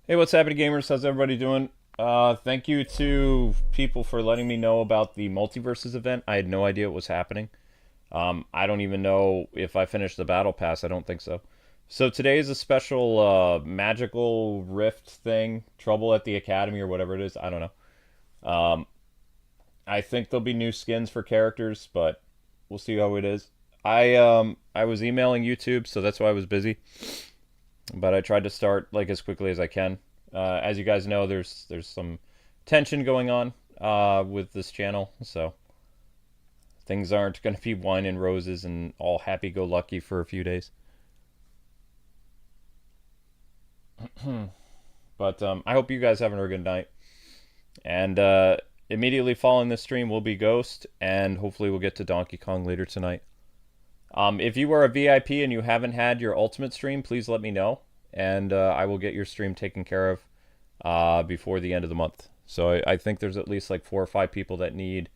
Hey, what's happening, gamers? How's everybody doing? Thank you to people for letting me know about the Multiversus event. I had no idea it was happening. I don't even know if I finished the Battle Pass. I don't think so. So today is a special magical rift thing, Trouble at the Academy or whatever it is. I don't know. I think there'll be new skins for characters, but we'll see how it is. I was emailing YouTube, so that's why I was busy. But I tried to start like as quickly as I can. As you guys know, there's some tension going on with this channel, so things aren't going to be wine and roses and all happy-go-lucky for a few days. But I hope you guys having a good night. And immediately following this stream will be Ghost, and hopefully we'll get to Donkey Kong later tonight. If you are a VIP and you haven't had your Ultimate stream, please let me know, and I will get your stream taken care of before the end of the month. So I think there's at least like 4 or 5 people that need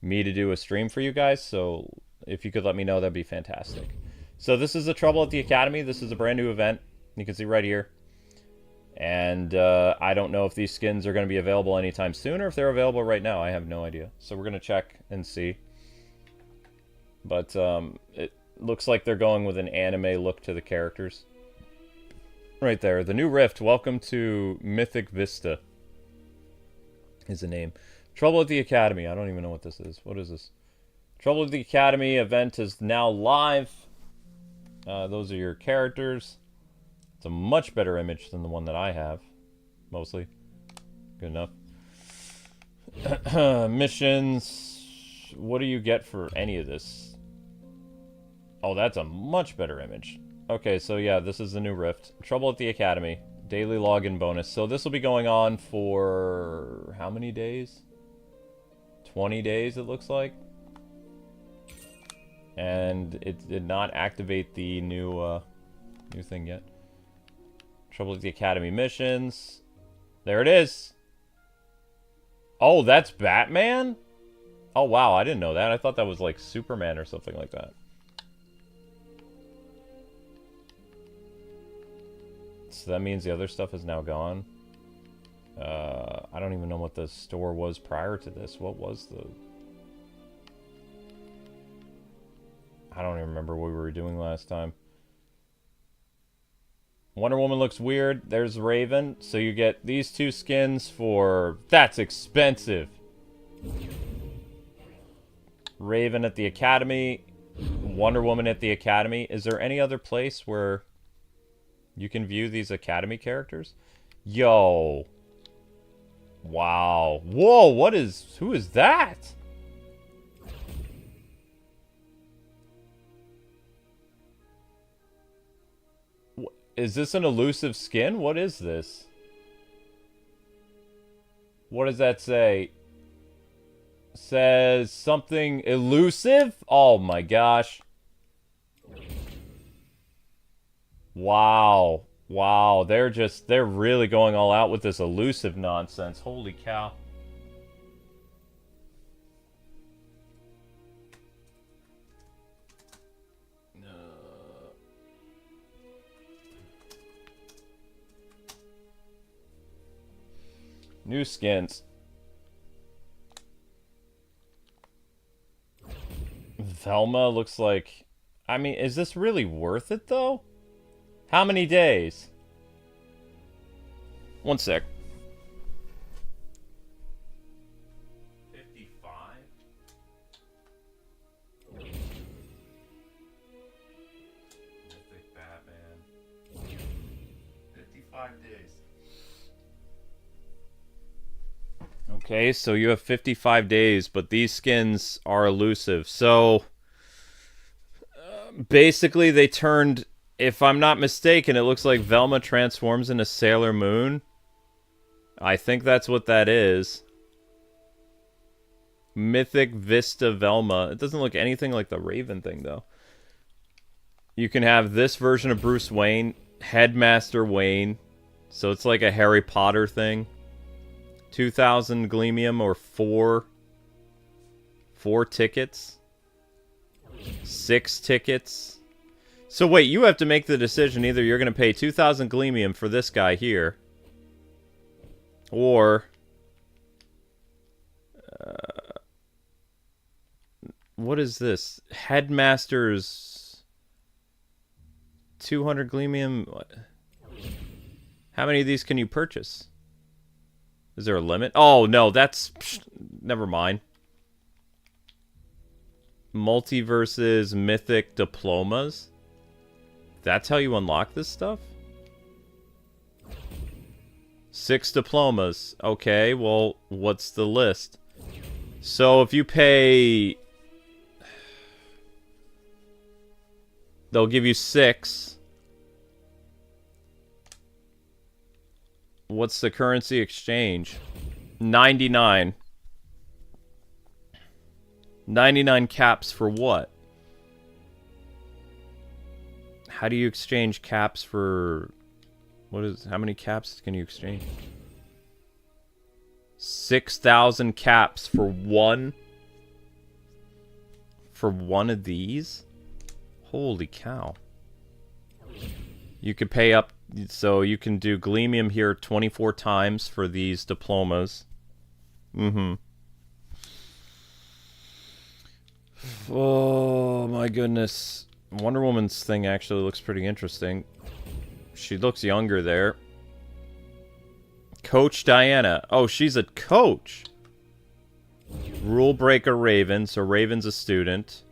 me to do a stream for you guys, so if you could let me know, that'd be fantastic. So this is the Trouble at the Academy. This is a brand new event. You can see right here. And I don't know if these skins are going to be available anytime soon or if they're available right now. I have no idea. So we're going to check and see. But it looks like they're going with an anime look to the characters. Right there. The new Rift. Welcome to Mythic Vista is the name. Trouble at the Academy. I don't even know what this is. What is this? Trouble at the Academy event is now live. Those are your characters. It's a much better image than the one that I have. Mostly. Good enough. Missions. What do you get for any of this? Oh, that's a much better image. Okay, so yeah, this is the new Rift. Trouble at the Academy. Daily login bonus. So this will be going on for how many days? 20 days, it looks like. And it did not activate the new thing yet. Trouble at the Academy missions. There it is. Oh, that's Batman? Oh, wow, I didn't know that. I thought that was like Superman or something like that. So that means the other stuff is now gone. I don't even know what the store was prior to this. What was the... I don't even remember what we were doing last time. Wonder Woman looks weird. There's Raven. So you get these 2 skins for... That's expensive. Raven at the Academy. Wonder Woman at the Academy. Is there any other place where you can view these Academy characters? Yo. Wow. Whoa, what is... Who is that? Is this an elusive skin? What is this? What does that say? Says something elusive? Oh my gosh. Wow. Wow, they're really going all out with this elusive nonsense. Holy cow. New skins. Velma looks like... I mean, is this really worth it, though? How many days? One sec. 55? Mythic Batman. 55 days. Okay, so you have 55 days, but these skins are elusive. So, basically they turned... If I'm not mistaken, it looks like Velma transforms into Sailor Moon. I think that's what that is. Mythic Vista Velma. It doesn't look anything like the Raven thing, though. You can have this version of Bruce Wayne, Headmaster Wayne. So it's like a Harry Potter thing. 2,000 Gleamium or 4 tickets. 6 tickets. So wait, you have to make the decision. Either you're going to pay 2,000 Gleamium for this guy here, Or... what is this? Headmaster's 200 Gleamium. What? How many of these can you purchase? Is there a limit? Oh, no, that's... never mind. Multiversus Mythic Diplomas? That's how you unlock this stuff? 6 diplomas. Okay, well, what's the list? So if you pay... they'll give you 6. What's the currency exchange? 99. 99 caps for what? How do you exchange caps for... what is... how many caps can you exchange? 6,000 caps for one? For one of these? Holy cow. You could pay up... so you can do Gleamium here 24 times for these diplomas. Mm-hmm. Oh, my goodness. Wonder Woman's thing actually looks pretty interesting. She looks younger there. Coach Diana. Oh, she's a coach. Rule Breaker Raven. So Raven's a student.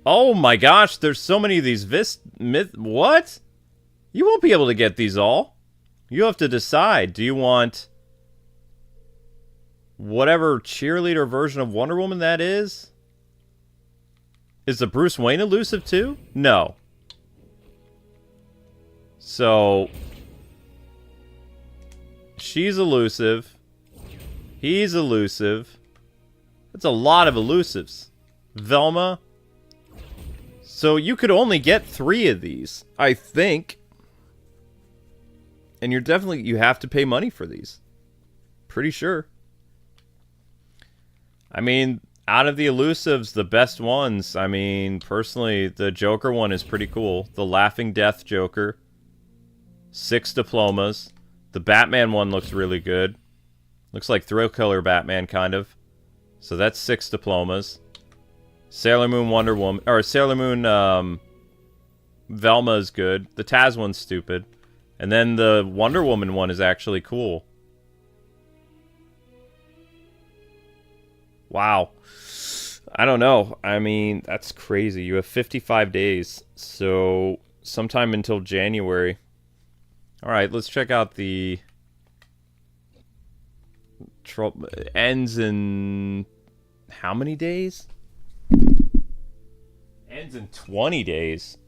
Oh my gosh, there's so many of these what? You won't be able to get these all. You have to decide. Do you want whatever cheerleader version of Wonder Woman that is? Is the Bruce Wayne elusive too? No. So she's elusive. He's elusive. That's a lot of elusives. Velma. So you could only get 3 of these, I think. And you have to pay money for these. Pretty sure. I mean, out of the elusives, the best ones, I mean, personally, the Joker one is pretty cool. The Laughing Death Joker. 6 diplomas. The Batman one looks really good. Looks like Thrill Killer Batman, kind of. So that's 6 diplomas. Sailor Moon Wonder Woman, or Sailor Moon Velma is good. The Taz one's stupid. And then the Wonder Woman one is actually cool. Wow. I don't know. I mean, that's crazy. You have 55 days. So sometime until January. Alright, let's check out the... ends in... how many days? Ends in 20 days.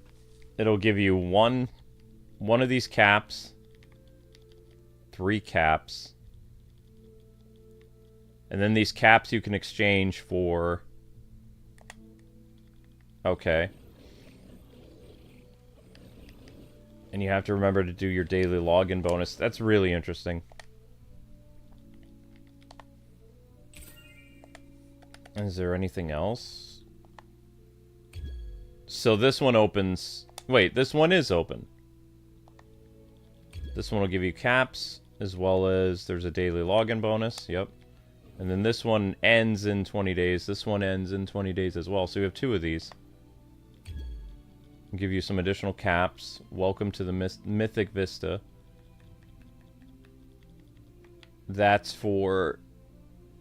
It'll give you one of these caps, 3 caps, and then these caps you can exchange for... okay. And you have to remember to do your daily login bonus. That's really interesting. Is there anything else? So this one opens... wait, this one is open. This one will give you caps, as well as there's a daily login bonus. Yep. And then this one ends in 20 days. This one ends in 20 days as well. So you have 2 of these. I'll give you some additional caps. Welcome to the Mythic Vista. That's for...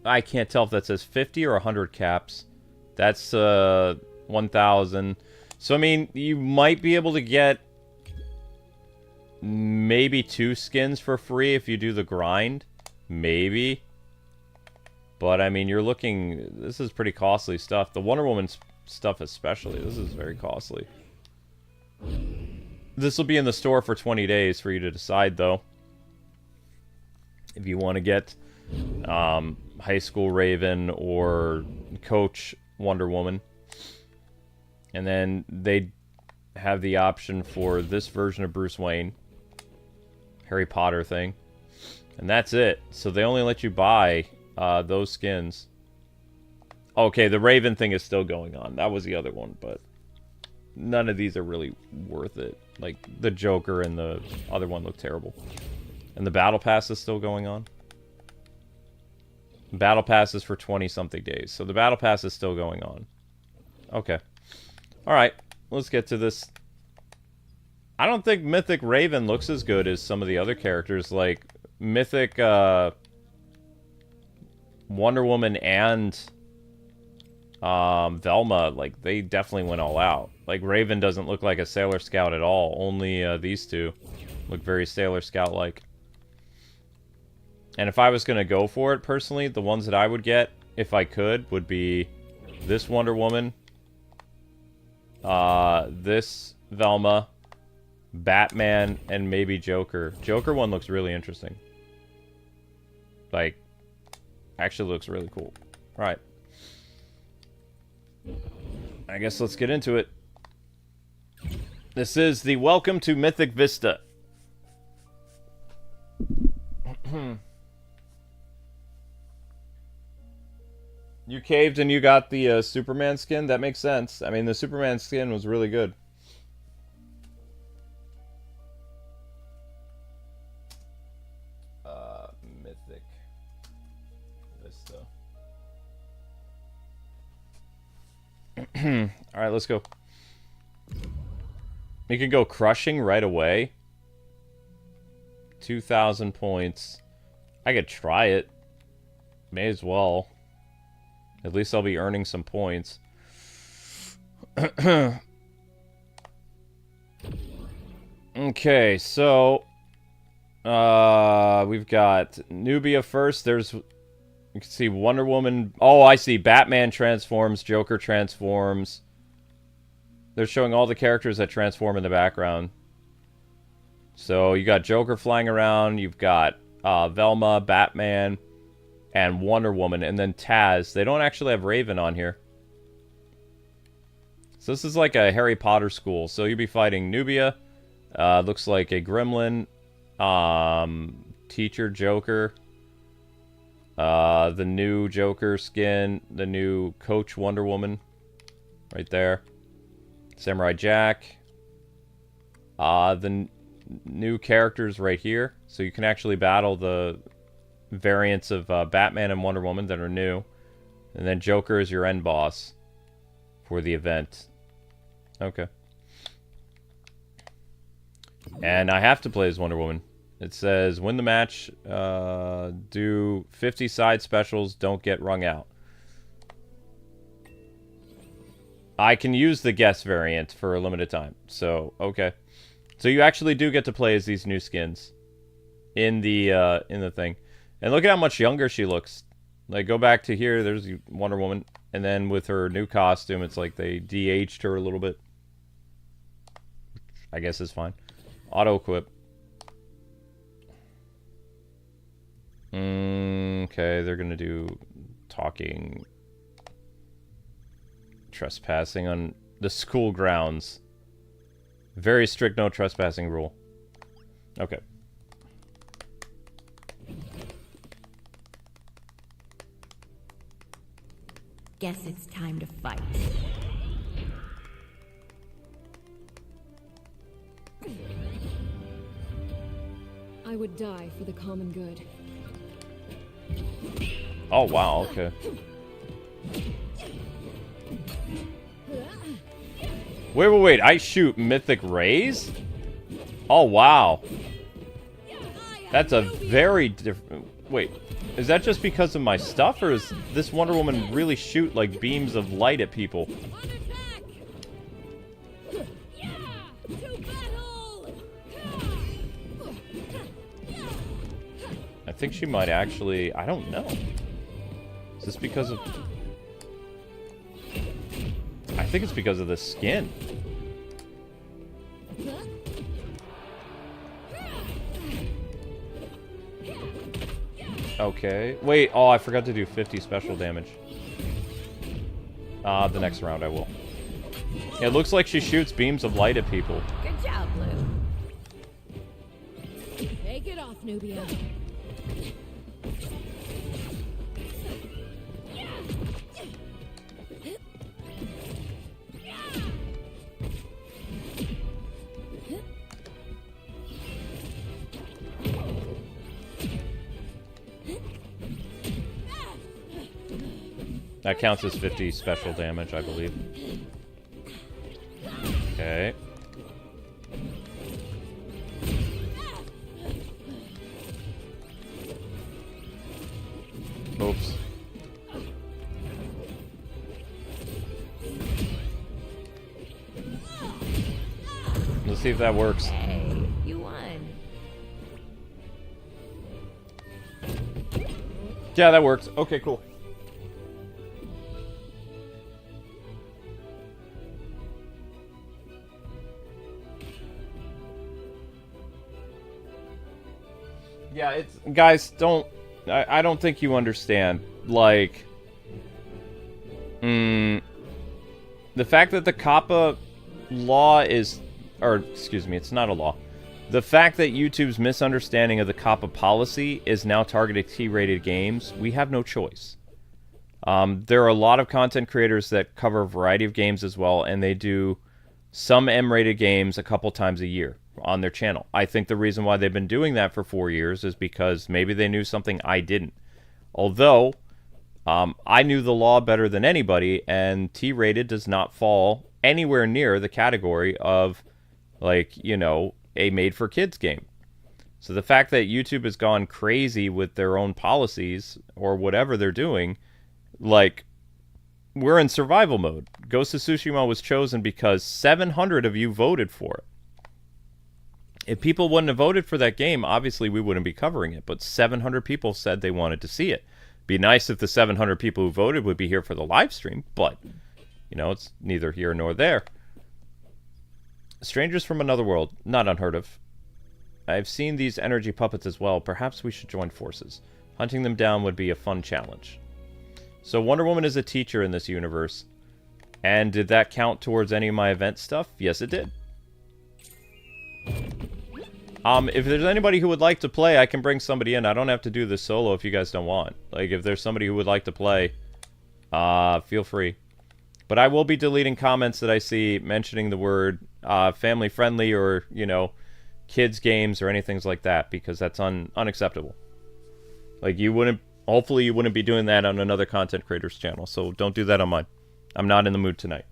I can't tell if that says 50 or 100 caps. That's 1,000. So, I mean, you might be able to get maybe 2 skins for free if you do the grind. Maybe. But, I mean, you're looking... this is pretty costly stuff. The Wonder Woman stuff especially. This is very costly. This will be in the store for 20 days for you to decide, though. If you want to get High School Raven or Coach Wonder Woman. And then they have the option for this version of Bruce Wayne. Harry Potter thing. And that's it. So they only let you buy those skins. Okay, the Raven thing is still going on. That was the other one, but... none of these are really worth it. Like, the Joker and the other one look terrible. And the Battle Pass is still going on. Battle Pass is for 20-something days. So the Battle Pass is still going on. Okay. Alright, let's get to this. I don't think Mythic Raven looks as good as some of the other characters. Like, Mythic Wonder Woman and Velma, like, they definitely went all out. Like, Raven doesn't look like a Sailor Scout at all. Only these two look very Sailor Scout-like. And if I was going to go for it, personally, the ones that I would get, if I could, would be this Wonder Woman, this Velma, Batman, and maybe Joker. Joker one looks really interesting. Like, actually looks really cool. Alright. I guess let's get into it. This is the Welcome to Mythic Vista. You caved and you got the Superman skin? That makes sense. I mean, the Superman skin was really good. Mythic Vista. Alright, let's go. You can go crushing right away. 2,000 points. I could try it. May as well. At least I'll be earning some points. Okay, so we've got Nubia first. There's, you can see Wonder Woman. Oh, I see. Batman transforms. Joker transforms. They're showing all the characters that transform in the background. So you got Joker flying around. You've got Velma, Batman, and Wonder Woman, and then Taz. They don't actually have Raven on here. So this is like a Harry Potter school. So you'll be fighting Nubia. Looks like a gremlin. Teacher Joker. The new Joker skin. The new Coach Wonder Woman. Right there. Samurai Jack. The new characters right here. So you can actually battle the variants of Batman and Wonder Woman that are new. And then Joker is your end boss for the event. Okay. And I have to play as Wonder Woman. It says, win the match, do 50 side specials, don't get wrung out. I can use the guest variant for a limited time. So, okay. So you actually do get to play as these new skins in the thing. And look at how much younger she looks. Like, go back to here, there's Wonder Woman. And then with her new costume, it's like they de-aged her a little bit. I guess is fine. Auto-equip. Okay, they're gonna do talking... Trespassing on the school grounds. Very strict no trespassing rule. Okay. Guess it's time to fight. I would die for the common good. Oh, wow, okay. Wait, I shoot mythic rays? Oh, wow. That's a very different... Wait, is that just because of my stuff, or is this Wonder Woman really shoot, like, beams of light at people? I think she might actually... I don't know. Is this because of... I think it's because of the skin. Okay. Wait, oh, I forgot to do 50 special damage. The next round I will. It looks like she shoots beams of light at people. Good job, Blue. Take it off, Nubia. That counts as 50 special damage, I believe. Okay. Oops. Let's see if that works. Hey, you won. Yeah, that works. Okay, cool. Yeah, it's... Guys, don't... I don't think you understand. Like... the fact that the COPPA law is... Or, excuse me, it's not a law. The fact that YouTube's misunderstanding of the COPPA policy is now targeting T-rated games, we have no choice. There are a lot of content creators that cover a variety of games as well, and they do some M-rated games a couple times a year on their channel. I think the reason why they've been doing that for 4 years is because maybe they knew something I didn't. Although, I knew the law better than anybody, and T-rated does not fall anywhere near the category of, like, you know, a made-for-kids game. So the fact that YouTube has gone crazy with their own policies or whatever they're doing, like, we're in survival mode. Ghost of Tsushima was chosen because 700 of you voted for it. If people wouldn't have voted for that game, obviously we wouldn't be covering it, but 700 people said they wanted to see it. Be nice if the 700 people who voted would be here for the live stream, but, you know, it's neither here nor there. Strangers from another world, not unheard of. I've seen these energy puppets as well. Perhaps we should join forces. Hunting them down would be a fun challenge. So Wonder Woman is a teacher in this universe. And did that count towards any of my event stuff? Yes, it did. If there's anybody who would like to play, I can bring somebody in. I don't have to do this solo if you guys don't want. Like, if there's somebody who would like to play, feel free. But I will be deleting comments that I see mentioning the word family-friendly or, you know, kids' games or anything like that, because that's unacceptable. Like, you wouldn't... Hopefully you wouldn't be doing that on another content creator's channel, so don't do that on mine. I'm not in the mood tonight.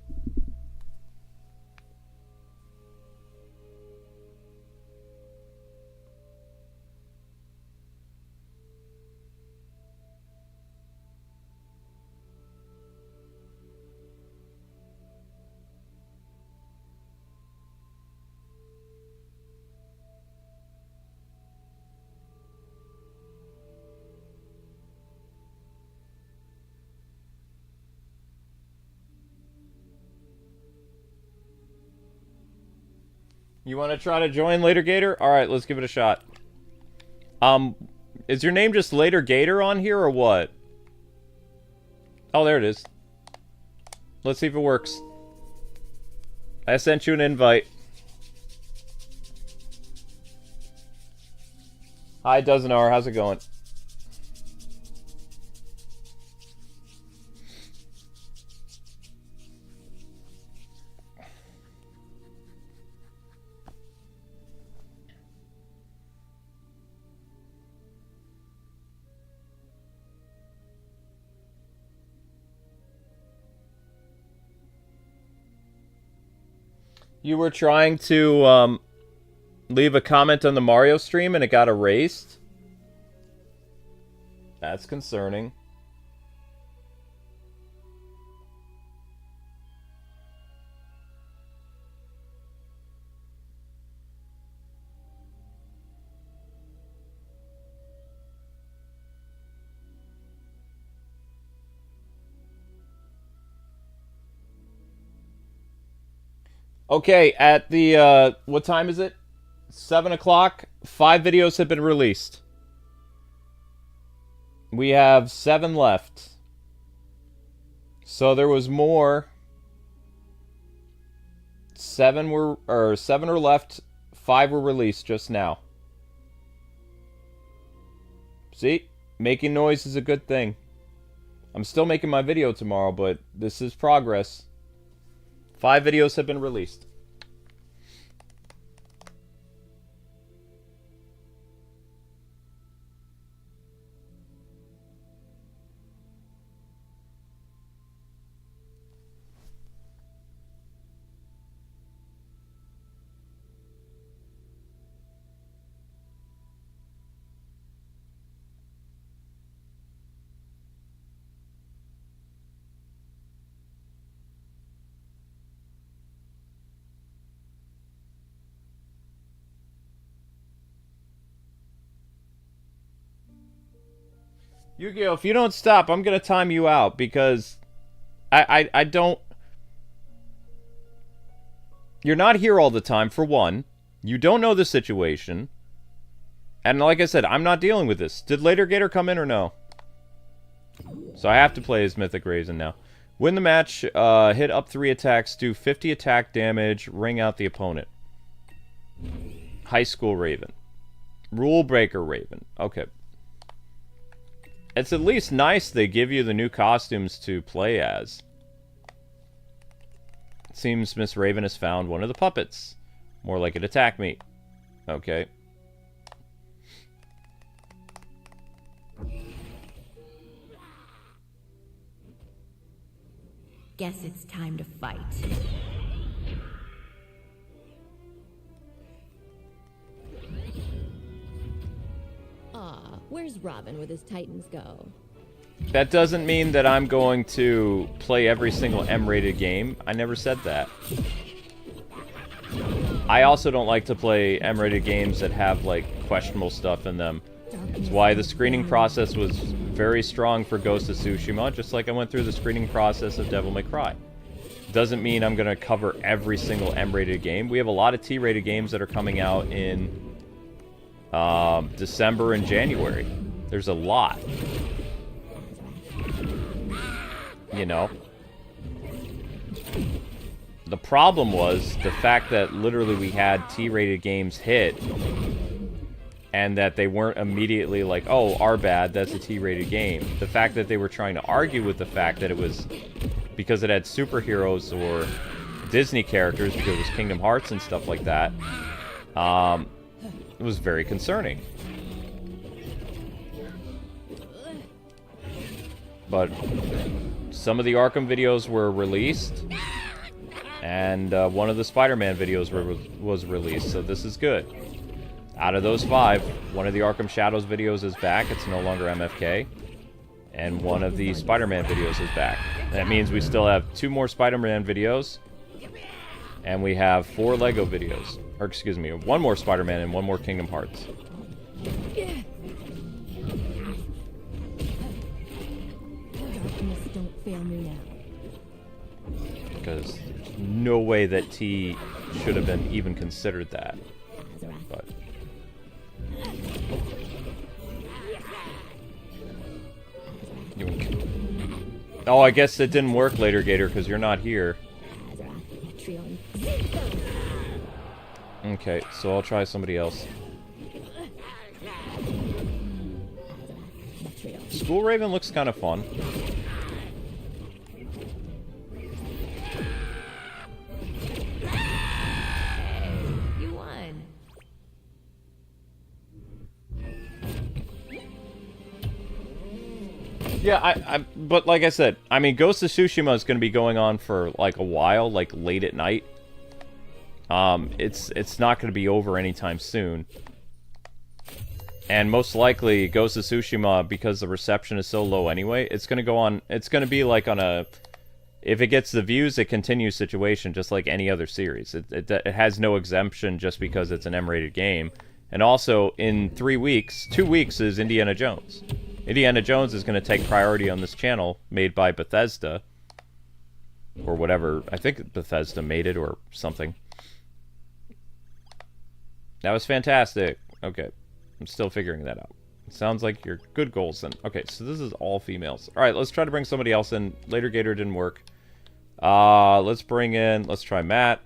You want to try to join Later Gator? Alright, let's give it a shot. Is your name just Later Gator on here, or what? Oh, there it is. Let's see if it works. I sent you an invite. Hi, Dozenar. How's it going? You were trying to leave a comment on the Mario stream and it got erased? That's concerning. Okay, at the, what time is it? 7 o'clock. 5 videos have been released. We have 7 left. So there was more. 7 are left. 5 were released just now. See? Making noise is a good thing. I'm still making my video tomorrow, but this is progress. 5 videos have been released. Yu-Gi-Oh, if you don't stop, I'm gonna time you out because I don't. You're not here all the time, for one. You don't know the situation. And like I said, I'm not dealing with this. Did Later Gator come in or no? So I have to play as Mythic Raven now. Win the match, hit up 3 attacks, do 50 attack damage, ring out the opponent. High School Raven. Rule Breaker Raven. Okay. It's at least nice they give you the new costumes to play as. It seems Miss Raven has found one of the puppets. More like it attack me. Okay. Guess it's time to fight. Where's Robin with his Titans go? That doesn't mean that I'm going to play every single M-rated game. I never said that. I also don't like to play M-rated games that have, like, questionable stuff in them. That's why the screening process was very strong for Ghost of Tsushima, just like I went through the screening process of Devil May Cry. Doesn't mean I'm going to cover every single M-rated game. We have a lot of T-rated games that are coming out in December and January. There's a lot. You know? The problem was the fact that literally we had T-rated games hit and that they weren't immediately like, oh, our bad, that's a T-rated game. The fact that they were trying to argue with the fact that it was because it had superheroes or Disney characters, because it was Kingdom Hearts and stuff like that, it was very concerning. But some of the Arkham videos were released, and one of the Spider-Man videos was released, so this is good. Out of those 5, one of the Arkham Shadows videos is back. It's no longer MFK. And one of the Spider-Man videos is back. That means we still have 2 more Spider-Man videos. And we have 4 Lego videos. Or, excuse me, 1 more Spider-Man and 1 more Kingdom Hearts. Don't fail me now. Because there's no way that T should have been even considered that. But... oh, I guess it didn't work later, Gator, because you're not here. Okay, so I'll try somebody else. School Raven looks kind of fun. You won. Yeah, but like I said, I mean, Ghost of Tsushima is going to be going on for like a while, like late at night. It's not going to be over anytime soon. And most likely, Ghost of Tsushima, because the reception is so low anyway, it's going to go on, it's going to be like on a, if it gets the views, it continues situation, just like any other series. It has no exemption just because it's an M-rated game. And also, in 3 weeks, 2 weeks is Indiana Jones. Indiana Jones is going to take priority on this channel, made by Bethesda. Or whatever, I think Bethesda made it, or something. That was fantastic. Okay. I'm still figuring that out. Sounds like you're good goals then. Okay, so this is all females. Alright, let's try to bring somebody else in. Later Gator didn't work. Let's try Matt.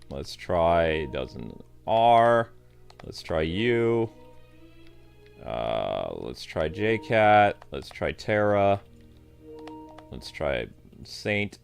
Let's try doesn't R. Let's try you. Let's try JCat. Let's try Tara. Let's try Saint.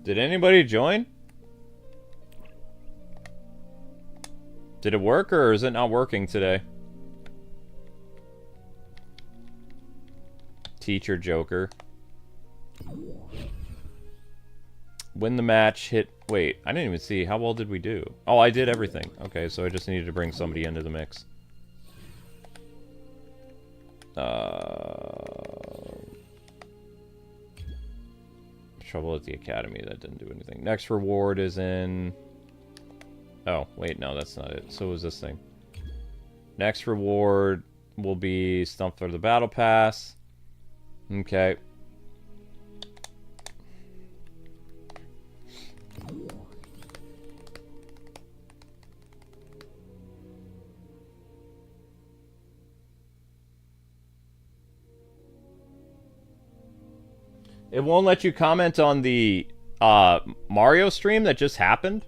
Did anybody join? Did it work, or is it not working today? Teacher Joker. Win the match, hit... Wait, I didn't even see. How well did we do? Oh, I did everything. Okay, so I just needed to bring somebody into the mix. Trouble at the academy. That didn't do anything. Next reward is in... Oh, wait, no, that's not it. So is this thing. Next reward will be Stump for the Battle Pass. Okay. It won't let you comment on the Mario stream that just happened?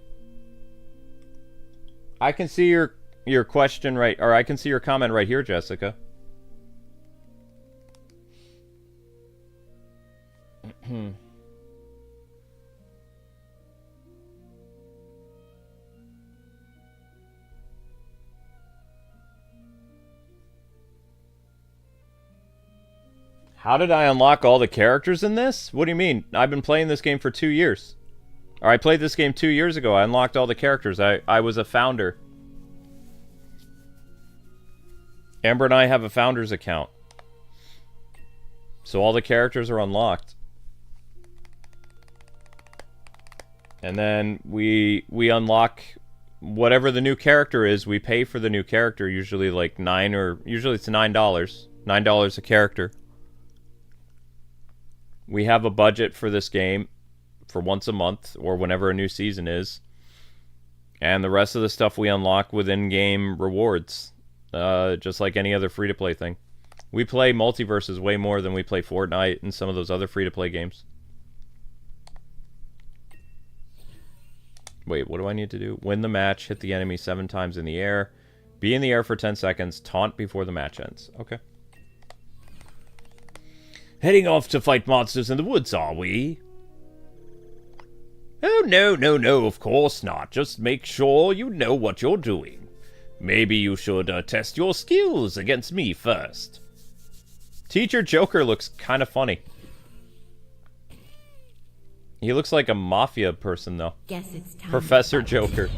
I can see your question right, or I can see your comment right here, Jessica. How did I unlock all the characters in this? What do you mean? I've been playing this game for 2 years. Or I played this game 2 years ago. I unlocked all the characters. I was a founder. Amber and I have a founder's account. So all the characters are unlocked. And then we unlock whatever the new character is. We pay for the new character, usually like usually it's $9. $9 a character. We have a budget for this game for once a month or whenever a new season is. And the rest of the stuff we unlock with in-game rewards. Just like any other free-to-play thing. We play Multiversus way more than we play Fortnite and some of those other free-to-play games. Wait, what do I need to do? Win the match, hit the enemy 7 times in the air, be in the air for 10 seconds, taunt before the match ends. Okay. Heading off to fight monsters in the woods, are we? Oh, no, of course not. Just make sure you know what you're doing. Maybe you should test your skills against me first. Teacher Joker looks kind of funny. He looks like a mafia person, though. Guess it's time. Professor Joker.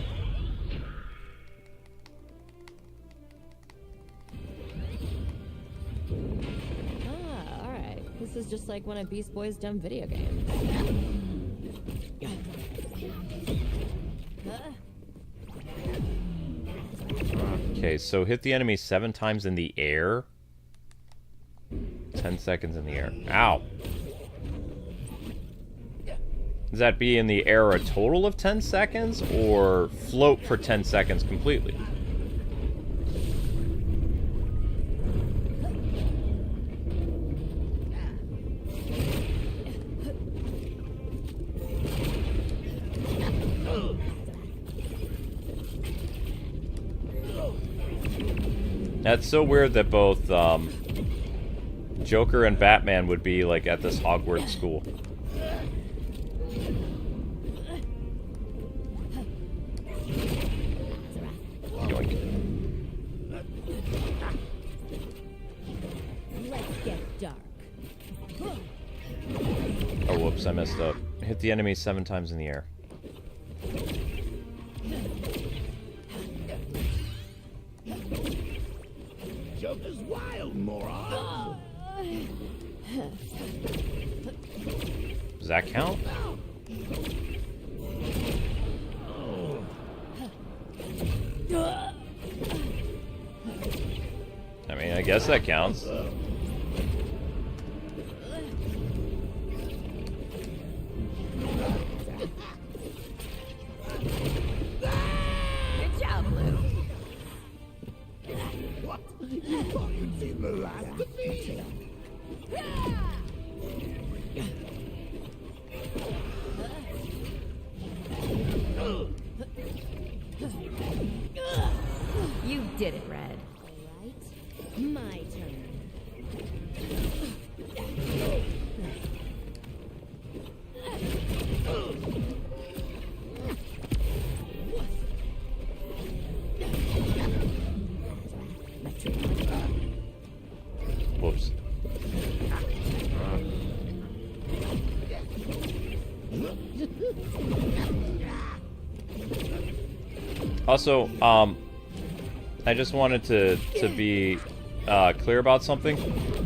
This is just like one of Beast Boy's dumb video games. Okay, so hit the enemy 7 times in the air. 10 seconds in the air. Ow. Does that be in the air a total of 10 seconds, or float for 10 seconds completely? That's so weird that both Joker and Batman would be like at this Hogwarts school. Yoink. Let's get dark. Oh, whoops, I messed up. Hit the enemy 7 times in the air. Joker's wild, moron. Does that count? I mean, I guess that counts. Good job, Blue. What? You fucking seen the last of me? You did it, Red. Alright, my turn. Whoops. Also, I just wanted to be clear about something.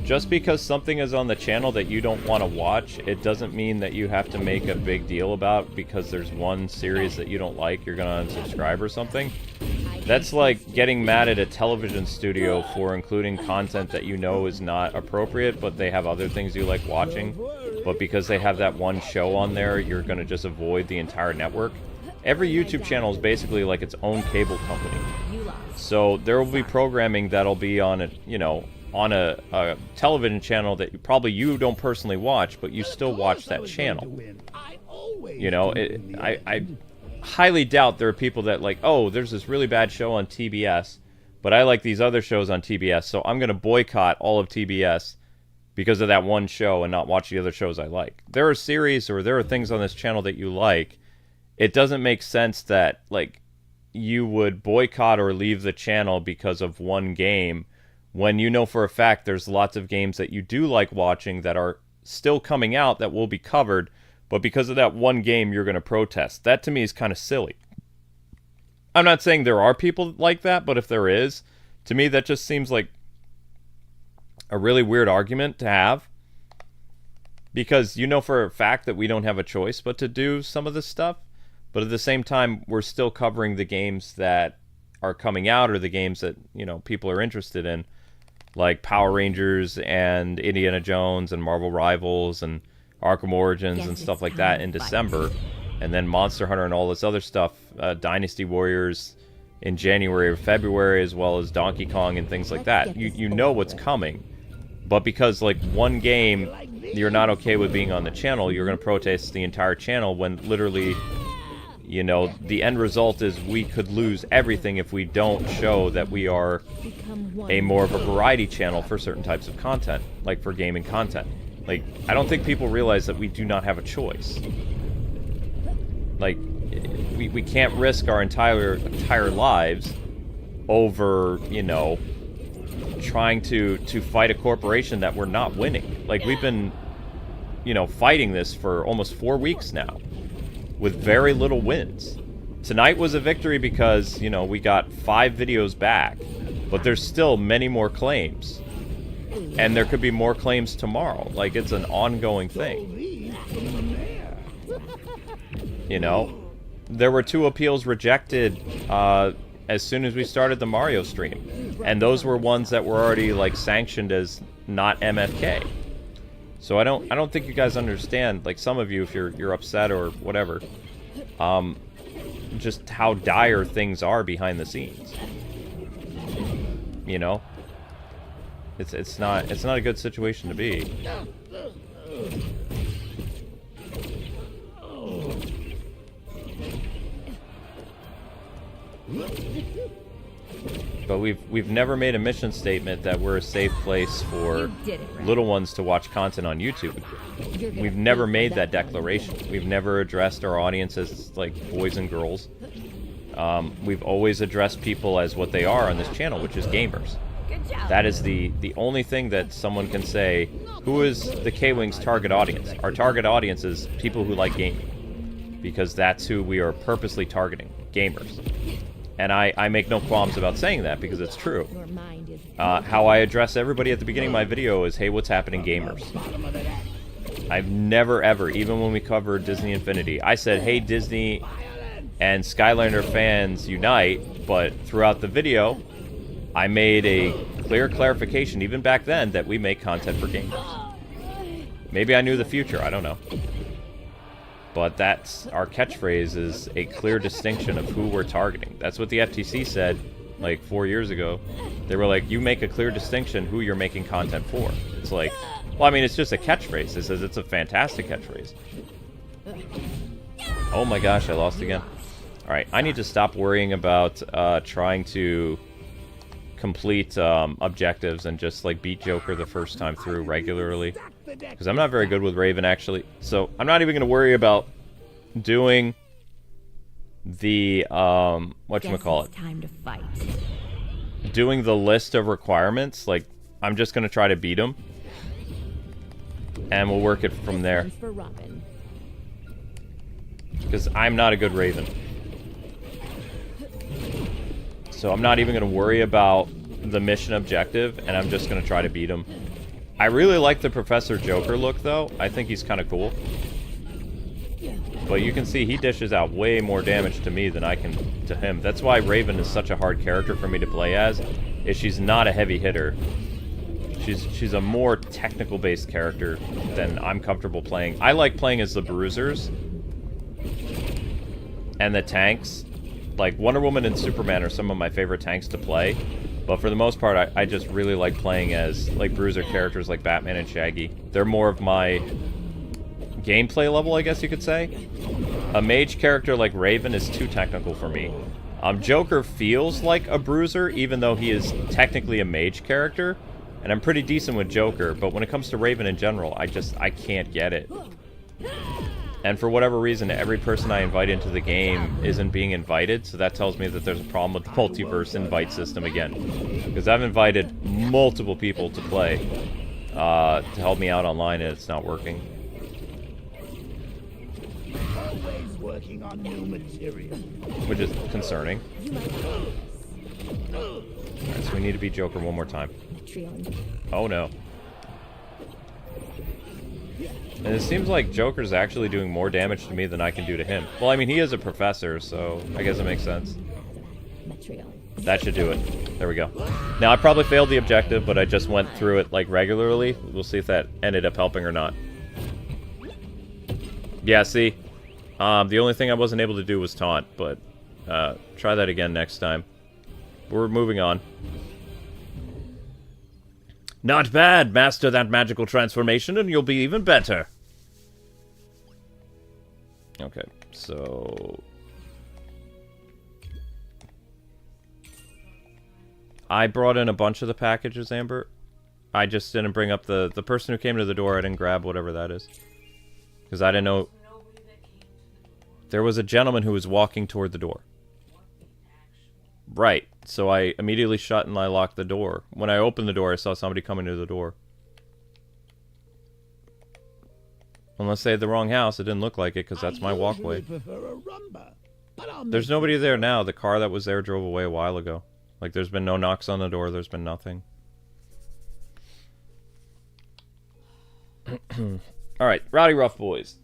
Just because something is on the channel that you don't want to watch, it doesn't mean that you have to make a big deal about because there's one series that you don't like, you're gonna unsubscribe or something. That's like getting mad at a television studio for including content that you know is not appropriate, but they have other things you like watching. But because they have that one show on there, you're gonna just avoid the entire network. Every YouTube channel is basically like its own cable company. So there will be programming that'll be on a, you know, on a television channel that you don't personally watch, but you still watch that channel. You know, I highly doubt there are people that like, oh, there's this really bad show on TBS, but I like these other shows on TBS, so I'm going to boycott all of TBS because of that one show and not watch the other shows I like. There are series or there are things on this channel that you like. It doesn't make sense that, like, you would boycott or leave the channel because of one game when you know for a fact there's lots of games that you do like watching that are still coming out that will be covered, but because of that one game you're going to protest. That to me is kind of silly. I'm not saying there are people like that, but if there is, to me that just seems like a really weird argument to have, because you know for a fact that we don't have a choice but to do some of this stuff. But at the same time, we're still covering the games that are coming out or the games that, you know, people are interested in, like Power Rangers and Indiana Jones and Marvel Rivals and Arkham Origins and stuff like that in December. And then Monster Hunter and all this other stuff, Dynasty Warriors in January or February, as well as Donkey Kong and things like that. You know what's coming. But because, like, one game you're not okay with being on the channel, you're going to protest the entire channel when literally... You know, the end result is we could lose everything if we don't show that we are a more of a variety channel for certain types of content, like for gaming content. Like, I don't think people realize that we do not have a choice. Like, we can't risk our entire lives over, you know, trying to fight a corporation that we're not winning. Like, we've been, you know, fighting this for almost 4 weeks now, with very little wins. Tonight was a victory because, you know, we got 5 videos back, but there's still many more claims. And there could be more claims tomorrow. Like, it's an ongoing thing. You know? There were 2 appeals rejected as soon as we started the Mario stream. And those were ones that were already, like, sanctioned as not MFK. So I don't think you guys understand, like some of you, if you're upset or whatever, just how dire things are behind the scenes. You know, it's not a good situation to be. But we've never made a mission statement that we're a safe place for little ones to watch content on YouTube. We've never made that declaration. We've never addressed our audience as like boys and girls. We've always addressed people as what they are on this channel, which is gamers. That is the only thing that someone can say, who is the Kwings target audience? Our target audience is people who like gaming, because that's who we are purposely targeting, gamers. And I make no qualms about saying that, because it's true. How I address everybody at the beginning of my video is, hey, what's happening, gamers? I've never, ever, even when we covered Disney Infinity, I said, hey, Disney and Skylander fans unite, but throughout the video, I made a clear clarification, even back then, that we make content for gamers. Maybe I knew the future, I don't know. But that's our catchphrase, is a clear distinction of who we're targeting. That's what the FTC said like 4 years ago. They were like, you make a clear distinction who you're making content for. It's like, well, I mean, it's just a catchphrase. It says it's a fantastic catchphrase. Oh my gosh, I lost again. Alright, I need to stop worrying about trying to complete objectives and just like beat Joker the first time through regularly. Because I'm not very good with Raven, actually. So I'm not even going to worry about doing the, whatchamacallit. Time to fight. Doing the list of requirements. Like, I'm just going to try to beat him. And we'll work it from there. Because I'm not a good Raven. So I'm not even going to worry about the mission objective, and I'm just going to try to beat him. I really like the Professor Joker look, though. I think he's kind of cool. But you can see he dishes out way more damage to me than I can to him. That's why Raven is such a hard character for me to play as, is she's not a heavy hitter. She's a more technical-based character than I'm comfortable playing. I like playing as the bruisers and the tanks. Like, Wonder Woman and Superman are some of my favorite tanks to play. But for the most part, I just really like playing as, like, bruiser characters like Batman and Shaggy. They're more of my gameplay level, I guess you could say. A mage character like Raven is too technical for me. Joker feels like a bruiser, even though he is technically a mage character. And I'm pretty decent with Joker, but when it comes to Raven in general, I can't get it. And for whatever reason, every person I invite into the game isn't being invited, so that tells me that there's a problem with the multiverse invite system again. Because I've invited multiple people to play, to help me out online, and it's not working. Always working on new material. Which is concerning. Alright, so we need to beat Joker one more time. Oh no. And it seems like Joker's actually doing more damage to me than I can do to him. Well, I mean, he is a professor, so I guess it makes sense. That should do it. There we go. Now, I probably failed the objective, but I just went through it, like, regularly. We'll see if that ended up helping or not. Yeah, see? The only thing I wasn't able to do was taunt, but try that again next time. We're moving on. Not bad. Master that magical transformation and you'll be even better. Okay, so... I brought in a bunch of the packages, Amber. I just didn't bring up the person who came to the door. I didn't grab whatever that is. Because I didn't know... There was a gentleman who was walking toward the door. Right. So I immediately shut and I locked the door. When I opened the door, I saw somebody coming to the door. Unless they had the wrong house, it didn't look like it because that's my walkway. There's nobody there now. The car that was there drove away a while ago. Like, there's been no knocks on the door. There's been nothing. Alright, Rowdy Rough Boys.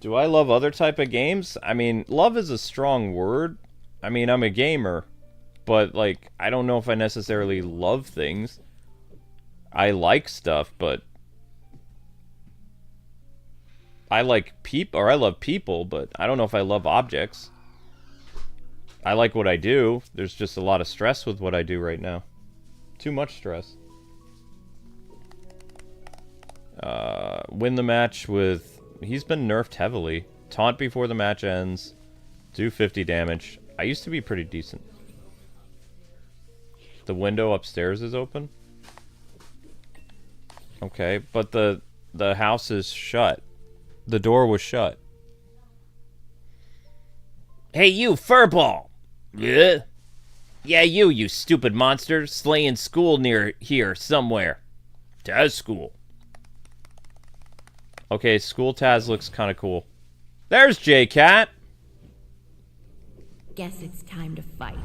Do I love other type of games? I mean, love is a strong word. I mean, I'm a gamer. But, like, I don't know if I necessarily love things. I like stuff, but... I like I love people, but I don't know if I love objects. I like what I do. There's just a lot of stress with what I do right now. Too much stress. Win the match with... He's been nerfed heavily. Taunt before the match ends. Do 50 damage. I used to be pretty decent. The window upstairs is open. Okay, but the house is shut. The door was shut. Hey, you furball! Yeah? Yeah, you stupid monster. Slaying school near here somewhere. Taz school. Okay, school Taz looks kind of cool. There's J-Cat! Guess it's time to fight.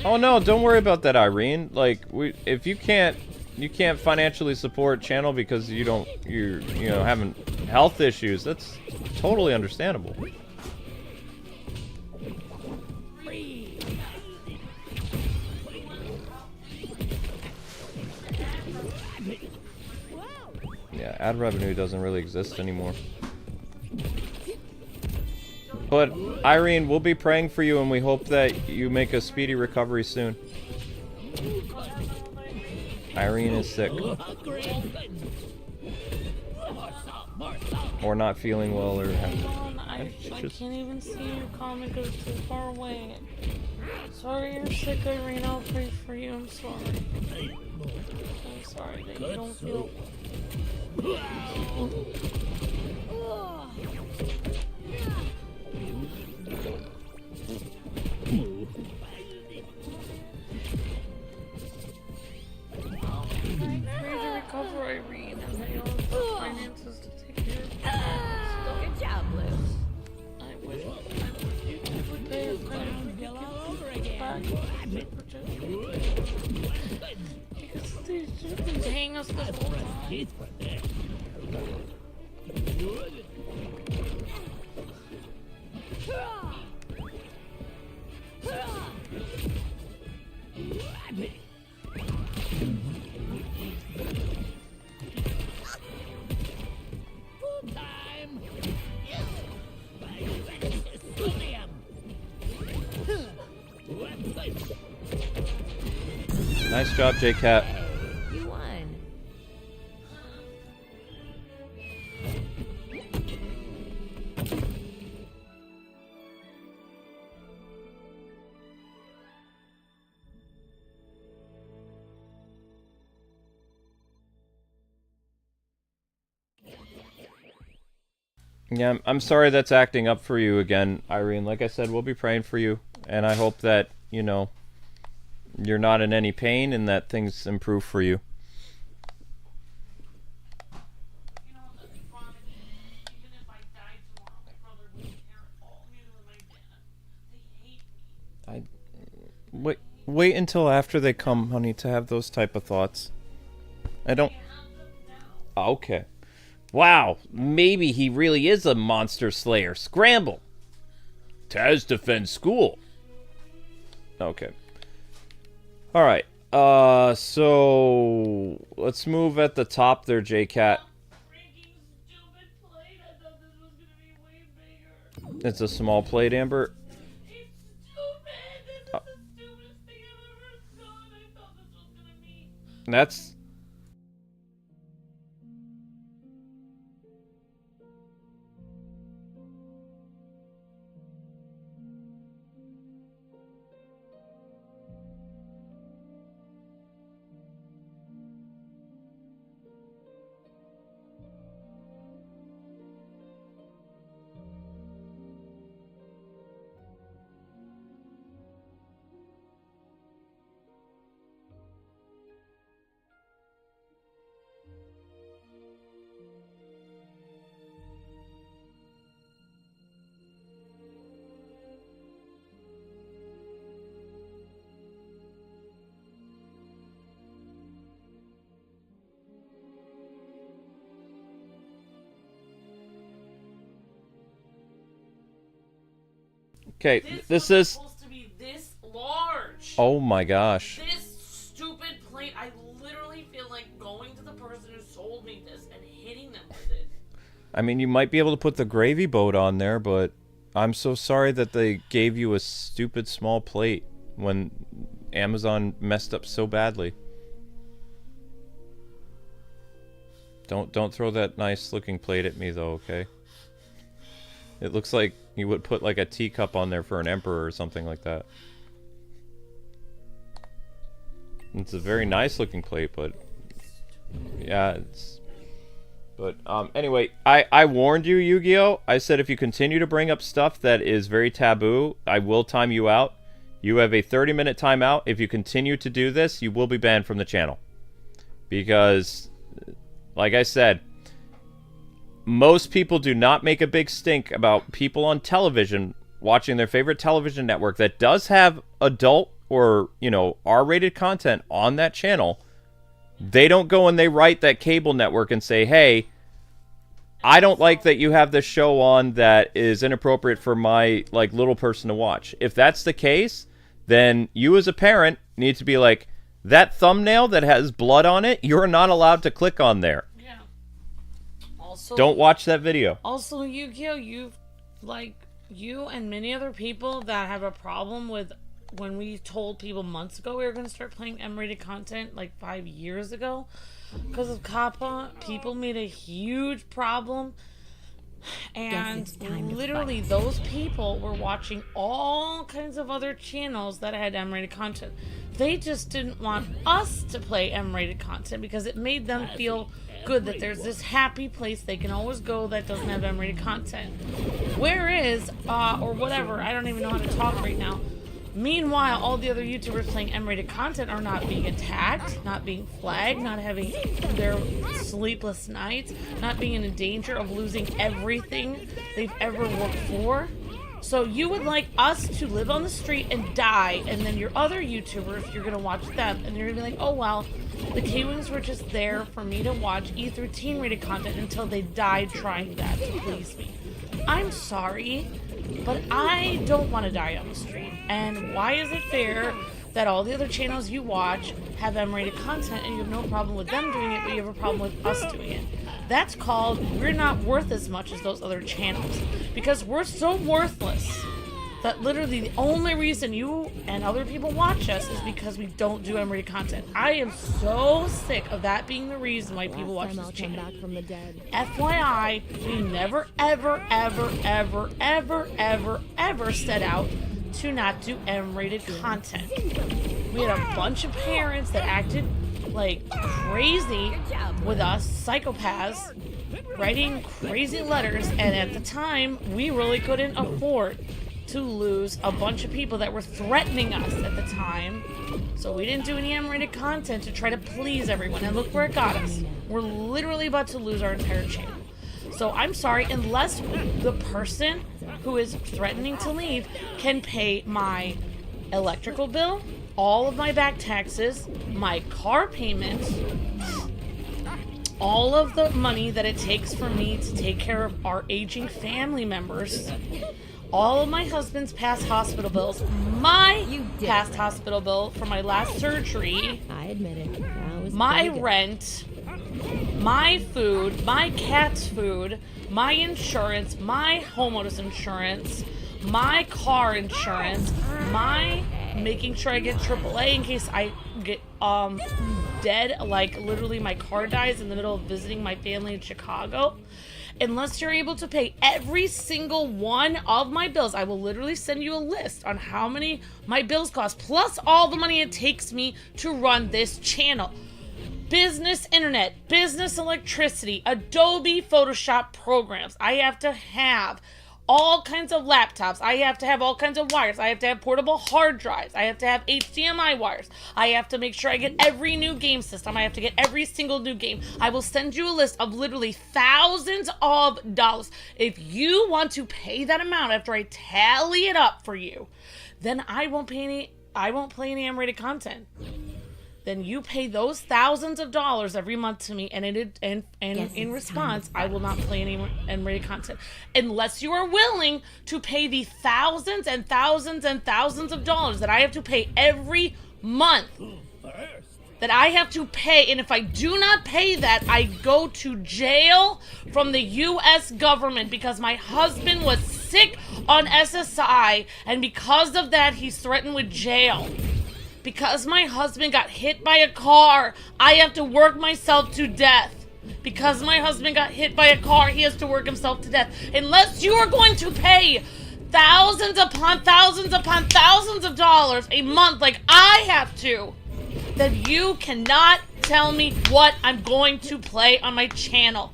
Oh no, don't worry about that, Irene. Like, if you can't financially support channel because you know, having health issues, that's totally understandable. Yeah, ad revenue doesn't really exist anymore. But, Irene, we'll be praying for you and we hope that you make a speedy recovery soon. Irene is sick. Or not feeling well or... I can't even see your comment because it's too far away. Sorry you're sick, Irene. I'll pray for you. I'm sorry. I'm sorry that you don't feel. Pray to recover, Irene, and that you'll have the finances to take care of Good job, Blue. I wish you would pay us all over again. Because these chickens hang us the whole time. Nice job, J-Cat. You won. Yeah, I'm sorry that's acting up for you again, Irene. Like I said, we'll be praying for you, and I hope that, you know, you're not in any pain and that things improve for you. You know, that's fine. Even if I died tomorrow, my brother wouldn't care at all. Neither would my dad. They hate me. Wait until after they come, honey, to have those type of thoughts. I don't... Okay. Wow, maybe he really is a monster slayer. Scramble! Taz defends school. Okay. Alright, so... let's move at the top there, J-Cat. It's a small plate, Amber. It's stupid! This is the stupidest thing I've ever done. I thought this was gonna be... That's... Okay, this is... supposed to be this large. Oh my gosh. This stupid plate, I literally feel like going to the person who sold me this and hitting them with it. I mean, you might be able to put the gravy boat on there, but I'm so sorry that they gave you a stupid small plate when Amazon messed up so badly. Don't throw that nice looking plate at me though, okay? It looks like you would put like a teacup on there for an emperor or something like that. It's a very nice looking plate, but yeah, it's... But anyway, I warned you, Yu-Gi-Oh! I said if you continue to bring up stuff that is very taboo, I will time you out. You have a 30-minute timeout. If you continue to do this, you will be banned from the channel. Because, like I said, most people do not make a big stink about people on television watching their favorite television network that does have adult or, you know, R-rated content on that channel. They don't go and they write that cable network and say, hey, I don't like that you have this show on that is inappropriate for my, like, little person to watch. If that's the case, then you as a parent need to be like, that thumbnail that has blood on it, you're not allowed to click on there. Yeah. Also, don't watch that video. Also, Yu-Gi-Oh! You and many other people that have a problem with when we told people months ago we were going to start playing M-rated content like 5 years ago because of Kappa, people made a huge problem And it's time to literally fight. those people were watching all kinds of other channels that had M-rated content. They just didn't want us to play M-rated content because it made them feel good that there's this happy place they can always go that doesn't have M-rated content. Whereas, or whatever, I don't even know how to talk right now. Meanwhile, all the other YouTubers playing M-rated content are not being attacked, not being flagged, not having their sleepless nights, not being in danger of losing everything they've ever worked for. So you would like us to live on the street and die, and then your other YouTubers, you're going to watch them, and you're going to be like, oh well, the Kwings were just there for me to watch E through teen rated content until they died trying that to please me. I'm sorry, but I don't want to die on the street. And why is it fair that all the other channels you watch have M-rated content and you have no problem with them doing it, but you have a problem with us doing it? That's called we're not worth as much as those other channels. Because we're so worthless that literally the only reason you and other people watch us is because we don't do M-rated content. I am so sick of that being the reason why people watch this channel. Back from the dead. FYI, we never, ever, ever, ever, ever, ever, ever set out to not do M-rated content. We had a bunch of parents that acted like crazy with us, psychopaths, writing crazy letters, and at the time, we really couldn't afford to lose a bunch of people that were threatening us at the time. So we didn't do any M-rated content to try to please everyone, and look where it got us. We're literally about to lose our entire channel. So I'm sorry, unless the person who is threatening to leave can pay my electrical bill, all of my back taxes, my car payment, all of the money that it takes for me to take care of our aging family members, all of my husband's past hospital bills, my past hospital bill for my last surgery, I admit it. That was my pretty good. rent, my food, my cat's food, my insurance, my homeowner's insurance, my car insurance, my making sure I get AAA in case I get dead, like literally my car dies in the middle of visiting my family in Chicago. Unless you're able to pay every single one of my bills, I will literally send you a list on how many my bills cost, plus all the money it takes me to run this channel. Business internet, business electricity, Adobe Photoshop programs. I have to have all kinds of laptops. I have to have all kinds of wires. I have to have portable hard drives. I have to have HDMI wires. I have to make sure I get every new game system. I have to get every single new game. I will send you a list of literally thousands of dollars. If you want to pay that amount after I tally it up for you, then I won't play any M-rated content. Then you pay those thousands of dollars every month to me, and in response, I will not play any M-rated content unless you are willing to pay the thousands and thousands and thousands of dollars that I have to pay every month. That I have to pay, and if I do not pay that, I go to jail from the U.S. government because my husband was sick on SSI, and because of that, he's threatened with jail. Because my husband got hit by a car, I have to work myself to death. Because my husband got hit by a car, he has to work himself to death. Unless you are going to pay thousands upon thousands upon thousands of dollars a month like I have to, then you cannot tell me what I'm going to play on my channel.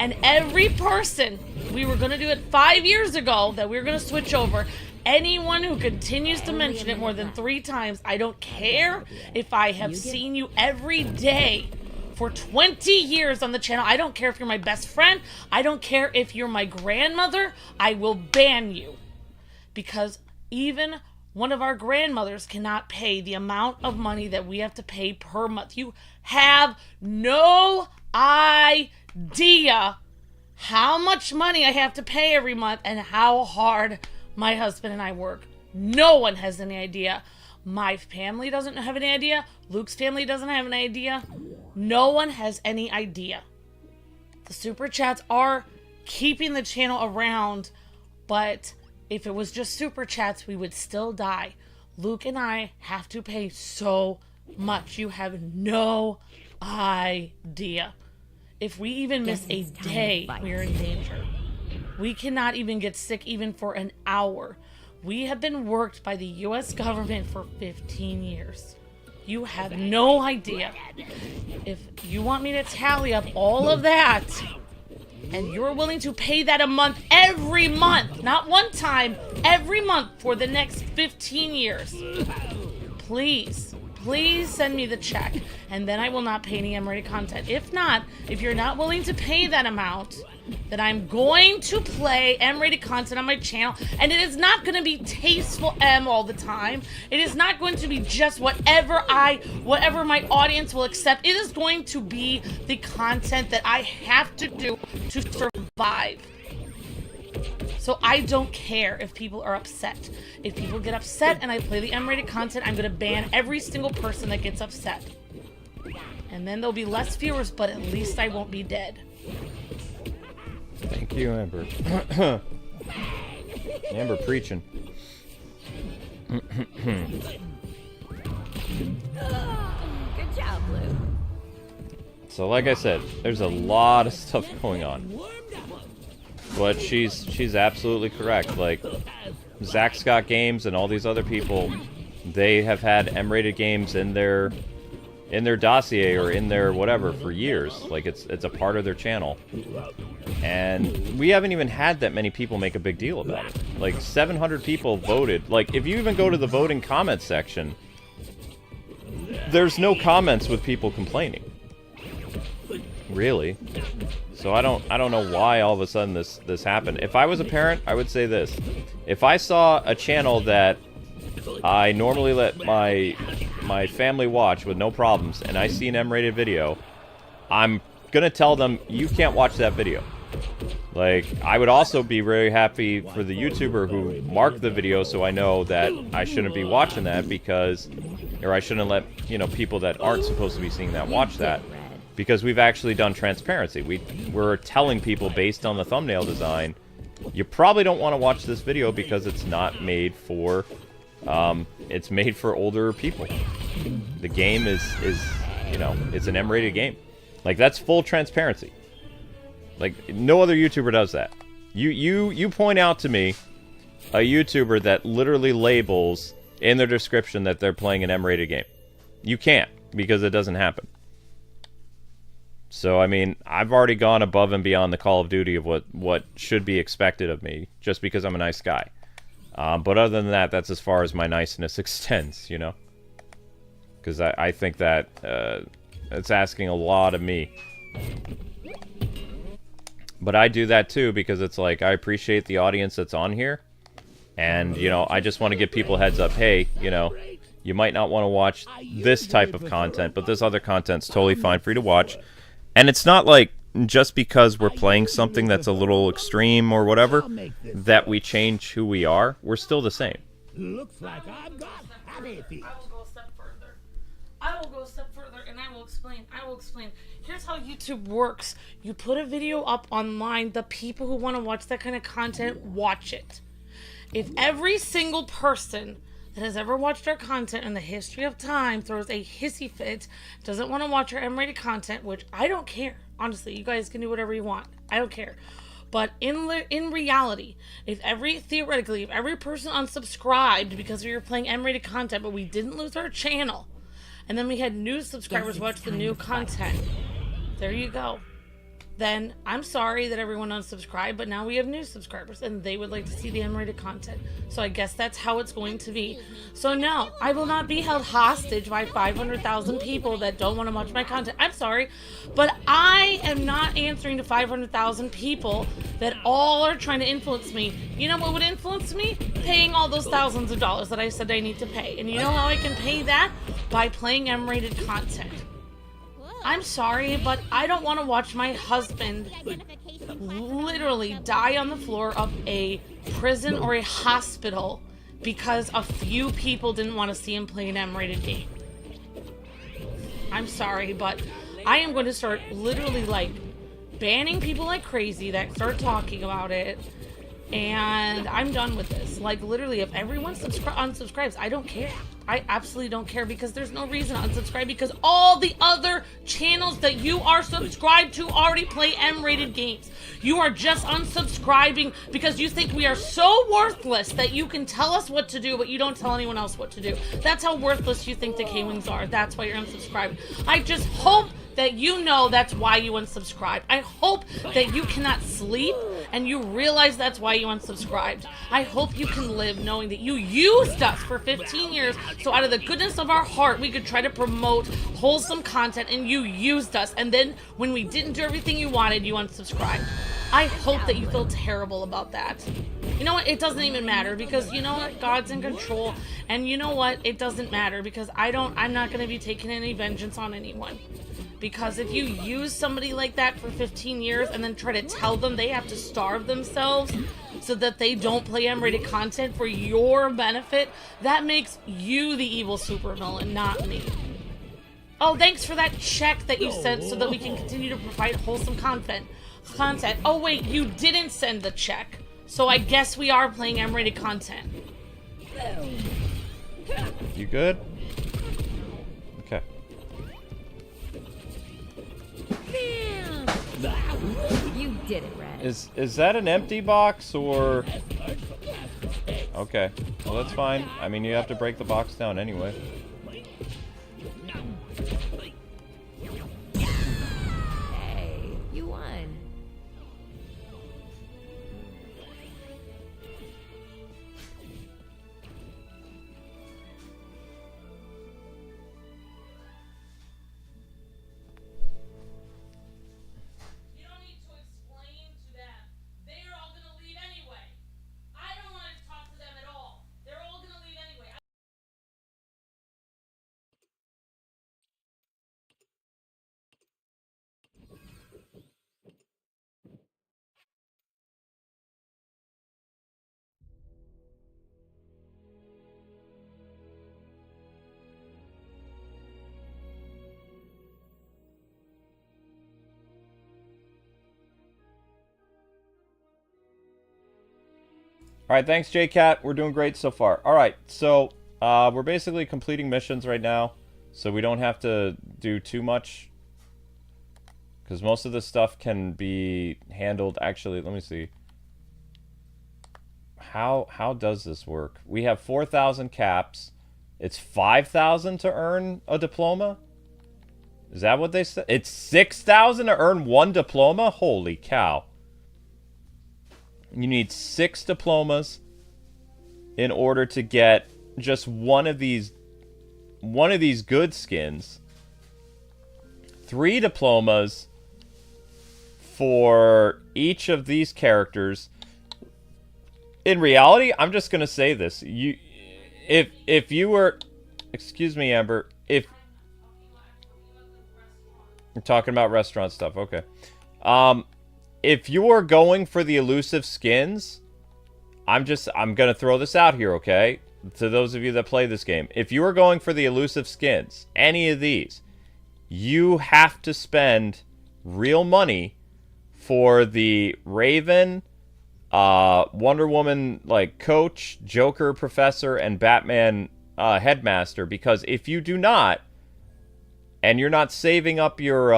And every person, we were going to do it 5 years ago, that we were going to switch over. Anyone who continues to mention it more than 3 times, I don't care if I have seen you every day for 20 years on the channel. I don't care if you're my best friend. I don't care if you're my grandmother. I will ban you. Because even one of our grandmothers cannot pay the amount of money that we have to pay per month. You have no idea how much money I have to pay every month and how hard my husband and I work. No one has any idea. My family doesn't have any idea. Luke's family doesn't have any idea. No one has any idea. The super chats are keeping the channel around, but if it was just super chats, we would still die. Luke and I have to pay so much. You have no idea. If we even miss a day, we're in danger. We cannot even get sick even for an hour. We have been worked by the US government for 15 years. You have no idea. If you want me to tally up all of that, and you're willing to pay that a month, every month, not one time, every month for the next 15 years, please send me the check, and then I will not pay any M-rated content. If not, if you're not willing to pay that amount, then I'm going to play M-rated content on my channel, and it is not going to be tasteful M all the time. It is not going to be just whatever my audience will accept. It is going to be the content that I have to do to survive. So I don't care if people are upset. If people get upset and I play the M-rated content, I'm going to ban every single person that gets upset. And then there'll be less viewers, but at least I won't be dead. Thank you, Amber. Amber preaching. Good job, Blue. So like I said, there's a lot of stuff going on. But she's absolutely correct. Like, Zach Scott Games and all these other people, they have had M-rated games in their dossier or in their whatever for years. Like, it's a part of their channel. And we haven't even had that many people make a big deal about it. Like, 700 people voted. Like, if you even go to the voting comment section, there's no comments with people complaining. Really. So I don't know why all of a sudden this happened. If I was a parent, I would say this. If I saw a channel that I normally let my family watch with no problems, and I see an M-rated video, I'm gonna tell them, you can't watch that video. Like, I would also be very happy for the YouTuber who marked the video, so I know that I shouldn't be watching that because, or I shouldn't let, you know, people that aren't supposed to be seeing that watch that. Because we've actually done transparency. We're telling people based on the thumbnail design, you probably don't want to watch this video because it's not made for, it's made for older people. The game is, you know, it's an M-rated game. Like, that's full transparency. Like, no other YouTuber does that. You point out to me a YouTuber that literally labels in their description that they're playing an M-rated game. You can't, because it doesn't happen. So, I mean, I've already gone above and beyond the Call of Duty of what should be expected of me, just because I'm a nice guy. But other than that, that's as far as my niceness extends, you know? Because I think that it's asking a lot of me. But I do that too, because it's like, I appreciate the audience that's on here. And, you know, I just want to give people a heads up, hey, you know, you might not want to watch this type of content, but this other content's totally fine for you to watch. And it's not like just because we're playing something that's a little extreme or whatever that we change who we are. We're still the same. Looks like I've got happy feet. I will go a step further. I will go a step further, and I will explain. Here's how YouTube works. You put a video up online. The people who want to watch that kind of content, watch it. If every single person that has ever watched our content in the history of time throws a hissy fit, doesn't want to watch our M-rated content, which I don't care. Honestly, you guys can do whatever you want. I don't care. But in reality, theoretically, if every person unsubscribed because we were playing M-rated content, but we didn't lose our channel, and then we had new subscribers watch the new content, there you go. Then I'm sorry that everyone unsubscribed, but now we have new subscribers and they would like to see the M-rated content. So I guess that's how it's going to be. So no, I will not be held hostage by 500,000 people that don't want to watch my content. I'm sorry, but I am not answering to 500,000 people that all are trying to influence me. You know what would influence me? Paying all those thousands of dollars that I said I need to pay. And you know how I can pay that? By playing M-rated content. I'm sorry, but I don't want to watch my husband literally die on the floor of a prison or a hospital because a few people didn't want to see him play an M-rated game. I'm sorry, but I am going to start literally, like, banning people like crazy that start talking about it. And I'm done with this. Like, literally, if everyone unsubscribes, I don't care. I absolutely don't care, because there's no reason to unsubscribe, because all the other channels that you are subscribed to already play M-rated games. You are just unsubscribing because you think we are so worthless that you can tell us what to do, but you don't tell anyone else what to do. That's how worthless you think the Kwings are. That's why you're unsubscribed. I just hope that you know that's why you unsubscribed. I hope that you cannot sleep and you realize that's why you unsubscribed. I hope you can live knowing that you used us for 15 years, so out of the goodness of our heart, we could try to promote wholesome content, and you used us, and then when we didn't do everything you wanted, you unsubscribed. I hope that you feel terrible about that. You know what? It doesn't even matter, because you know what? God's in control, and you know what? It doesn't matter, because I'm not going to be taking any vengeance on anyone. Because if you use somebody like that for 15 years and then try to tell them they have to starve themselves so that they don't play M-rated content for your benefit, that makes you the evil supervillain, not me. Oh, thanks for that check that you sent so that we can continue to provide wholesome content. Oh wait, you didn't send the check. So I guess we are playing M-rated content. You good? Okay. You did it, Rant. Is that an empty box or? Okay, well that's fine. I mean, you have to break the box down anyway. Hey, you won. Alright, thanks JCat. We're doing great so far. Alright, so we're basically completing missions right now, so we don't have to do too much, because most of this stuff can be handled. Actually, let me see. How does this work? We have 4,000 caps. It's 5,000 to earn a diploma? Is that what they said? It's 6,000 to earn one diploma? Holy cow. You need 6 diplomas in order to get just one of these good skins. 3 diplomas for each of these characters. In reality, I'm just gonna say this. If you were, excuse me, Amber, if you're talking about restaurant stuff, okay. If you are going for the elusive skins, I'm gonna throw this out here, okay? To those of you that play this game. If you are going for the elusive skins, any of these, you have to spend real money for the Raven, Wonder Woman, like, Coach, Joker, Professor, and Batman, Headmaster. Because if you do not, and you're not saving up your,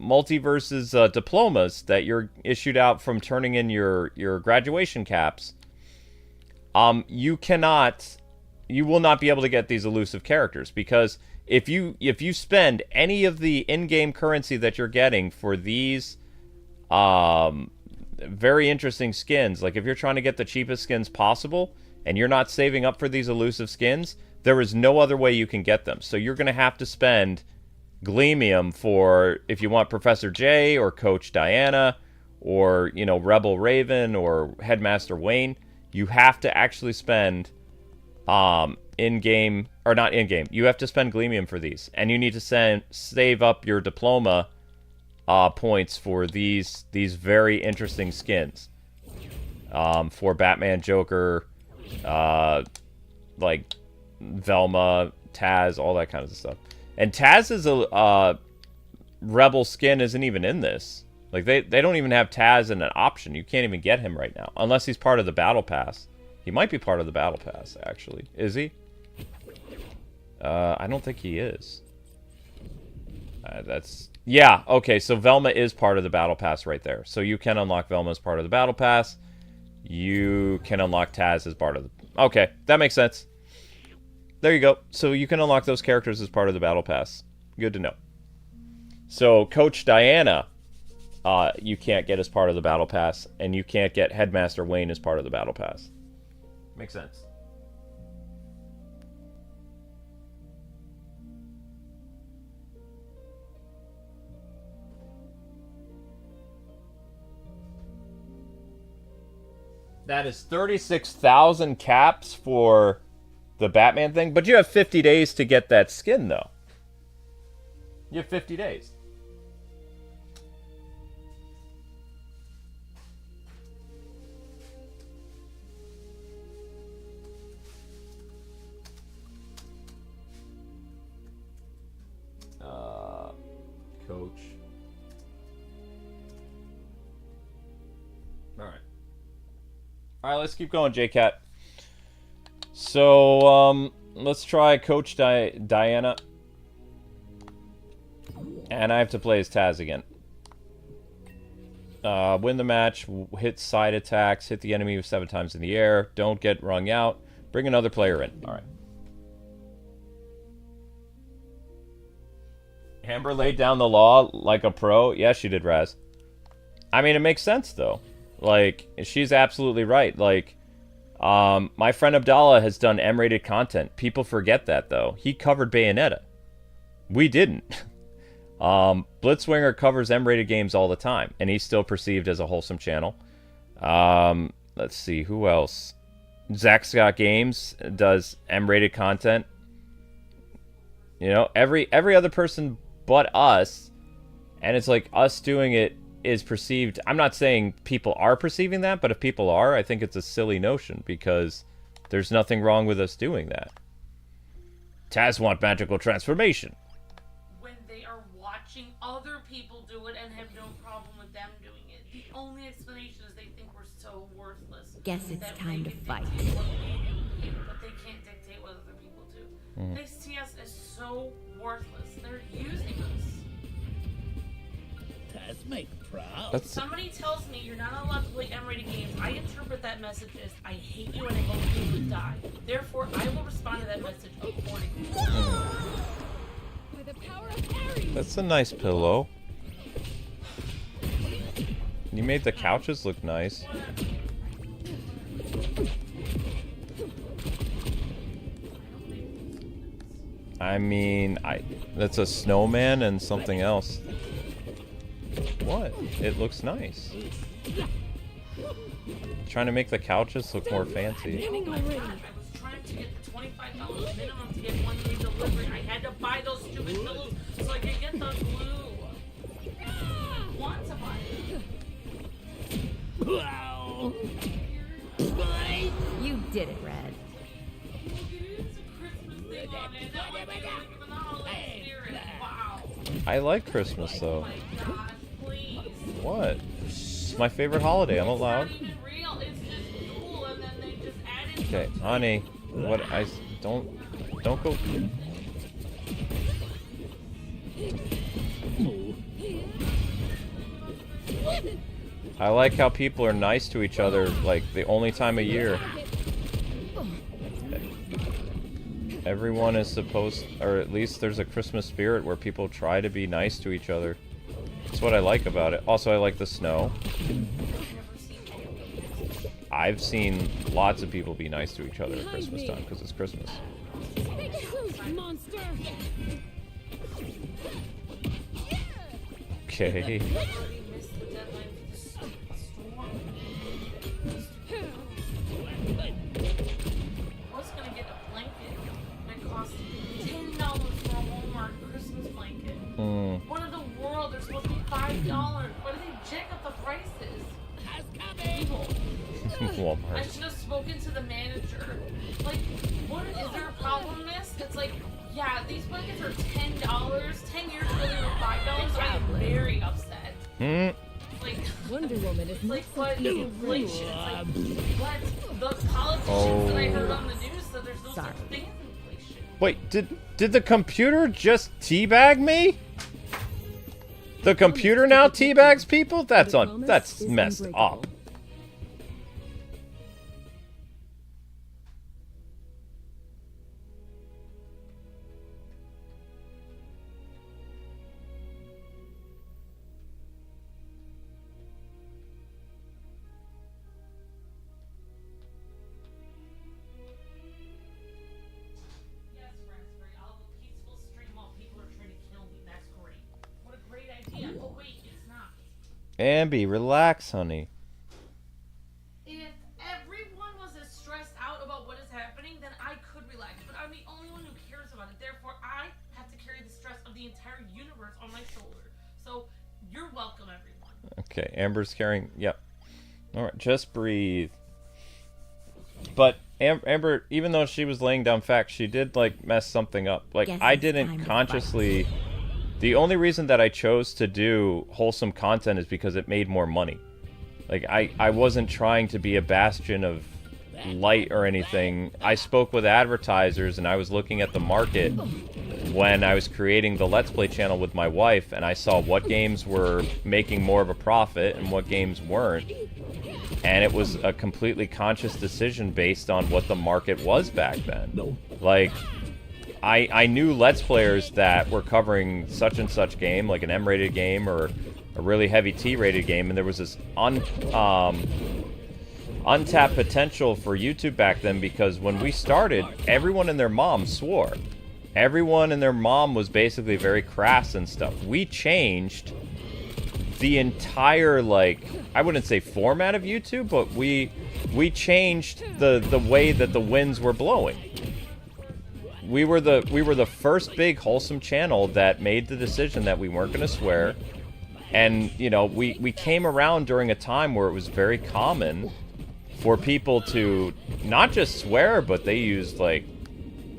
Multiversus diplomas that you're issued out from turning in your graduation caps, you will not be able to get these elusive characters, because if you spend any of the in-game currency that you're getting for these very interesting skins, like if you're trying to get the cheapest skins possible and you're not saving up for these elusive skins, there is no other way you can get them. So you're going to have to spend Gleamium for, if you want Professor J or Coach Diana or, you know, Rebel Raven or Headmaster Wayne, you have to actually spend in-game, or not in-game, you have to spend Gleamium for these, and you need to save up your diploma points for these very interesting skins, for Batman, Joker, like Velma, Taz, all that kind of stuff. And Taz's Rebel skin isn't even in this. Like, they don't even have Taz in an option. You can't even get him right now. Unless he's part of the Battle Pass. He might be part of the Battle Pass, actually. Is he? I don't think he is. That's... Yeah, okay, so Velma is part of the Battle Pass right there. So you can unlock Velma as part of the Battle Pass. You can unlock Taz as part of the... Okay, that makes sense. There you go. So you can unlock those characters as part of the Battle Pass. Good to know. So Coach Diana, you can't get as part of the Battle Pass, and you can't get Headmaster Wayne as part of the Battle Pass. Makes sense. That is 36,000 caps for the Batman thing, but you have 50 days to get that skin, though. You have 50 days. Coach. All right. All right, let's keep going, JCat. So, let's try Coach Diana. And I have to play as Taz again. Win the match, hit side attacks, hit the enemy 7 times in the air, don't get wrung out, bring another player in. All right. Amber laid down the law like a pro. Yeah, she did, Raz. I mean, it makes sense, though. Like, she's absolutely right. Like, my friend Abdallah has done M-rated content. People forget that, though. He covered Bayonetta. We didn't. Blitzwinger covers M-rated games all the time, and he's still perceived as a wholesome channel. Let's see, who else? Zach Scott Games does M-rated content. You know, every other person but us, and it's like us doing it is perceived. I'm not saying people are perceiving that, but if people are, I think it's a silly notion because there's nothing wrong with us doing that. Taz want magical transformation. When they are watching other people do it and have no problem with them doing it. The only explanation is they think we're so worthless. Guess it's that time they to can fight. dictate what we do, but they can't dictate what other people do. They see us as so worthless. They're using us. Taz make proud. That's Somebody tells me you're not allowed to play M-rated games. I interpret that message as I hate you and I hope you would die. Therefore, I will respond to that message accordingly. By the power of Ares. that's a nice pillow. You made the couches look nice. I mean, that's a snowman and something else. What? It looks nice. Trying to make the couches look more fancy. Winning already. I was trying to get the $25 minimum to get 1 day delivery. I had to buy those stupid pillows so I could get the glue. I want to buy it. Wow. You did it, Red. It's a Christmas thing on it. That would be like in the holiday spirit. Wow. I like Christmas, Oh though. my gosh, please. What? It's my favorite holiday. I'm allowed. It's not even real. It's just cool, and then they just added. Okay, honey. What? Don't go. I like how people are nice to each other, like, the only time of year. Everyone is supposed, or at least there's a Christmas spirit where people try to be nice to each other. That's what I like about it. Also, I like the snow. I've seen lots of people be nice to each other at Christmas time, because it's Christmas. Take a truth, monster. Okay. Already missed the deadline for the stupid storm. I was gonna get a blanket that cost $10 for a Walmart Christmas blanket. What in the world? They're supposed to be $5. Why do they jack up the prices? Evil. I Walmart. should have spoken to the manager. Like, what is there a problem, miss? It's like, yeah, these blankets are $10. 10 years ago they were $5. I am very upset. Wonder Woman is not But something inflation. It's like, what? The politicians that I heard on the news said there's no such thing as inflation. Wait, did the computer just teabag me? The computer now teabags people? That's messed up. Ambi, relax, honey. If everyone was as stressed out about what is happening, then I could relax. But I'm the only one who cares about it. Therefore, I have to carry the stress of the entire universe on my shoulder. So, you're welcome, everyone. Okay, Amber's carrying... Yep. Alright, just breathe. But Amber, even though she was laying down facts, she did, like, mess something up. Like, I didn't consciously... The only reason that I chose to do wholesome content is because it made more money. Like, I wasn't trying to be a bastion of light or anything. I spoke with advertisers and I was looking at the market when I was creating the Let's Play channel with my wife, and I saw what games were making more of a profit and what games weren't. And it was a completely conscious decision based on what the market was back then. Like... I knew Let's Players that were covering such and such game, like an M-rated game or a really heavy T-rated game, and there was this untapped potential for YouTube back then, because when we started, everyone and their mom swore. Everyone and their mom was basically very crass and stuff. We changed the entire, like, I wouldn't say format of YouTube, but we changed the way that the winds were blowing. We were the first big wholesome channel that made the decision that we weren't going to swear. And, you know, we came around during a time where it was very common for people to not just swear, but they used, like,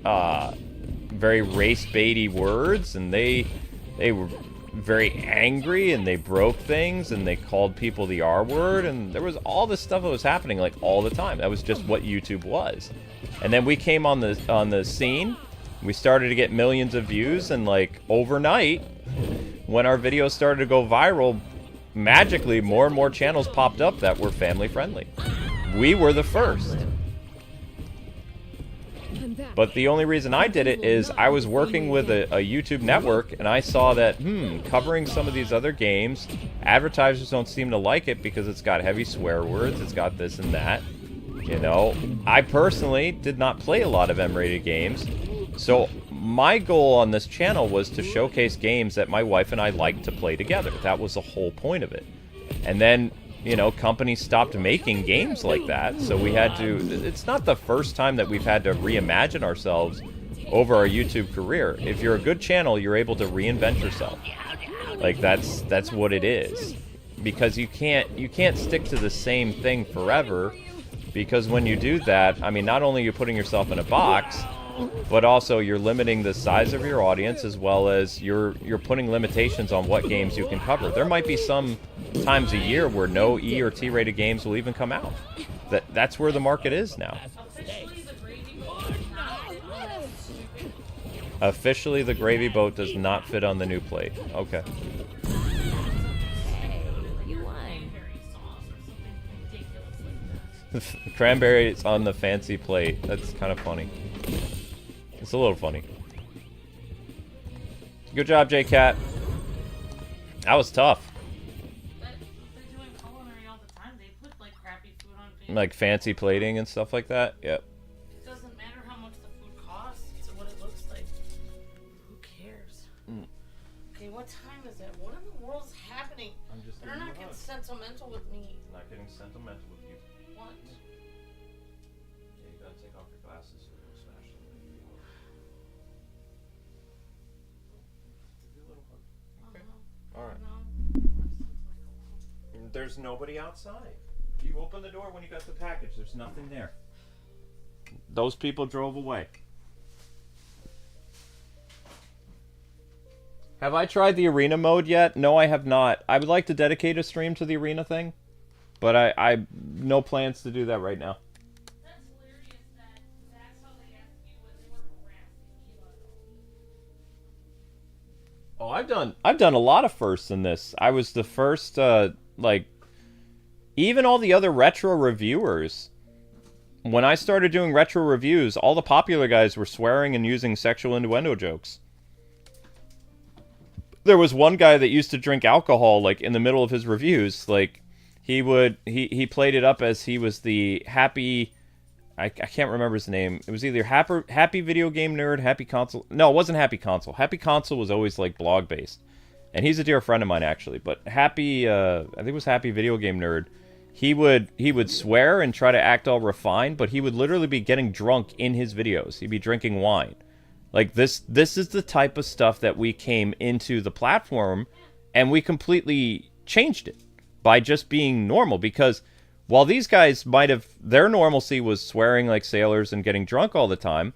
very race-baity words, and they were very angry, and they broke things, and they called people the R word, and there was all this stuff that was happening, like, all the time. That was just what YouTube was. And then we came on the scene. We started to get millions of views, and, like, overnight, when our videos started to go viral, magically more and more channels popped up that were family friendly. We were the first. But the only reason I did it is I was working with a YouTube network, and I saw that, covering some of these other games, advertisers don't seem to like it because it's got heavy swear words, it's got this and that. You know, I personally did not play a lot of M-rated games, so my goal on this channel was to showcase games that my wife and I like to play together. That was the whole point of it. And then, you know, companies stopped making games like that, so we had to... It's not the first time that we've had to reimagine ourselves over our YouTube career. If you're a good channel, you're able to reinvent yourself. Like, that's what it is. Because you can't stick to the same thing forever, because when you do that, I mean, not only are you putting yourself in a box, but also you're limiting the size of your audience, as well as you're putting limitations on what games you can cover. There might be some times a year where no E or T rated games will even come out. That's where the market is now. Officially, the gravy boat does not fit on the new plate. Okay. Cranberries on the fancy plate. That's kind of funny. It's a little funny. Good job, J-Cat. That was tough. They're doing culinary all the time. They put, like, crappy food on videos. Like fancy plating and stuff like that? Yep. It doesn't matter how much the food costs. It's what it looks like. Who cares? Okay, what time is it? What in the world's happening? They're not getting sentimental with me. Not getting sentimental with you. What? Yeah, you gotta take off your glasses so you don't smash them. Okay. Alright. There's nobody outside. You opened the door when you got the package. There's nothing there. Those people drove away. Have I tried the arena mode yet? No, I have not. I would like to dedicate a stream to the arena thing, but I no plans to do that right now. That's hilarious that that's how they asked you when they were harassing Elo. Oh, I've done a lot of firsts in this. I was the first, like, even all the other retro reviewers. When I started doing retro reviews, all the popular guys were swearing and using sexual innuendo jokes. There was one guy that used to drink alcohol, like, in the middle of his reviews. Like, he played it up as he was the happy... I can't remember his name. It was either happy video game nerd, happy console... No, it wasn't happy console. Happy console was always, like, blog-based. And he's a dear friend of mine, actually. But happy... I think it was happy video game nerd. He would swear and try to act all refined, but he would literally be getting drunk in his videos. He'd be drinking wine. Like, this is the type of stuff that we came into the platform, and we completely changed it by just being normal. Because while these guys might have, their normalcy was swearing like sailors and getting drunk all the time,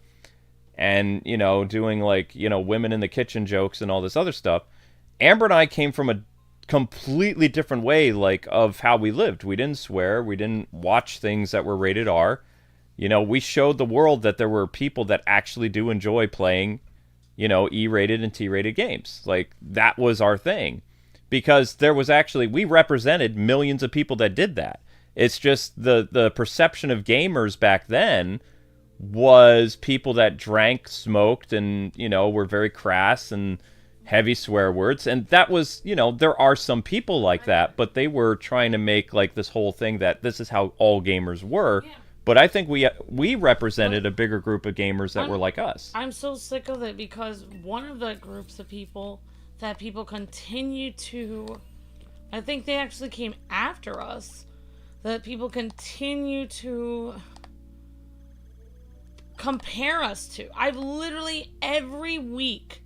and, you know, doing, like, you know, women in the kitchen jokes and all this other stuff, Amber and I came from a completely different way, like, of how we lived. We didn't swear. We didn't watch things that were rated R. You know, we showed the world that there were people that actually do enjoy playing, you know, E-rated and T-rated games. Like, that was our thing. Because there was actually, we represented millions of people that did that. It's just the perception of gamers back then was people that drank, smoked, and, you know, were very crass and heavy swear words. And that was, you know, there are some people like that, but they were trying to make, like, this whole thing that this is how all gamers were. Yeah. But I think we represented a bigger group of gamers that were like us. I'm so sick of it because one of the groups of people that people continue to... I think they actually came after us. That people continue to compare us to. I've literally, every week,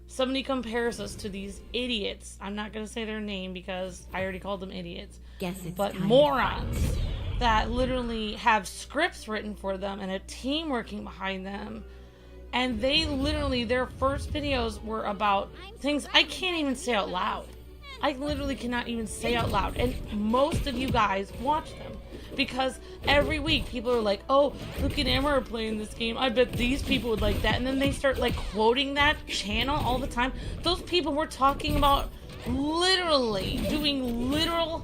somebody compares us to these idiots. I'm not going to say their name because I already called them idiots. But morons that literally have scripts written for them and a team working behind them. And they literally, their first videos were about things I can't even say out loud. I literally cannot even say out loud. And most of you guys watch them. Because every week people are like, oh, look at Amber playing this game. I bet these people would like that. And then they start, like, quoting that channel all the time. Those people were talking about literally doing literal...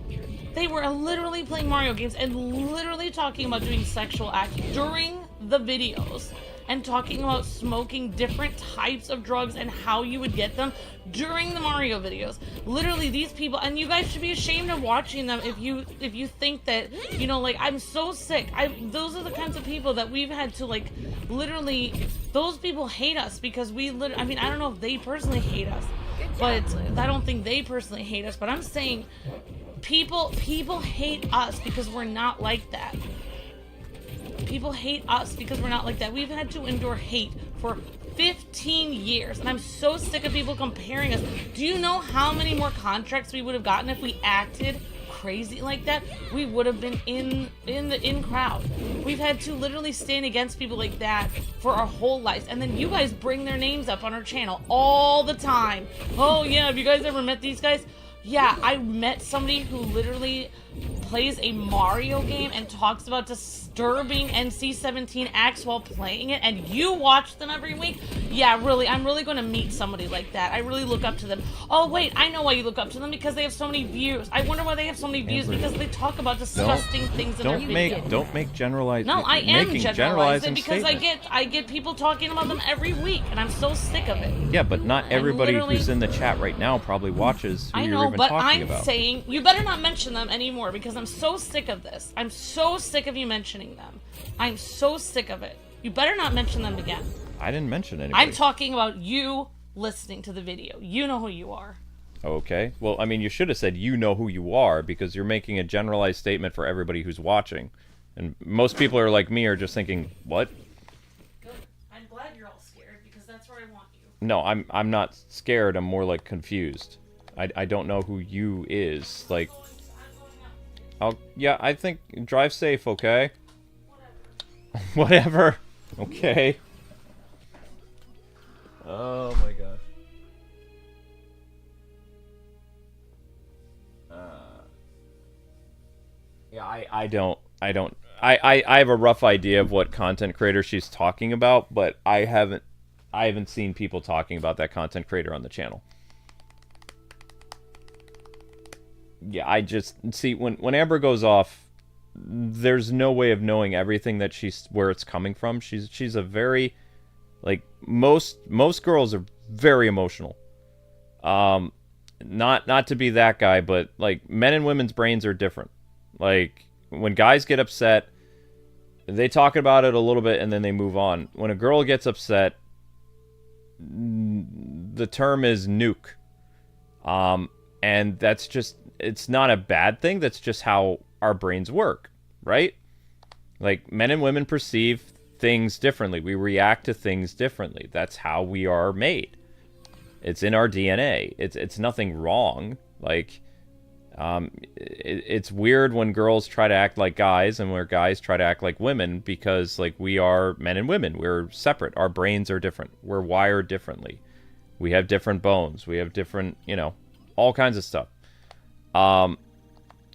They were literally playing Mario games and literally talking about doing sexual acts during the videos. And talking about smoking different types of drugs and how you would get them during the Mario videos. Literally, these people, and you guys should be ashamed of watching them if you think that, you know, like, I'm so sick. Those are the kinds of people that we've had to, like, literally, those people hate us because we literally, I mean, I don't know if they personally hate us, but I don't think they personally hate us, but I'm saying people hate us because we're not like that. People hate us because we're not like that. We've had to endure hate for 15 years, and I'm so sick of people comparing us. Do you know how many more contracts we would have gotten if we acted crazy like that? We would have been in the crowd. We've had to literally stand against people like that for our whole lives, and then you guys bring their names up on our channel all the time. Oh yeah, have you guys ever met these guys? Yeah, I met somebody who literally plays a Mario game and talks about disturbing NC-17 acts while playing it, and you watch them every week? Yeah, really, I'm really going to meet somebody like that. I really look up to them. Oh, wait, I know why you look up to them, because they have so many views. I wonder why they have so many views, because they talk about disgusting things in their videos. Don't make generalized... No, I am generalizing because I get people talking about them every week, and I'm so sick of it. Yeah, but not everybody who's in the chat right now probably watches who you're even talking about. I'm saying you better not mention them anymore because I'm so sick of this. I'm so sick of you mentioning them. I'm so sick of it. You better not mention them again. I didn't mention anybody. I'm talking about you listening to the video. You know who you are. Okay. Well, I mean, you should have said you know who you are because you're making a generalized statement for everybody who's watching. And most people are like me are just thinking, what? Good. I'm glad you're all scared because that's where I want you. No, I'm not scared. I'm more like confused. I don't know who you is. Like, yeah, I think drive safe, okay? Whatever. Okay. Oh my gosh. Yeah, I have a rough idea of what content creator she's talking about, but I haven't seen people talking about that content creator on the channel. Yeah, I just see when Amber goes off, there's no way of knowing everything that where it's coming from. She's a very, like, most girls are very emotional. Not to be that guy, but like men and women's brains are different. Like when guys get upset, they talk about it a little bit and then they move on. When a girl gets upset, the term is nuke. And that's just, it's not a bad thing. That's just how our brains work, right? Like men and women perceive things differently. We react to things differently. That's how we are made. It's in our DNA. It's nothing wrong. Like, it's weird when girls try to act like guys and where guys try to act like women because, like, we are men and women. We're separate. Our brains are different. We're wired differently. We have different bones. We have different, all kinds of stuff. And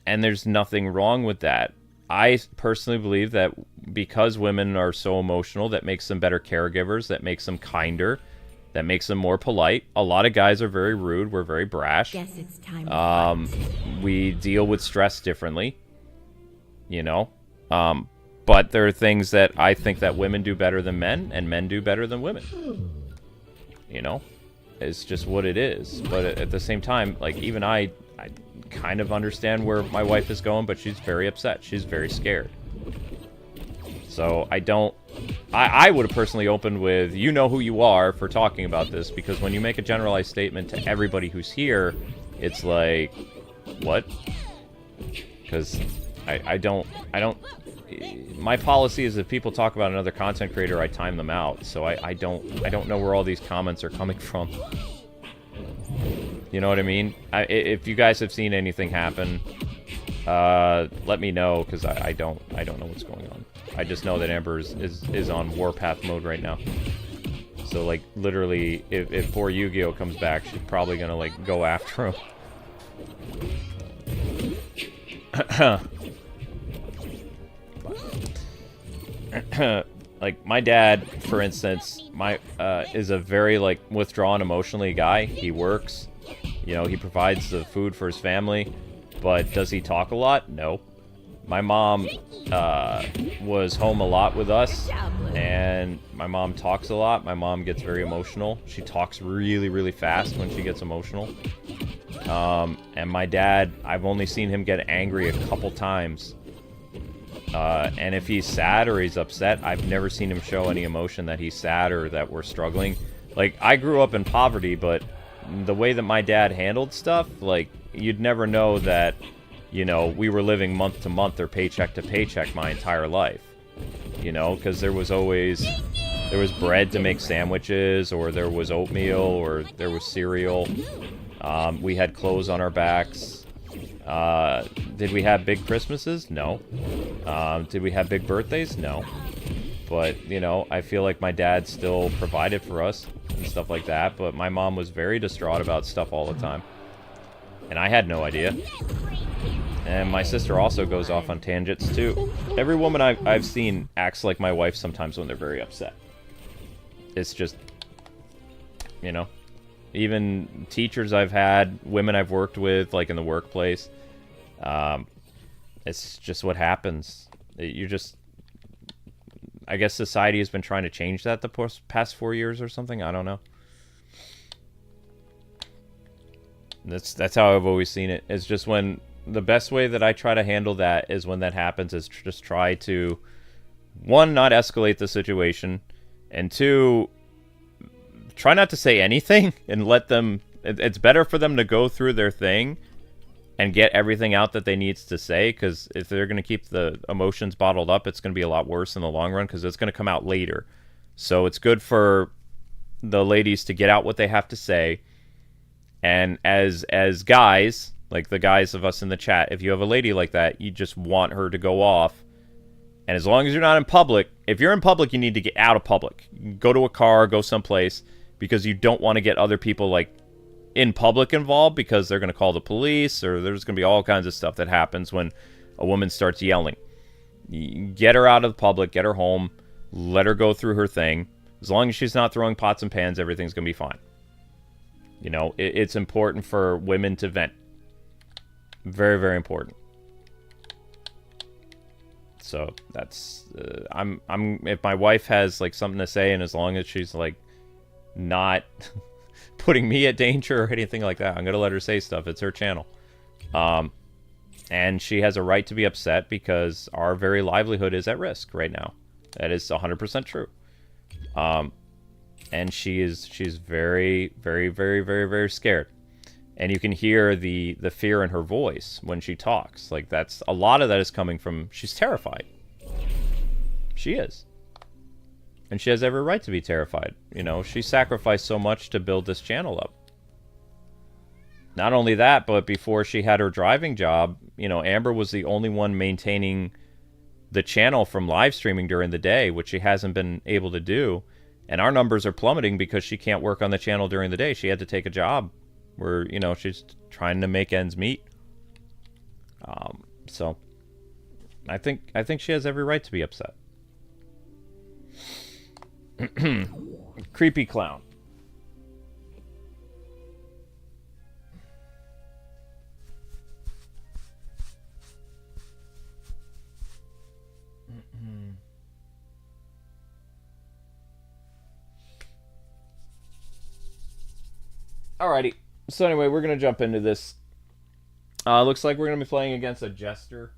there's nothing wrong with that. I personally believe that because women are so emotional, that makes them better caregivers, that makes them kinder, that makes them more polite. A lot of guys are very rude. We're very brash. Guess it's time. We deal with stress differently, but there are things that I think that women do better than men, and men do better than women. It's just what it is. But at the same time, like, even I kind of understand where my wife is going, but she's very upset. She's very scared. So I would have personally opened with, you know who you are for talking about this, because when you make a generalized statement to everybody who's here, it's like, what? Because I don't, my policy is if people talk about another content creator, I time them out. So I don't know where all these comments are coming from. You know what I mean? If you guys have seen anything happen, let me know, because I don't know what's going on. I just know that Amber is on warpath mode right now. So, like, literally, if poor Yu-Gi-Oh comes back, she's probably gonna, like, go after him. Like, my dad, for instance, is a very, like, withdrawn emotionally guy. He works, he provides the food for his family, but does he talk a lot? No. My mom was home a lot with us, and my mom talks a lot. My mom gets very emotional. She talks really, really fast when she gets emotional. And my dad, I've only seen him get angry a couple times. And if he's sad or he's upset, I've never seen him show any emotion that he's sad or that we're struggling. Like, I grew up in poverty, but the way that my dad handled stuff, like, you'd never know that, we were living month to month or paycheck to paycheck my entire life. Because there was bread to make sandwiches, or there was oatmeal, or there was cereal. We had clothes on our backs. Did we have big Christmases? No. Did we have big birthdays? No. But, I feel like my dad still provided for us and stuff like that. But my mom was very distraught about stuff all the time. And I had no idea. And my sister also goes off on tangents, too. Every woman I've seen acts like my wife sometimes when they're very upset. It's just, even teachers I've had, women I've worked with, like in the workplace, it's just what happens. I guess society has been trying to change that the past 4 years or something. I don't know. That's how I've always seen it. It's just when the best way that I try to handle that is when that happens is just try to, one, not escalate the situation, and two, try not to say anything and let them. It's better for them to go through their thing and get everything out that they needs to say, because if they're going to keep the emotions bottled up, it's going to be a lot worse in the long run, because it's going to come out later. So it's good for the ladies to get out what they have to say. And as guys, like the guys of us in the chat, if you have a lady like that, you just want her to go off. And as long as you're not in public, if you're in public, you need to get out of public. Go to a car, go someplace, because you don't want to get other people, like, in public involved, because they're going to call the police, or there's going to be all kinds of stuff that happens when a woman starts yelling. Get her out of the public, get her home, let her go through her thing. As long as she's not throwing pots and pans, everything's going to be fine. You know, it's important for women to vent. Very, very important. So that's if my wife has like something to say, and as long as she's like not putting me at danger or anything like that, I'm gonna let her say stuff. It's her channel. And she has a right to be upset because our very livelihood is at risk right now. That is 100% true. And she's very, very, very, very, very scared. And you can hear the fear in her voice when she talks. Like, that's a lot of that is coming from, she's terrified. She is. And she has every right to be terrified. You know, she sacrificed so much to build this channel up. Not only that, but before she had her driving job, you know, Amber was the only one maintaining the channel from live streaming during the day, which she hasn't been able to do. And our numbers are plummeting because she can't work on the channel during the day. She had to take a job where, you know, she's trying to make ends meet. So I think she has every right to be upset. Creepy clown. Alrighty. So anyway, we're going to jump into this. Looks like we're going to be playing against a Jester.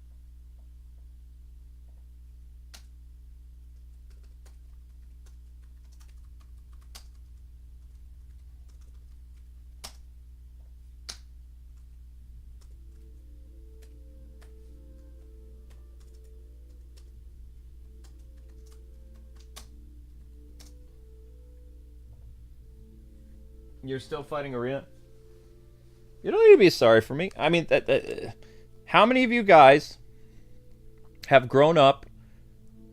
You're still fighting Arena? You don't need to be sorry for me. I mean, how many of you guys have grown up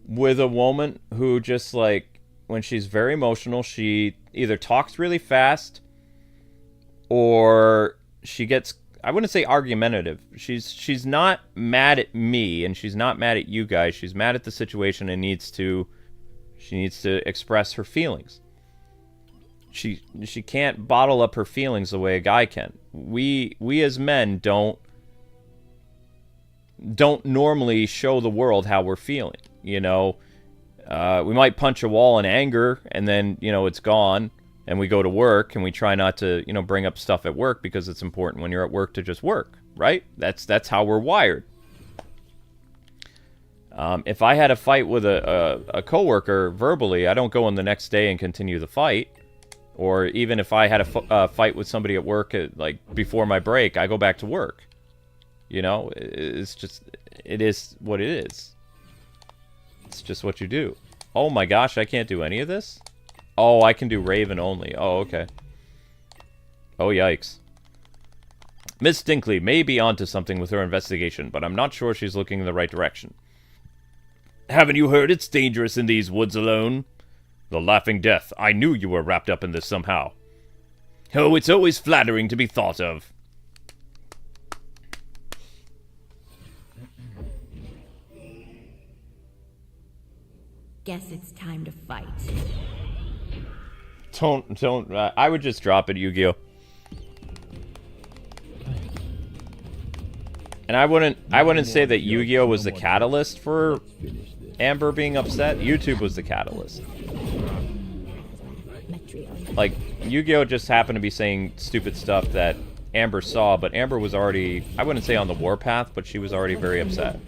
with a woman who just, like, when she's very emotional, she either talks really fast or she gets, I wouldn't say argumentative. She's not mad at me and she's not mad at you guys. She's mad at the situation and she needs to express her feelings. She can't bottle up her feelings the way a guy can. We as men don't normally show the world how we're feeling. You know, we might punch a wall in anger and then, you know, it's gone and we go to work and we try not to, you know, bring up stuff at work because it's important when you're at work to just work, right? That's how we're wired. If I had a fight with a coworker verbally, I don't go in the next day and continue the fight. Or even if I had a fight with somebody at work, like before my break, I go back to work. You know, it's just, it is what it is. It's just what you do. Oh my gosh, I can't do any of this? Oh, I can do Raven only. Oh, okay. Oh, yikes. Miss Dinkley may be onto something with her investigation, but I'm not sure she's looking in the right direction. Haven't you heard it's dangerous in these woods alone? The Laughing Death, I knew you were wrapped up in this somehow. Oh, it's always flattering to be thought of. Guess it's time to fight. Don't, I would just drop it, Yu-Gi-Oh! And I wouldn't say that Yu-Gi-Oh! Was the catalyst for Amber being upset. YouTube was the catalyst. Like, Yu-Gi-Oh! Just happened to be saying stupid stuff that Amber saw, but Amber was already, I wouldn't say on the warpath, but she was already very upset.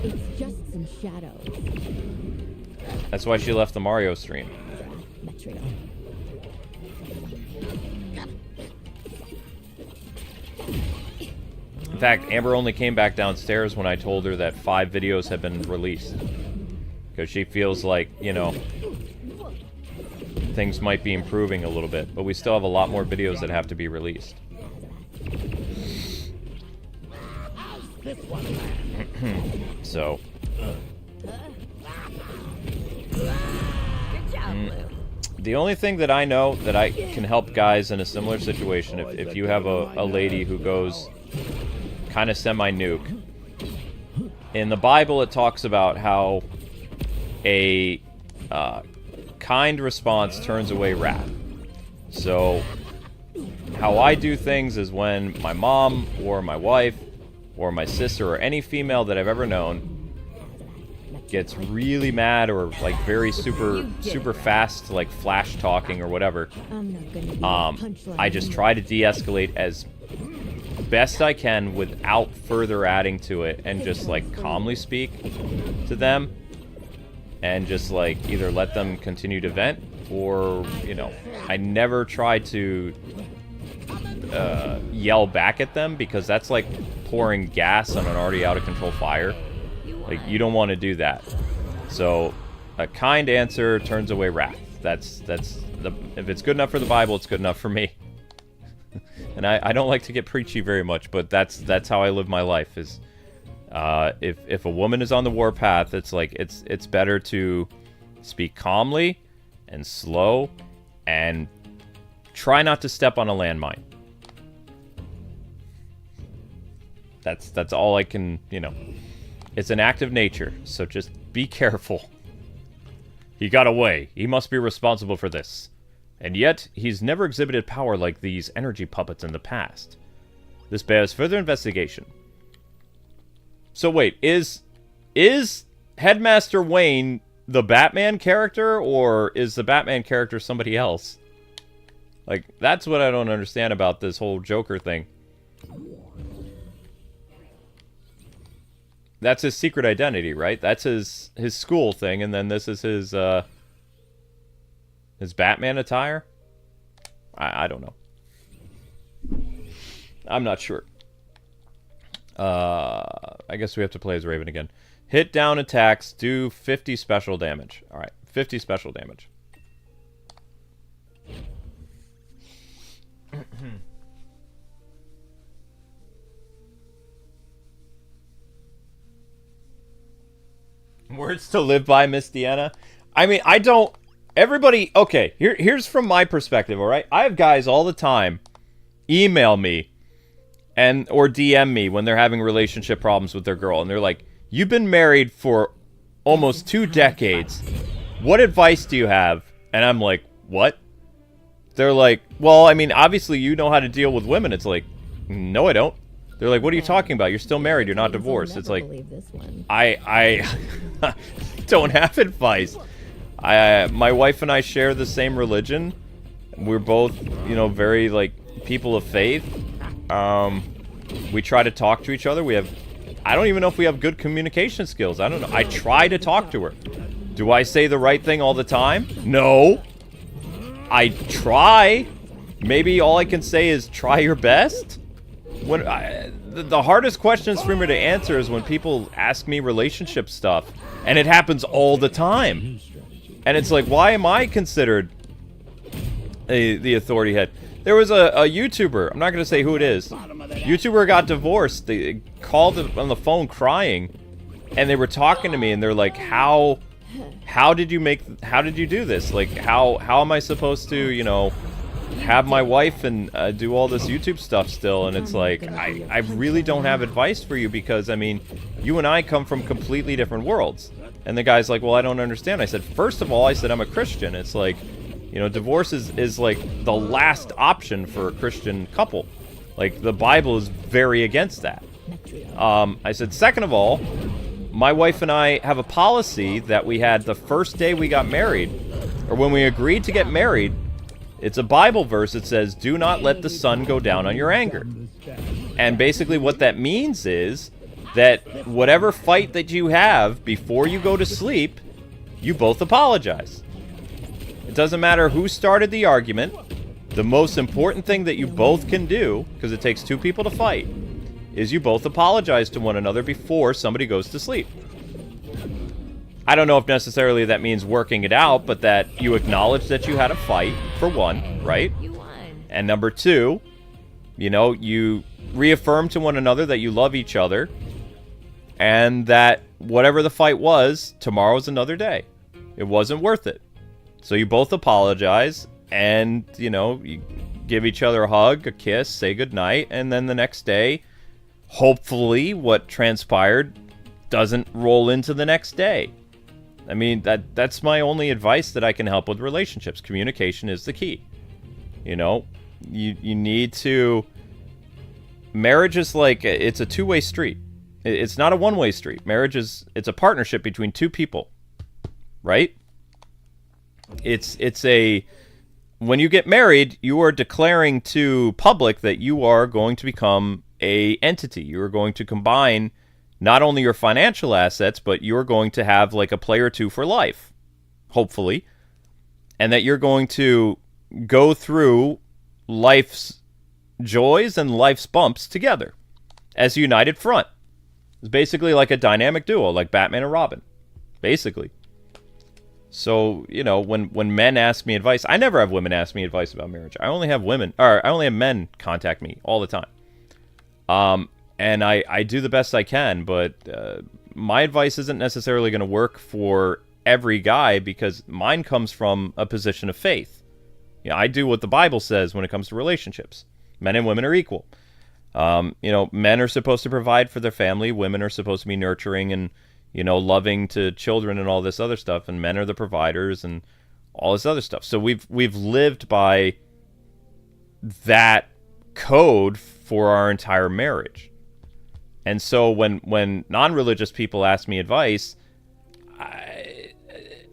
It's just some shadows. That's why she left the Mario stream. In fact, Amber only came back downstairs when I told her that 5 videos had been released. Because she feels like, you know, things might be improving a little bit, but we still have a lot more videos that have to be released. So. Good job, Blue. The only thing that I know that I can help guys in a similar situation, if you have a lady who goes kind of semi-nuke, in the Bible, it talks about how a kind response turns away wrath. So, how I do things is when my mom or my wife or my sister or any female that I've ever known gets really mad or like very super fast, like flash talking or whatever, I just try to de-escalate as best I can without further adding to it, and just like calmly speak to them and just like either let them continue to vent, or, you know, I never try to yell back at them, because that's like pouring gas on an already out of control fire. Like, you don't want to do that. So a kind answer turns away wrath. That's the, if it's good enough for the Bible, it's good enough for me. And I don't like to get preachy very much, but that's how I live my life. Is if a woman is on the warpath, it's like it's better to speak calmly and slow and try not to step on a landmine. That's all I can, you know. It's an act of nature, so just be careful. He got away. He must be responsible for this. And yet, he's never exhibited power like these energy puppets in the past. This bears further investigation. So wait, is Headmaster Wayne the Batman character, or is the Batman character somebody else? Like, that's what I don't understand about this whole Joker thing. That's his secret identity, right? That's his school thing, and then this is his Batman attire? I don't know. I'm not sure. I guess we have to play as Raven again. Hit down attacks, do 50 special damage. Alright, 50 special damage. Words to live by, Miss Deanna. I mean, I don't... Everybody... Okay, here's from my perspective, alright? I have guys all the time email me or DM me when they're having relationship problems with their girl, and they're like, you've been married for almost 2 decades. What advice do you have? And I'm like, what? They're like, well, I mean, obviously you know how to deal with women. It's like, no, I don't. They're like, what are you talking about? You're still married. You're not divorced. It's like, I don't have advice. My wife and I share the same religion. We're both, you know, very, like, people of faith. We try to talk to each other. I don't even know if we have good communication skills. I don't know. I try to talk to her. Do I say the right thing all the time? No. I try. Maybe all I can say is try your best. The hardest questions for me to answer is when people ask me relationship stuff, and it happens all the time. And it's like, why am I considered the authority head? There was a YouTuber, I'm not going to say who it is. YouTuber got divorced. They called on the phone crying, and they were talking to me, and they're like, how did you do this? Like, how am I supposed to, you know, have my wife and do all this YouTube stuff still? And it's like, I really don't have advice for you, because, I mean, you and I come from completely different worlds. And the guy's like, well, I don't understand. I said, first of all, I'm a Christian. It's like, you know, divorce is like the last option for a Christian couple. Like, the Bible is very against that. I said, second of all, my wife and I have a policy that we had the first day we got married, or when we agreed to get married. It's a Bible verse that says, do not let the sun go down on your anger. And basically what that means is that whatever fight that you have before you go to sleep, you both apologize. It doesn't matter who started the argument. The most important thing that you both can do, because it takes 2 people to fight, is you both apologize to one another before somebody goes to sleep. I don't know if necessarily that means working it out, but that you acknowledge that you had a fight, for one, right? And number 2, you know, you reaffirm to one another that you love each other, and that whatever the fight was, tomorrow's another day. It wasn't worth it. So you both apologize, and, you know, you give each other a hug, a kiss, say goodnight, and then the next day, hopefully what transpired doesn't roll into the next day. I mean, that's my only advice that I can help with relationships. Communication is the key. You know, you need to... Marriage is like, it's a two-way street. It's not a one-way street. Marriage is, it's a partnership between two people, right? It's a... When you get married, you are declaring to public that you are going to become a entity. You are going to combine not only your financial assets, but you're going to have like a play or two for life, hopefully, and that you're going to go through life's joys and life's bumps together as a united front. It's basically like a dynamic duo, like Batman and Robin, basically. So, you know, when men ask me advice, I never have women ask me advice about marriage. I only have men contact me all the time. And I do the best I can, but my advice isn't necessarily going to work for every guy because mine comes from a position of faith. You know, I do what the Bible says when it comes to relationships. Men and women are equal. You know, men are supposed to provide for their family. Women are supposed to be nurturing and, you know, loving to children and all this other stuff. And men are the providers and all this other stuff. So we've lived by that code for our entire marriage. And so when non-religious people ask me advice,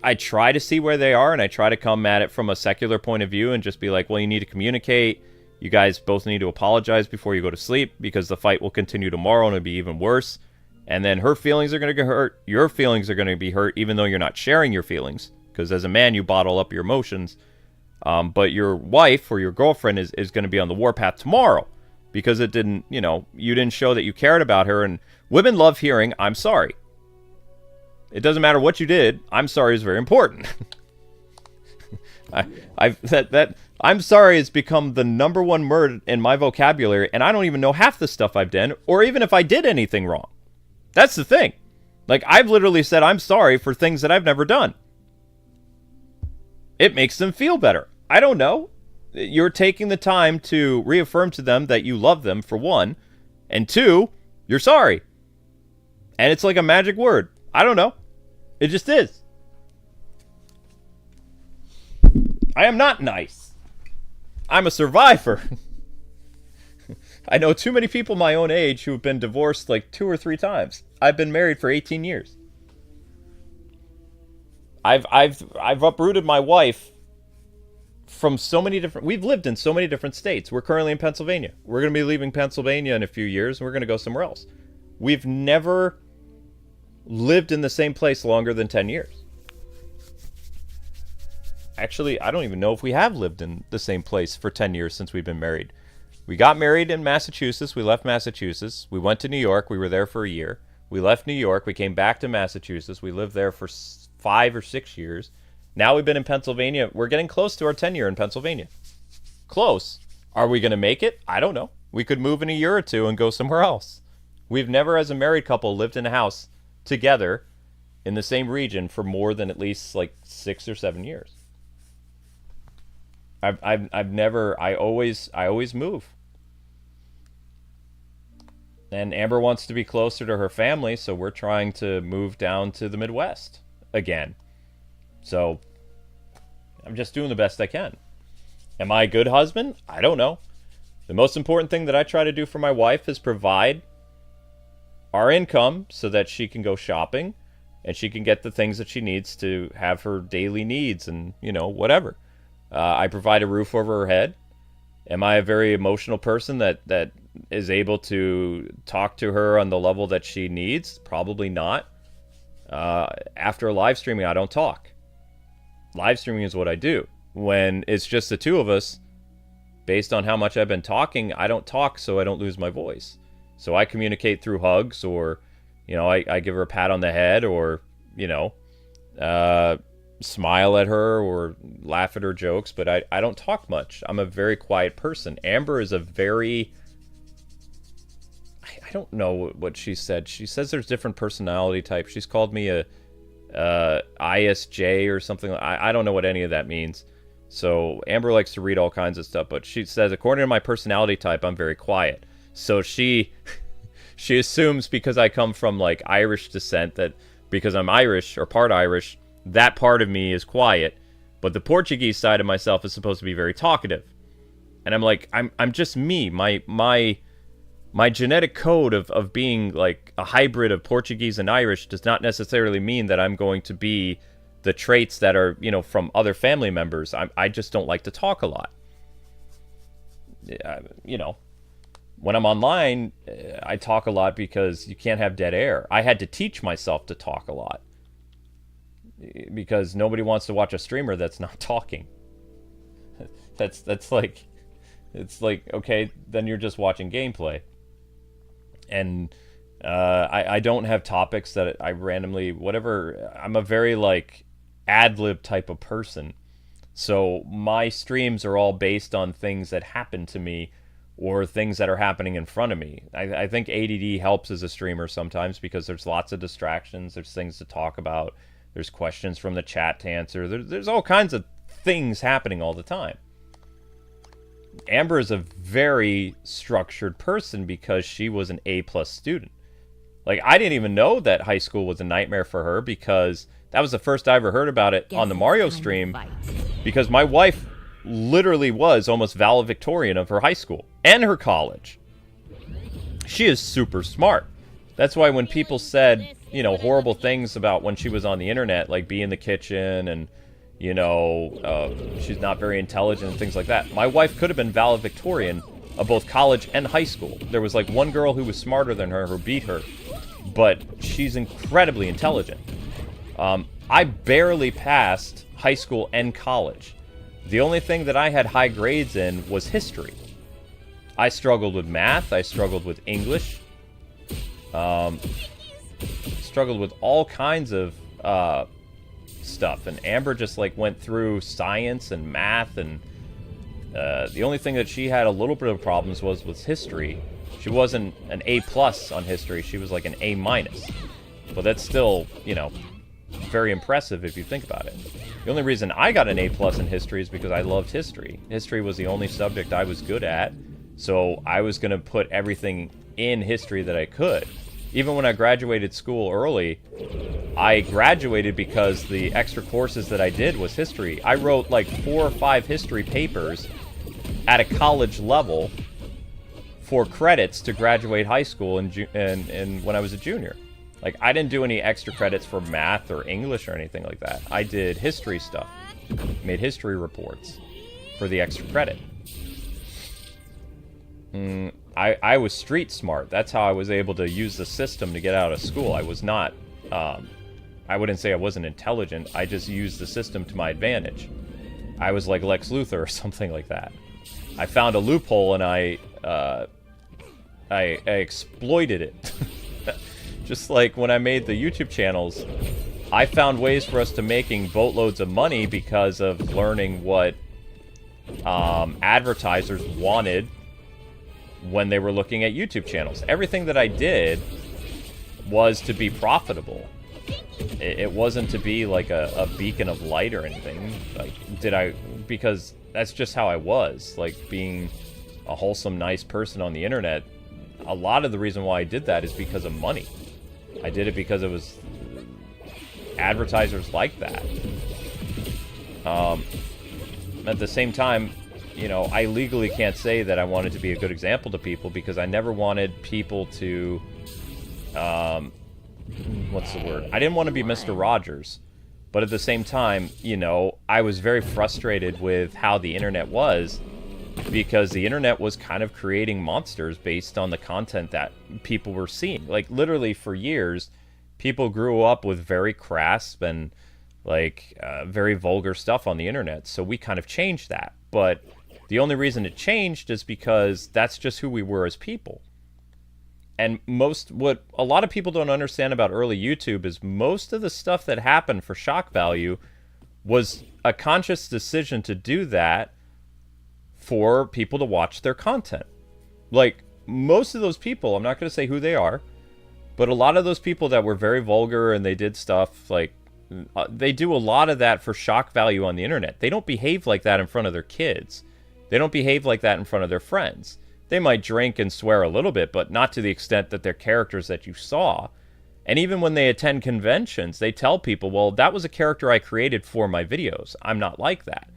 I try to see where they are, and I try to come at it from a secular point of view and just be like, well, you need to communicate. You guys both need to apologize before you go to sleep because the fight will continue tomorrow and it'll be even worse. And then her feelings are going to get hurt. Your feelings are going to be hurt even though you're not sharing your feelings because as a man, you bottle up your emotions. But your wife or your girlfriend is going to be on the warpath tomorrow. Because it didn't, you know, you didn't show that you cared about her. And women love hearing, I'm sorry. It doesn't matter what you did. I'm sorry is very important. I'm sorry has become the number one word in my vocabulary. And I don't even know half the stuff I've done. Or even if I did anything wrong. That's the thing. Like, I've literally said I'm sorry for things that I've never done. It makes them feel better. I don't know. You're taking the time to reaffirm to them that you love them, for one. And two, you're sorry. And it's like a magic word. I don't know. It just is. I am not nice. I'm a survivor. I know too many people my own age who have been divorced like 2 or 3 times. I've been married for 18 years. I've uprooted my wife from so many different... We've lived in so many different states. We're currently in Pennsylvania. We're going to be leaving Pennsylvania in a few years, and we're going to go somewhere else. We've never lived in the same place longer than 10 years. Actually, I don't even know if we have lived in the same place for 10 years since we've been married. We got married in Massachusetts. We left Massachusetts. We went to New York. We were there for a year. We left New York. We came back to Massachusetts. We lived there for 5 or 6 years. Now we've been in Pennsylvania. We're getting close to our tenure in Pennsylvania. Close. Are we going to make it? I don't know. We could move in a year or two and go somewhere else. We've never, as a married couple, lived in a house together in the same region for more than at least like 6 or 7 years. I've never... I always move. And Amber wants to be closer to her family, so we're trying to move down to the Midwest again. So, I'm just doing the best I can. Am I a good husband? I don't know. The most important thing that I try to do for my wife is provide our income so that she can go shopping and she can get the things that she needs to have her daily needs and, you know, whatever. I provide a roof over her head. Am I a very emotional person that is able to talk to her on the level that she needs? Probably not. After live streaming, I don't talk. Live streaming is what I do. When it's just the two of us, based on how much I've been talking, I don't talk so I don't lose my voice. So I communicate through hugs or, you know, I give her a pat on the head or, you know, smile at her or laugh at her jokes, but I don't talk much. I'm a very quiet person. Amber is a very... I don't know what she said. She says there's different personality types. She's called me a ISJ or something. I don't know what any of that means. So Amber likes to read all kinds of stuff, but she says, according to my personality type, I'm very quiet. So she she assumes because I come from like Irish descent that because I'm Irish or part Irish, that part of me is quiet, but the Portuguese side of myself is supposed to be very talkative. And I'm like, I'm just me. My genetic code of being like a hybrid of Portuguese and Irish does not necessarily mean that I'm going to be the traits that are, you know, from other family members. I just don't like to talk a lot. You know, when I'm online, I talk a lot because you can't have dead air. I had to teach myself to talk a lot because nobody wants to watch a streamer that's not talking. That's like, it's like, okay, then you're just watching gameplay. And I don't have topics that I randomly, whatever. I'm a very like ad-lib type of person. So my streams are all based on things that happen to me or things that are happening in front of me. I think ADD helps as a streamer sometimes because there's lots of distractions. There's things to talk about. There's questions from the chat to answer. There's all kinds of things happening all the time. Amber is a very structured person because she was an A+ student. Like, I didn't even know that high school was a nightmare for her because that was the first I ever heard about it on the Mario stream because my wife literally was almost valedictorian of her high school and her college. She is super smart. That's why when people said, you know, horrible things about when she was on the internet, like be in the kitchen and, you know, she's not very intelligent and things like that. My wife could have been valedictorian of both college and high school. There was like one girl who was smarter than her who beat her, but she's incredibly intelligent. I barely passed high school and college. The only thing that I had high grades in was history. I struggled with math. I struggled with English. Struggled with all kinds of stuff. And Amber just like went through science and math. And the only thing that she had a little bit of problems was with history. She wasn't an A+ on history. She was like an A-. But that's still, you know, very impressive if you think about it. The only reason I got an A+ in history is because I loved history. History was the only subject I was good at, so I was going to put everything in history that I could. Even when I graduated school early, I graduated because the extra courses that I did was history. I wrote like 4 or 5 history papers at a college level for credits to graduate high school and when I was a junior. Like, I didn't do any extra credits for math or English or anything like that. I did history stuff. Made history reports for the extra credit. I was street smart. That's how I was able to use the system to get out of school. I was not, I wouldn't say I wasn't intelligent. I just used the system to my advantage. I was like Lex Luthor or something like that. I found a loophole and I exploited it. Just like when I made the YouTube channels, I found ways for us to making boatloads of money because of learning what advertisers wanted when they were looking at YouTube channels. Everything that I did was to be profitable. It wasn't to be like a beacon of light or anything. Like, because that's just how I was. Like, being a wholesome, nice person on the internet, a lot of the reason why I did that is because of money. I did it because it was advertisers like that. At the same time, you know, I legally can't say that I wanted to be a good example to people because I never wanted people to, what's the word? I didn't want to be Mr. Rogers. But at the same time, you know, I was very frustrated with how the internet was because the internet was kind of creating monsters based on the content that people were seeing. Like, literally for years, people grew up with very crass and, like, very vulgar stuff on the internet. So we kind of changed that. But the only reason it changed is because that's just who we were as people. And what a lot of people don't understand about early YouTube is most of the stuff that happened for shock value was a conscious decision to do that for people to watch their content. Like, most of those people, I'm not going to say who they are, but a lot of those people that were very vulgar and they did stuff, like, they do a lot of that for shock value on the internet. They don't behave like that in front of their kids. They don't behave like that in front of their friends. They might drink and swear a little bit, but not to the extent that they're characters that you saw. And even when they attend conventions, they tell people, well, that was a character I created for my videos. I'm not like that.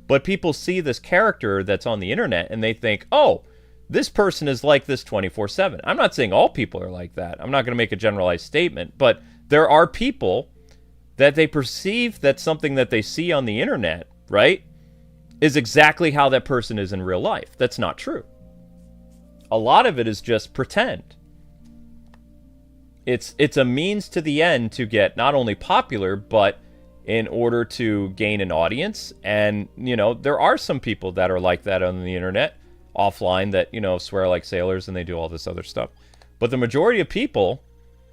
But people see this character that's on the internet and they think, oh, this person is like this 24/7. I'm not saying all people are like that. I'm not going to make a generalized statement, but there are people that they perceive that something that they see on the internet, right, is exactly how that person is in real life. That's not true. A lot of it is just pretend. It's a means to the end to get not only popular, but in order to gain an audience. And, you know, there are some people that are like that on the internet, offline, that, you know, swear like sailors and they do all this other stuff. But the majority of people,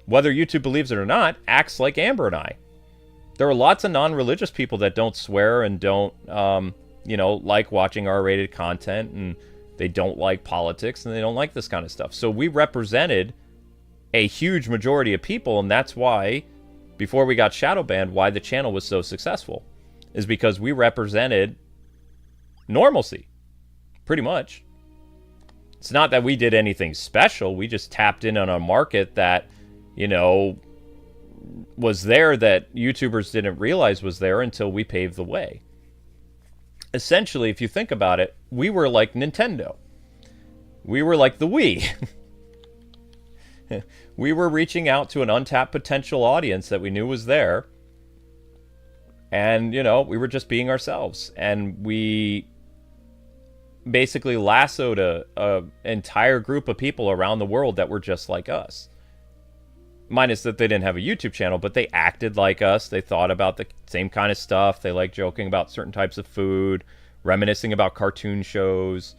whether YouTube believes it or not, acts like Amber and I. There are lots of non-religious people that don't swear and don't, you know, like watching R-rated content, and they don't like politics and they don't like this kind of stuff. So we represented a huge majority of people, and that's why, before we got shadow banned, why the channel was so successful, is because we represented normalcy, pretty much. It's not that we did anything special. We just tapped in on a market that, you know, was there, that YouTubers didn't realize was there until we paved the way. Essentially, if you think about it, we were like Nintendo. We were like the Wii. We were reaching out to an untapped potential audience that we knew was there. And, you know, we were just being ourselves. And we basically lassoed a entire group of people around the world that were just like us. Minus that they didn't have a YouTube channel, but they acted like us. They thought about the same kind of stuff. They liked joking about certain types of food, reminiscing about cartoon shows,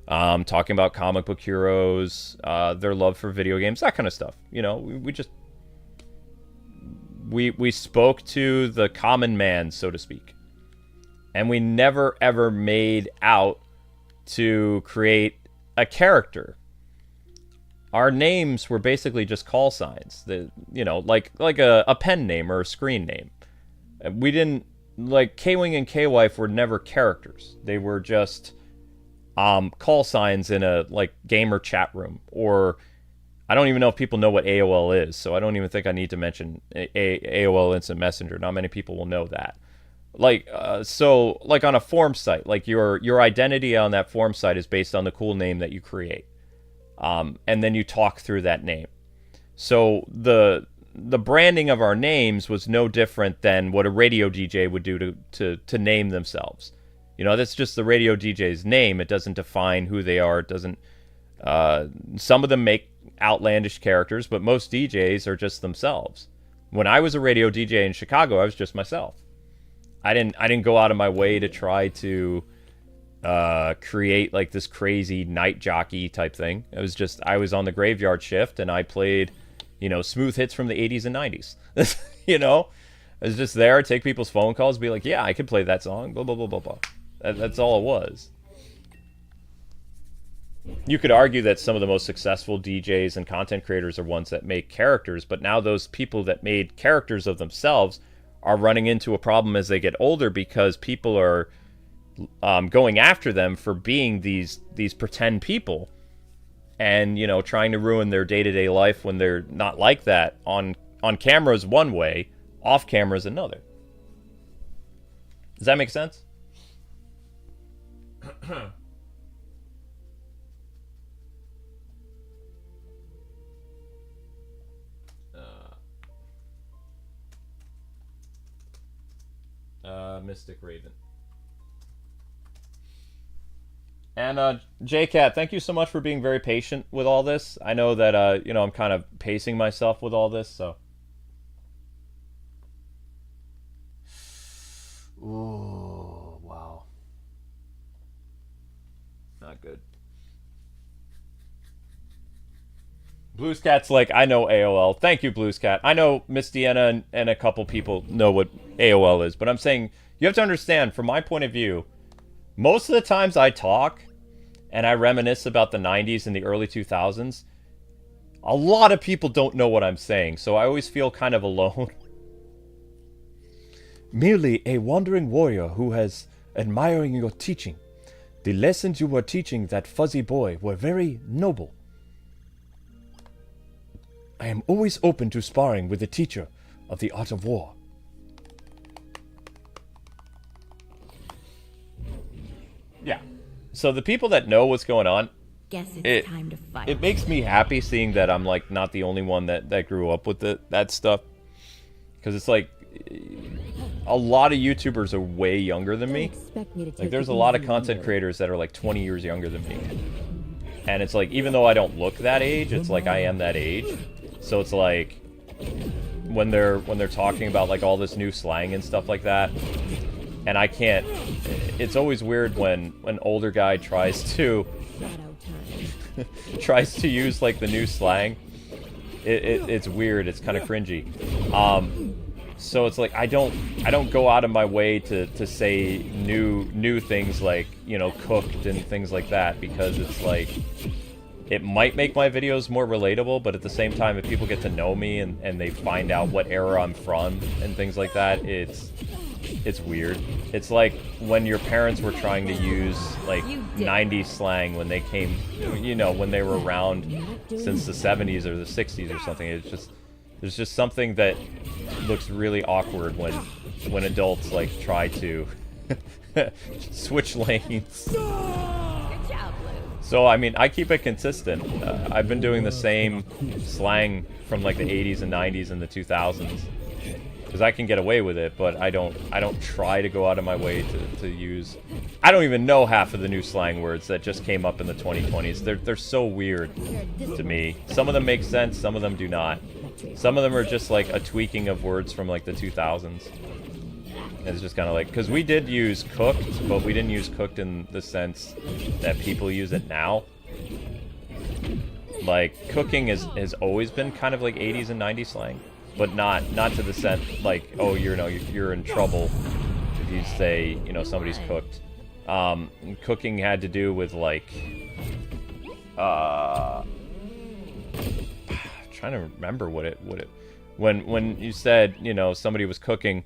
talking about comic book heroes, their love for video games, that kind of stuff. You know, we spoke to the common man, so to speak. And we never ever made out to create a character. Our names were basically just call signs, you know, like a pen name or a screen name. We didn't, like, Kwing and Kwife were never characters. They were just call signs in a, like, gamer chat room. Or I don't even know if people know what AOL is, so I don't even think I need to mention AOL Instant Messenger. Not many people will know that. Like, so, like on a forum site, like your identity on that forum site is based on the cool name that you create. And then you talk through that name. So the branding of our names was no different than what a radio DJ would do to name themselves. You know, that's just the radio DJ's name. It doesn't define who they are. It doesn't. Some of them make outlandish characters, but most DJs are just themselves. When I was a radio DJ in Chicago, I was just myself. I didn't go out of my way to try to create like this crazy night jockey type thing. It was just, I was on the graveyard shift and I played, you know, smooth hits from the 80s and 90s. You know, I was just there, take people's phone calls, be like, yeah, I could play that song, blah, blah, blah, blah, blah. That's all it was. You could argue that some of the most successful DJs and content creators are ones that make characters, but now those people that made characters of themselves are running into a problem as they get older, because people are going after them for being these pretend people, and, you know, trying to ruin their day-to-day life when they're not like that. On camera is one way, off camera is another. Does that make sense? Mythic Raven. And JCat, thank you so much for being very patient with all this. I know that you know, I'm kind of pacing myself with all this, so. Ooh, wow. Not good. Bluescat's like, I know AOL. Thank you, Bluescat. I know Miss Deanna and a couple people know what AOL is, but I'm saying, you have to understand, from my point of view, most of the times I talk and I reminisce about the 90s and the early 2000s, a lot of people don't know what I'm saying, so I always feel kind of alone. Merely a wandering warrior who has admiring your teaching. The lessons you were teaching that fuzzy boy were very noble. I am always open to sparring with a teacher of the art of war. Yeah. So the people that know what's going on, Guess it's time to fight. it makes me happy seeing that I'm like not the only one that grew up with that stuff. Because it's like a lot of YouTubers are way younger than me. Like there's a lot of content creators that are like 20 years younger than me. And it's like, even though I don't look that age, it's like I am that age. So it's like when they're talking about like all this new slang and stuff like that, and I can't. It's always weird when an older guy tries to use like the new slang. It's weird. It's kind of cringy. So it's like I don't go out of my way to say new things like, you know, cooked and things like that, because it's like it might make my videos more relatable, but at the same time, if people get to know me and they find out what era I'm from and things like that, it's weird. It's like when your parents were trying to use like 90s slang when they came, you know, when they were around since the 70s or the 60s or something. It's just, there's just something that looks really awkward when adults like try to switch lanes. So, I mean, I keep it consistent. I've been doing the same slang from like the 80s and 90s and the 2000s. Because I can get away with it, but I don't try to go out of my way to use... I don't even know half of the new slang words that just came up in the 2020s. They're so weird to me. Some of them make sense, some of them do not. Some of them are just like a tweaking of words from like the 2000s. It's just kind of like, because we did use cooked, but we didn't use cooked in the sense that people use it now. Like, cooking has always been kind of like 80s and 90s slang, but not to the sense like, oh, you're in trouble if you say, you know, somebody's cooked. Cooking had to do with like, trying to remember when you said, you know, somebody was cooking.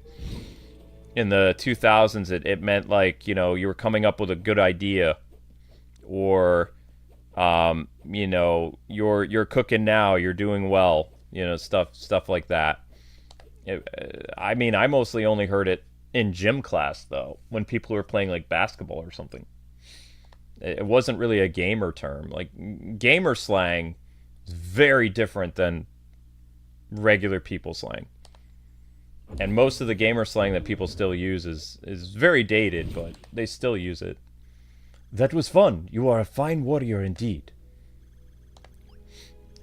In the 2000s, it meant like, you know, you were coming up with a good idea, or, you know, you're cooking now, you're doing well, you know, stuff like that. I mean, I mostly only heard it in gym class though, when people were playing like basketball or something. It wasn't really a gamer term. Like gamer slang is very different than regular people slang. And most of the gamer slang that people still use is very dated, but they still use it. That was fun. You are a fine warrior indeed.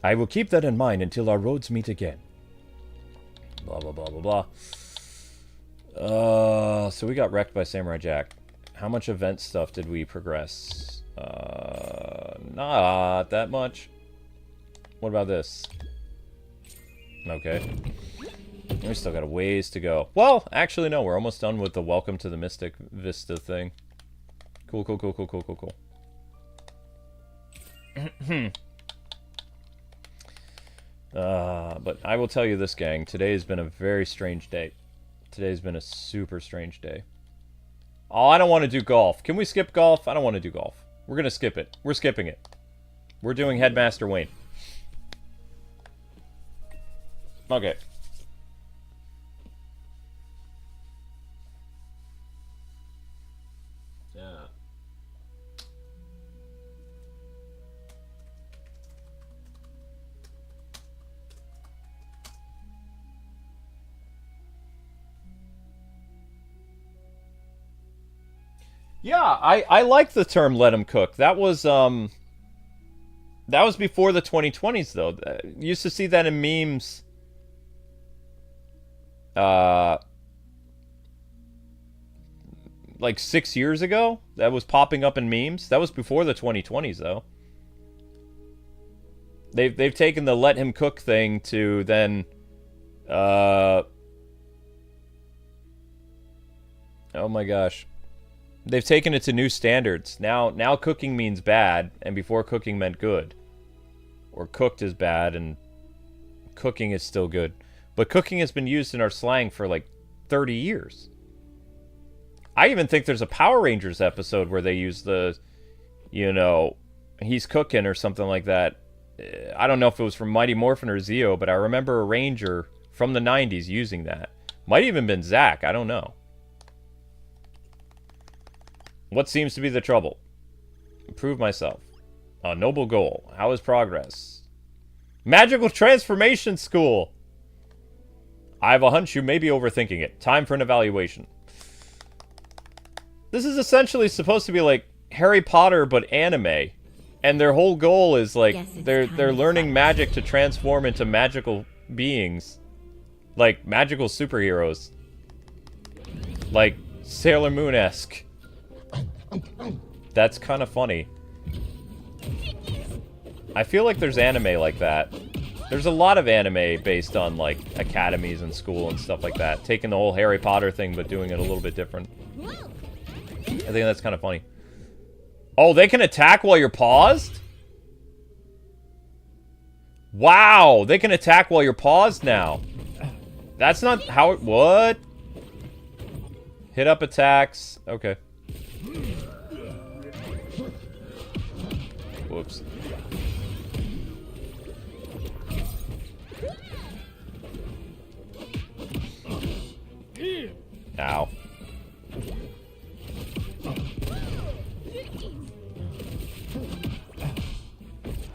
I will keep that in mind until our roads meet again. Blah, blah, blah, blah, blah. So we got wrecked by Samurai Jack. How much event stuff did we progress? Not that much. What about this? Okay. We still got a ways to go. Well, actually, no. We're almost done with the Welcome to the Mythic Vista thing. Cool. But I will tell you this, gang. Today has been a very strange day. Today's been a super strange day. Oh, I don't want to do golf. Can we skip golf? I don't want to do golf. We're going to skip it. We're skipping it. We're doing Headmaster Wayne. Okay. Yeah, I like the term "let him cook." That was before the 2020s though. You used to see that in memes. Like 6 years ago, that was popping up in memes. That was before the 2020s though. They've taken the "let him cook" thing to then oh my gosh. They've taken it to new standards. Now cooking means bad, and before cooking meant good. Or cooked is bad, and cooking is still good. But cooking has been used in our slang for like 30 years. I even think there's a Power Rangers episode where they use the, you know, he's cooking or something like that. I don't know if it was from Mighty Morphin or Zeo, but I remember a Ranger from the 90s using that. Might even been Zack, I don't know. What seems to be the trouble? Improve myself. A noble goal. How is progress? Magical Transformation School! I have a hunch you may be overthinking it. Time for an evaluation. This is essentially supposed to be like Harry Potter, but anime. And their whole goal is like, they're learning magic to transform into magical beings. Like, magical superheroes. Like, Sailor Moon-esque. That's kind of funny. I feel like there's anime like that. There's a lot of anime based on, like, academies and school and stuff like that. Taking the whole Harry Potter thing, but doing it a little bit different. I think that's kind of funny. Oh, they can attack while you're paused? Wow, they can attack while you're paused now. That's not how it... What? Hit up attacks. Okay. Whoops. Ow.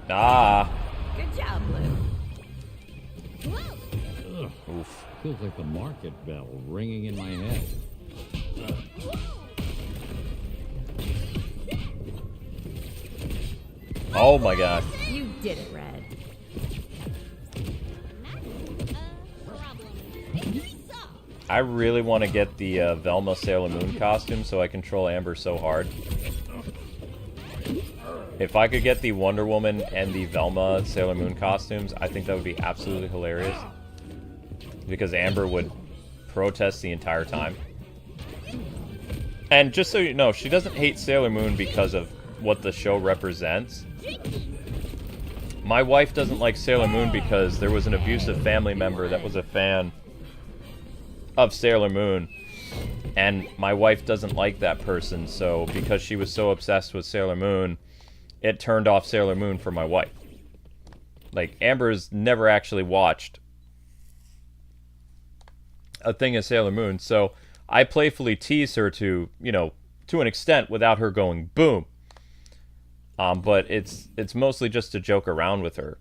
Ah. Good job, Blue. Oof. Feels like the market bell ringing in my head. Oh my god. You did it, Red. I really want to get the Velma Sailor Moon costume so I control Amber so hard. If I could get the Wonder Woman and the Velma Sailor Moon costumes, I think that would be absolutely hilarious. Because Amber would protest the entire time. And just so you know, she doesn't hate Sailor Moon because of what the show represents. My wife doesn't like Sailor Moon because there was an abusive family member that was a fan of Sailor Moon. And my wife doesn't like that person, so because she was so obsessed with Sailor Moon, it turned off Sailor Moon for my wife. Like, Amber's never actually watched a thing of Sailor Moon, so I playfully tease her to, you know, to an extent without her going boom. But it's mostly just to joke around with her.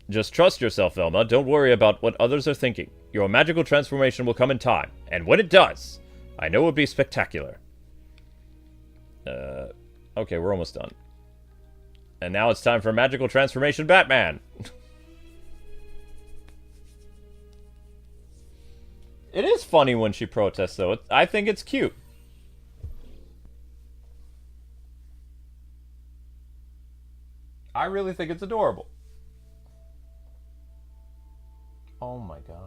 Just trust yourself, Velma. Don't worry about what others are thinking. Your magical transformation will come in time, and when it does, I know it will be spectacular. Okay, we're almost done. And now it's time for Magical Transformation Batman. It is funny when she protests, though. I think it's cute. I really think it's adorable. Oh my gosh.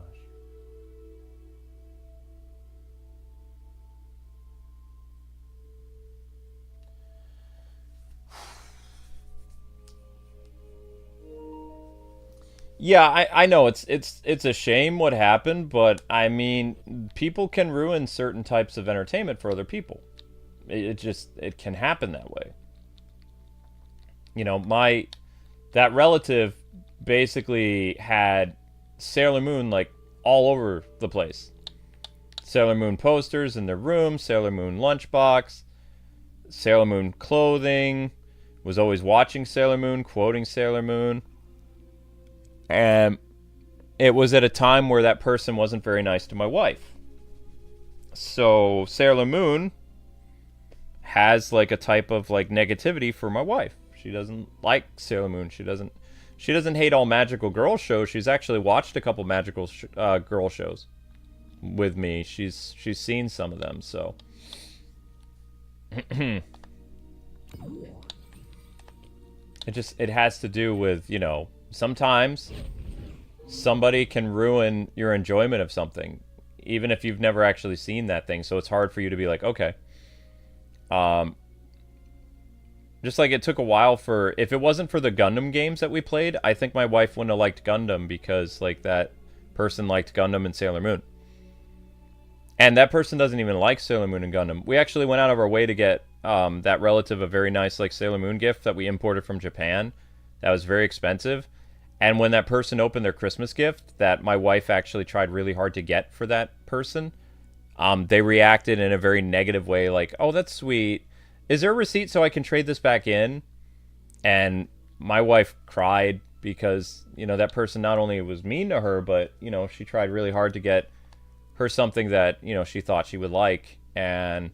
Yeah, I know it's a shame what happened, but I mean, people can ruin certain types of entertainment for other people. It can happen that way. You know, that relative basically had Sailor Moon like all over the place. Sailor Moon posters in their room, Sailor Moon lunchbox, Sailor Moon clothing, was always watching Sailor Moon, quoting Sailor Moon. And it was at a time where that person wasn't very nice to my wife. So Sailor Moon has like a type of like negativity for my wife. She doesn't like Sailor Moon. She doesn't hate all magical girl shows. She's actually watched a couple magical girl shows with me. She's seen some of them, so it has to do with, you know, sometimes somebody can ruin your enjoyment of something, even if you've never actually seen that thing. So it's hard for you to be like, okay. Just like it took a while for... If it wasn't for the Gundam games that we played, I think my wife wouldn't have liked Gundam because, like, that person liked Gundam and Sailor Moon. And that person doesn't even like Sailor Moon and Gundam. We actually went out of our way to get that relative a very nice like Sailor Moon gift that we imported from Japan. That was very expensive. And when that person opened their Christmas gift that my wife actually tried really hard to get for that person, they reacted in a very negative way, like, oh, that's sweet. Is there a receipt so I can trade this back in? And my wife cried because, you know, that person not only was mean to her, but, you know, she tried really hard to get her something that, you know, she thought she would like. And,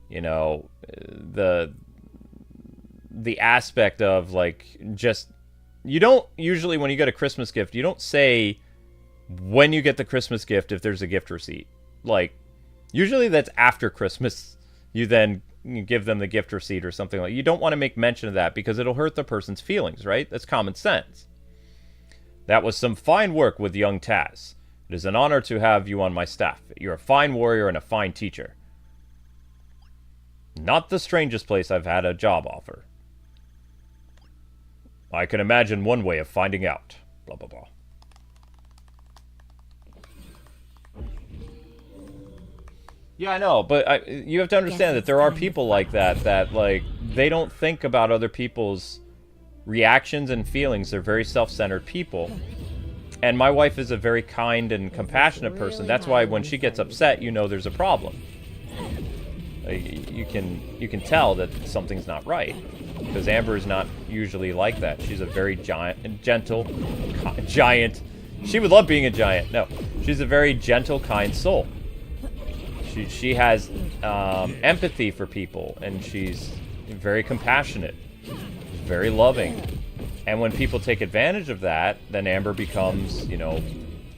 you know, the aspect of, like, just... You don't usually, when you get a Christmas gift, you don't say when you get the Christmas gift if there's a gift receipt. Like, usually that's after Christmas. You then give them the gift receipt or something like that. You don't want to make mention of that because it'll hurt the person's feelings, right? That's common sense. That was some fine work with young Taz. It is an honor to have you on my staff. You're a fine warrior and a fine teacher. Not the strangest place I've had a job offer. I can imagine one way of finding out. Blah, blah, blah. Yeah, I know, but you have to understand that there are people like that, like, they don't think about other people's reactions and feelings. They're very self-centered people. And my wife is a very kind and compassionate person. That's why when she gets upset, you know there's a problem. You can tell that something's not right. Because Amber is not usually like that. She's a very gentle, giant. She would love being a giant. No, she's a very gentle, kind soul. She has empathy for people, and she's very compassionate, very loving. And when people take advantage of that, then Amber becomes, you know,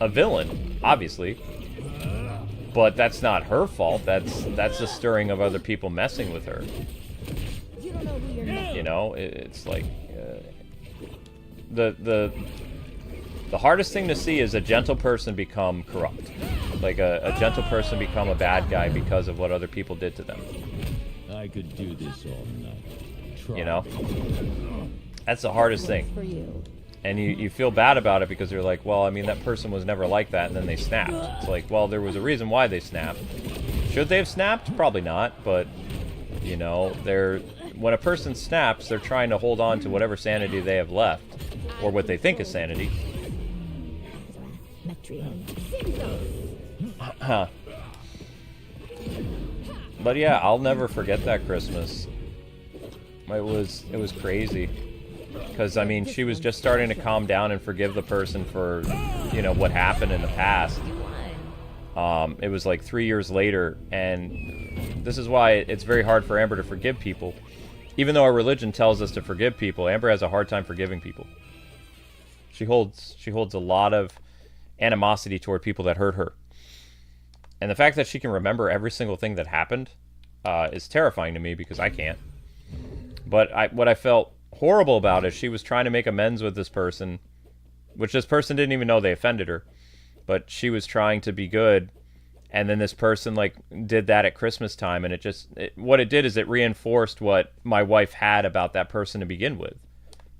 a villain, obviously. But that's not her fault. That's the stirring of other people messing with her. You know, it's like the hardest thing to see is a gentle person become corrupt, like a gentle person become a bad guy because of what other people did to them. I could do this all night. Try. You know, that's the hardest thing. And you feel bad about it because you're like, well, I mean, that person was never like that, and then they snapped. It's like, well, there was a reason why they snapped. Should they have snapped? Probably not, but you know, when a person snaps, they're trying to hold on to whatever sanity they have left, or what they think is sanity. But yeah, I'll never forget that Christmas. It was crazy. Because, I mean, she was just starting to calm down and forgive the person for, you know, what happened in the past. It was like 3 years later, and this is why it's very hard for Amber to forgive people. Even though our religion tells us to forgive people, Amber has a hard time forgiving people. She holds a lot of animosity toward people that hurt her. And the fact that she can remember every single thing that happened is terrifying to me because I can't. But what I felt horrible about is she was trying to make amends with this person, which this person didn't even know they offended her. But she was trying to be good, and then this person like did that at Christmas time, and what it did is it reinforced what my wife had about that person to begin with.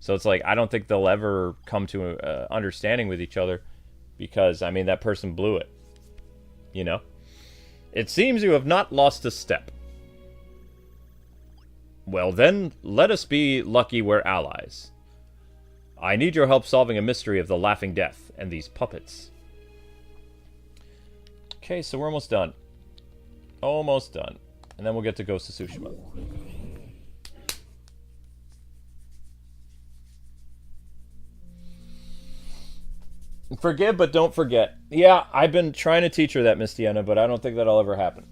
So it's like I don't think they'll ever come to understanding with each other, because I mean that person blew it. You know, it seems you have not lost a step. Well then, let us be lucky we're allies. I need your help solving a mystery of the Laughing Death and these puppets. Okay, so we're almost done. Almost done. And then we'll get to Ghost of Tsushima. Forgive, but don't forget. Yeah, I've been trying to teach her that, Mistiana, but I don't think that'll ever happen.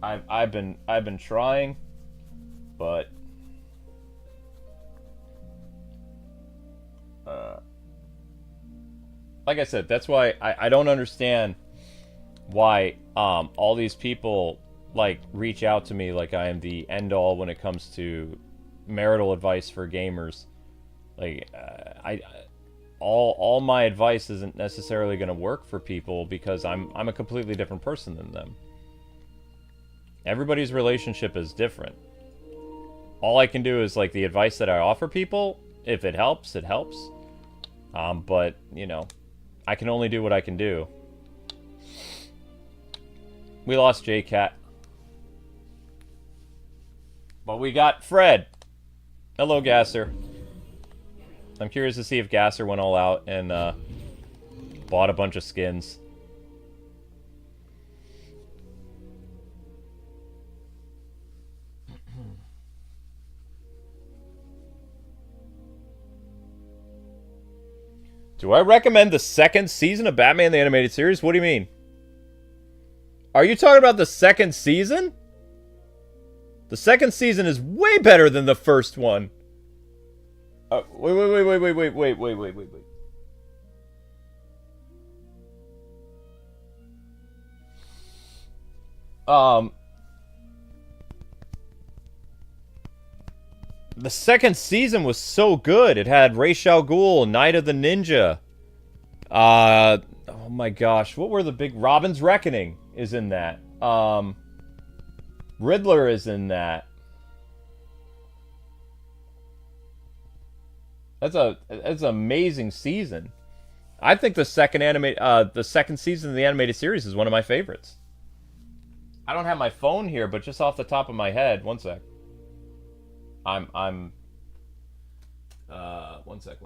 I've been trying, but like I said, that's why I don't understand why all these people like reach out to me like I am the end all when it comes to marital advice for gamers. Like all my advice isn't necessarily going to work for people because I'm a completely different person than them. Everybody's relationship is different. All I can do is like the advice that I offer people. If it helps, it helps. But, you know, I can only do what I can do. We lost J-Cat. But we got Fred. Hello, Gasser. I'm curious to see if Gasser went all out and bought a bunch of skins. Do I recommend the second season of Batman the Animated Series? What do you mean? Are you talking about the second season? The second season is way better than the first one. Wait. The second season was so good. It had Ra's al Ghul, Night of the Ninja. Oh my gosh, what were the big... Robin's Reckoning is in that. Riddler is in that. That's an amazing season. I think the second season of the animated series is one of my favorites. I don't have my phone here, but just off the top of my head, one sec. One sec.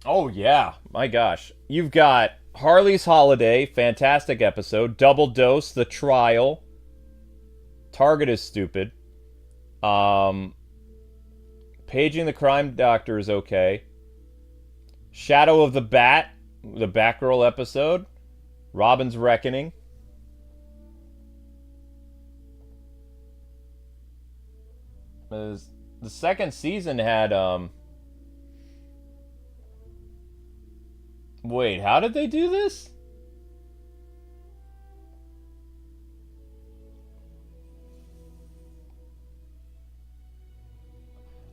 Oh yeah, my gosh. You've got Harley's Holiday, fantastic episode. Double Dose, The Trial. Target is stupid. Paging the Crime Doctor is okay. Shadow of the Bat, the Batgirl episode. Robin's Reckoning. The second season had wait, how did they do this?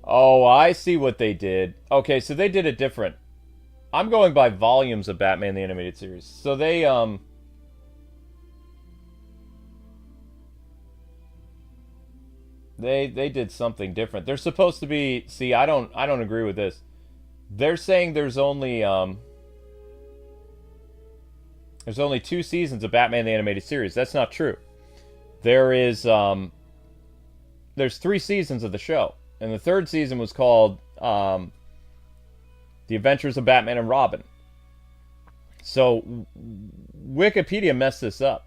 Oh, I see what they did. Okay, so they did it different. I'm going by volumes of Batman the Animated Series. So they did something different. They're supposed to be... See, I don't agree with this. They're saying there's only 2 seasons of Batman the Animated Series. That's not true. There's 3 seasons of the show. And the 3rd season was called The Adventures of Batman and Robin. So Wikipedia messed this up.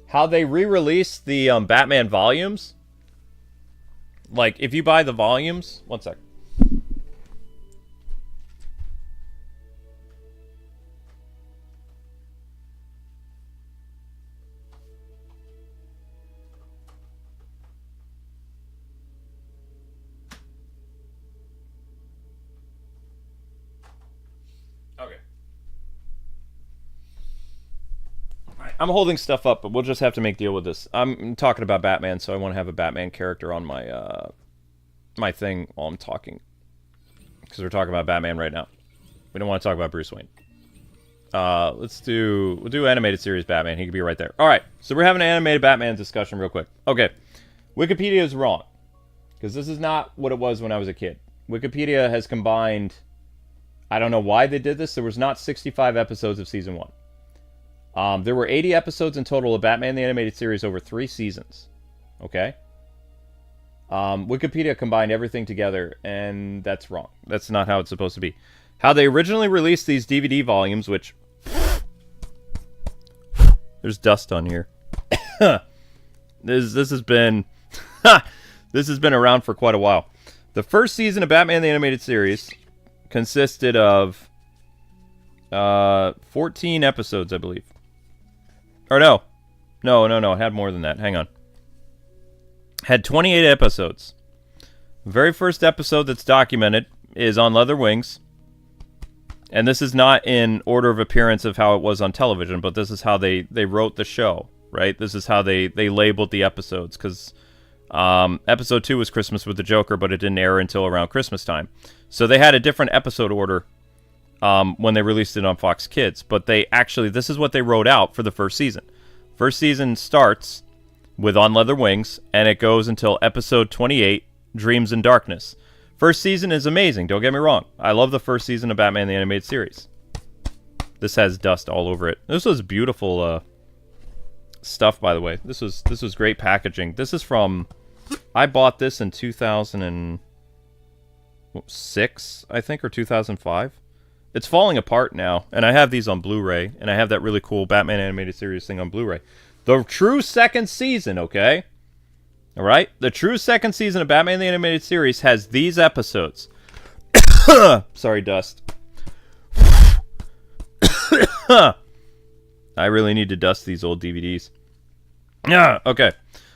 How they re-released the Batman volumes. Like, if you buy the volumes... One sec. Okay. I'm holding stuff up, but we'll just have to make deal with this. I'm talking about Batman, so I want to have a Batman character on my my thing while I'm talking. Because we're talking about Batman right now. We don't want to talk about Bruce Wayne. We'll do animated series Batman. He could be right there. Alright, so we're having an animated Batman discussion real quick. Okay, Wikipedia is wrong. Because this is not what it was when I was a kid. Wikipedia has combined... I don't know why they did this. There was not 65 episodes of Season 1. There were 80 episodes in total of Batman the Animated Series over 3 seasons. Okay? Wikipedia combined everything together, and that's wrong. That's not how it's supposed to be. How they originally released these DVD volumes, which... There's dust on here. This has been... This has been around for quite a while. The first season of Batman the Animated Series consisted of 14 episodes, I believe. Or no. No, it had more than that. Hang on. Had 28 episodes. The very first episode that's documented is on Leather Wings. And this is not in order of appearance of how it was on television, but this is how they wrote the show, right? This is how they labeled the episodes, because episode 2 was Christmas with the Joker, but it didn't air until around Christmas time. So they had a different episode order when they released it on Fox Kids, but they actually, this is what they wrote out for the first season. First season starts with On Leather Wings, and it goes until episode 28, Dreams in Darkness. First season is amazing, don't get me wrong. I love the first season of Batman the Animated Series. This has dust all over it. This was beautiful stuff, by the way. This was great packaging. This is from... I bought this in 2006, I think, or 2005. It's falling apart now, and I have these on Blu-ray, and I have that really cool Batman Animated Series thing on Blu-ray. The true second season, okay? Alright? The true second season of Batman the Animated Series has these episodes. Sorry, dust. I really need to dust these old DVDs. Yeah, okay.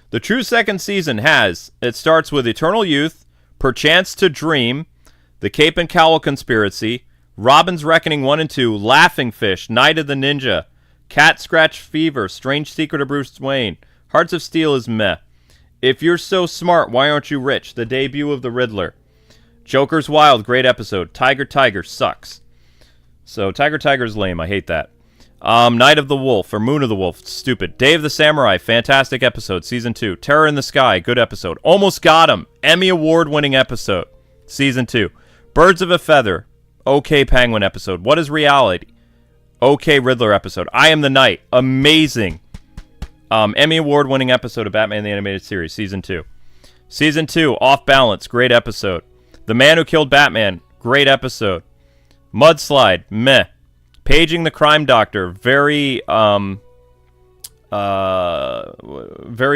The true second season has... It starts with Eternal Youth, Perchance to Dream, The Cape and Cowl Conspiracy, Robin's Reckoning 1 and 2, Laughing Fish, Night of the Ninja, Cat Scratch Fever, Strange Secret of Bruce Wayne, Hearts of Steel is meh. If You're So Smart, Why Aren't You Rich? The debut of the Riddler. Joker's Wild, great episode. Tiger sucks. So Tiger's lame, I hate that. Night of the Wolf, or Moon of the Wolf, stupid. Day of the Samurai, fantastic episode, season 2. Terror in the Sky, good episode. Almost Got Him, Emmy Award-winning episode, season 2. Birds of a Feather, okay Penguin episode. What is Reality? Okay Riddler episode. I Am the Night, amazing. Emmy Award-winning episode of Batman the Animated Series, season 2. Season 2, Off Balance, great episode. The Man Who Killed Batman, great episode. Mudslide, meh. Paging the Crime Doctor, very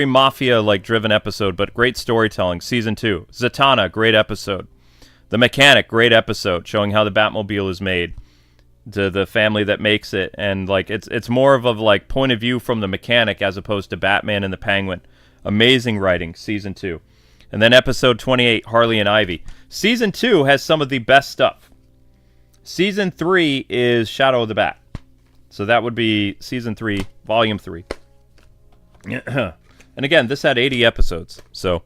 mafia-like driven episode, but great storytelling, season 2. Zatanna, great episode. The Mechanic, great episode, showing how the Batmobile is made to the family that makes it, and like it's more of a like point of view from the Mechanic as opposed to Batman and the Penguin. Amazing writing, season 2. And then episode 28, Harley and Ivy. Season 2 has some of the best stuff. Season 3 is Shadow of the Bat. So that would be Season 3, Volume 3. And again, this had 80 episodes. So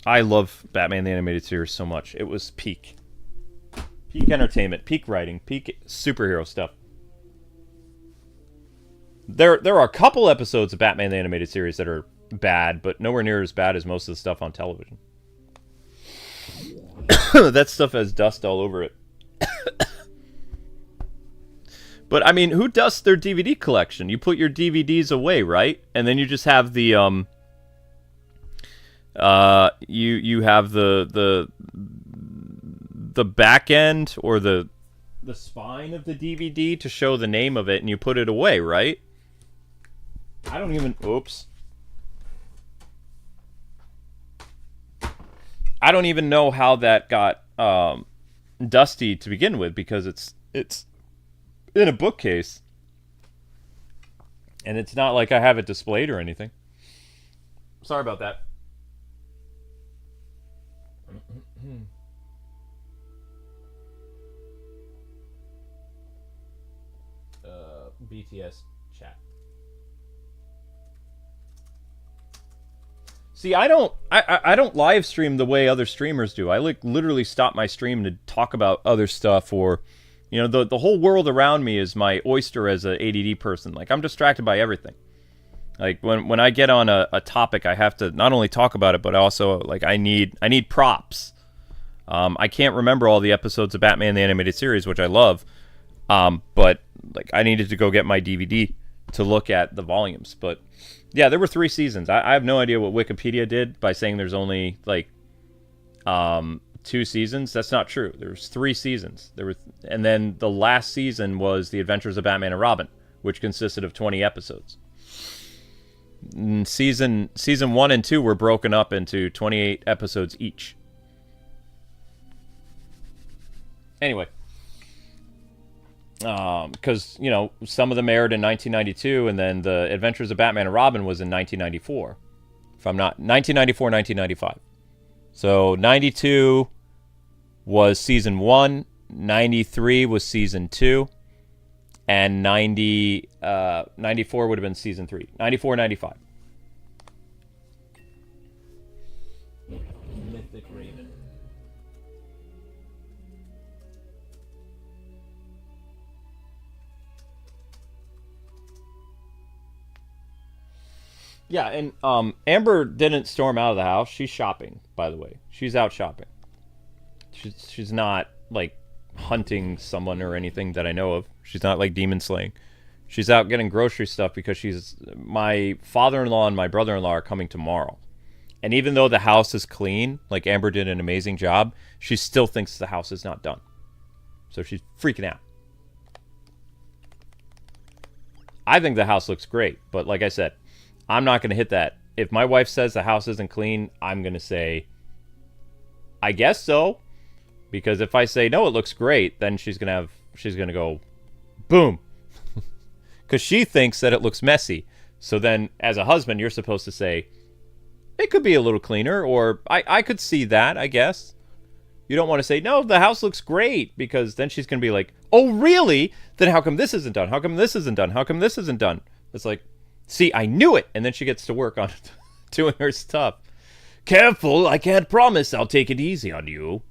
I love Batman the Animated Series so much. It was peak. Peak entertainment, peak writing, peak superhero stuff. There are a couple episodes of Batman the Animated Series that are bad, but nowhere near as bad as most of the stuff on television. That stuff has dust all over it. But I mean, who dusts their DVD collection? You put your DVDs away, right? And then you just have the you have the back end or the spine of the DVD to show the name of it, and you put it away, right? I don't even I don't even know how that got dusty to begin with, because it's in a bookcase, and it's not like I have it displayed or anything. Sorry about that. BTAS Chat. See, I don't live stream the way other streamers do. I like literally stop my stream to talk about other stuff, or you know, the whole world around me is my oyster as an ADD person. Like, I'm distracted by everything. Like when I get on a topic, I have to not only talk about it, but also like I need props. I can't remember all the episodes of Batman the Animated Series, which I love, but like I needed to go get my DVD to look at the volumes. But yeah, there were 3 seasons. I have no idea what Wikipedia did by saying there's only like 2 seasons. That's not true. There's 3 seasons. And then the last season was The Adventures of Batman and Robin, which consisted of 20 episodes. And season 1 and 2 were broken up into 28 episodes each. Anyway, because you know, some of them aired in 1992, and then The Adventures of Batman and Robin was in 1994. If I'm not 1994, 1995. So 92 was season 1, 93 was season 2, and 94 would have been season 3. 94, 95. Mythic Raven. Yeah, and Amber didn't storm out of the house. She's shopping, by the way. She's out shopping. She's not, like, hunting someone or anything that I know of. She's not, like, demon slaying. She's out getting grocery stuff because my father-in-law and my brother-in-law are coming tomorrow. And even though the house is clean, like Amber did an amazing job, she still thinks the house is not done. So she's freaking out. I think the house looks great, but like I said, I'm not going to hit that. If my wife says the house isn't clean, I'm going to say, I guess so. Because if I say, no, it looks great, then she's going to go, boom. Because she thinks that it looks messy. So then, as a husband, you're supposed to say, it could be a little cleaner, or I could see that, I guess. You don't want to say, no, the house looks great, because then she's going to be like, oh, really? Then how come this isn't done? How come this isn't done? How come this isn't done? It's like, see, I knew it. And then she gets to work on doing her stuff. Careful, I can't promise I'll take it easy on you.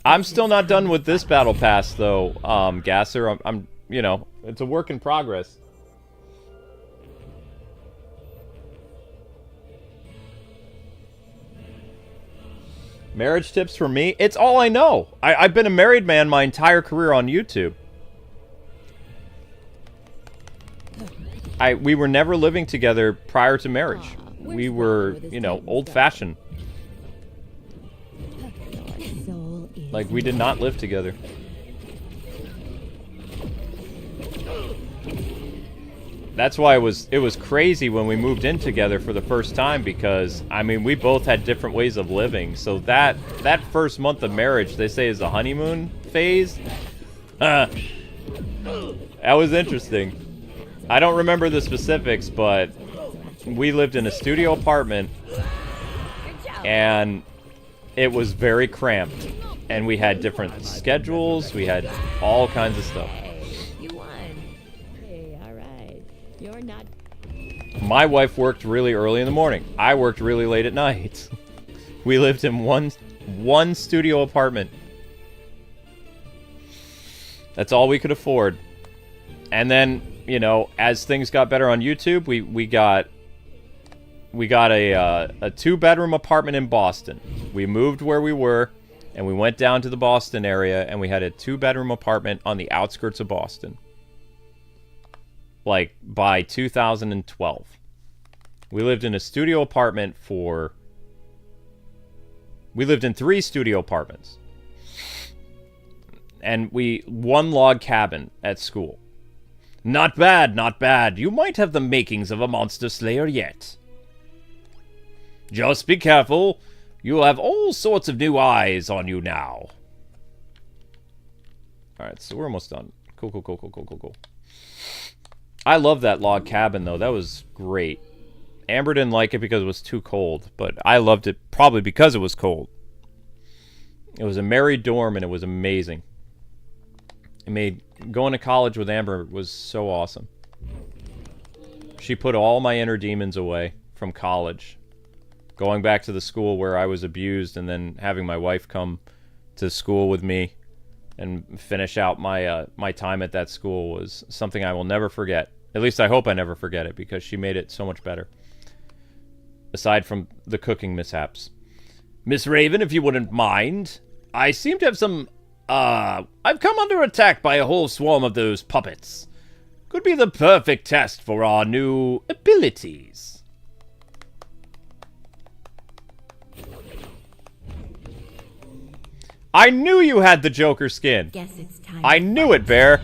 I'm still not done with this battle pass, though, Gasser. I'm, you know, it's a work in progress. Marriage tips for me? It's all I know. I've been a married man my entire career on YouTube. We were never living together prior to marriage. We were, you know, old-fashioned. Like, we did not live together. That's why it was crazy when we moved in together for the first time, because, I mean, we both had different ways of living. So that first month of marriage, they say, is the honeymoon phase. That was interesting. I don't remember the specifics, but we lived in a studio apartment, and it was very cramped. And we had different schedules. We had all kinds of stuff. You won. Hey, all right. You're not. My wife worked really early in the morning. I worked really late at night. We lived in one studio apartment. That's all we could afford. And then, you know, as things got better on YouTube, we got a 2-bedroom apartment in Boston. We moved where we were, and we went down to the Boston area, and we had a 2-bedroom apartment on the outskirts of Boston. Like, by 2012. We lived in a studio apartment we lived in 3 studio apartments. And one log cabin at school. Not bad, not bad. You might have the makings of a monster slayer yet. Just be careful. You'll have all sorts of new eyes on you now. Alright, so we're almost done. Cool. I love that log cabin, though. That was great. Amber didn't like it because it was too cold, but I loved it probably because it was cold. It was a married dorm, and it was amazing. It made going to college with Amber was so awesome. She put all my inner demons away from college. Going back to the school where I was abused, and then having my wife come to school with me and finish out my time at that school was something I will never forget. At least I hope I never forget it, because she made it so much better. Aside from the cooking mishaps. Miss Raven, if you wouldn't mind, I seem to have some... I've come under attack by a whole swarm of those puppets. Could be the perfect test for our new abilities. I knew you had the Joker skin. Guess it's time. I knew it, Bear.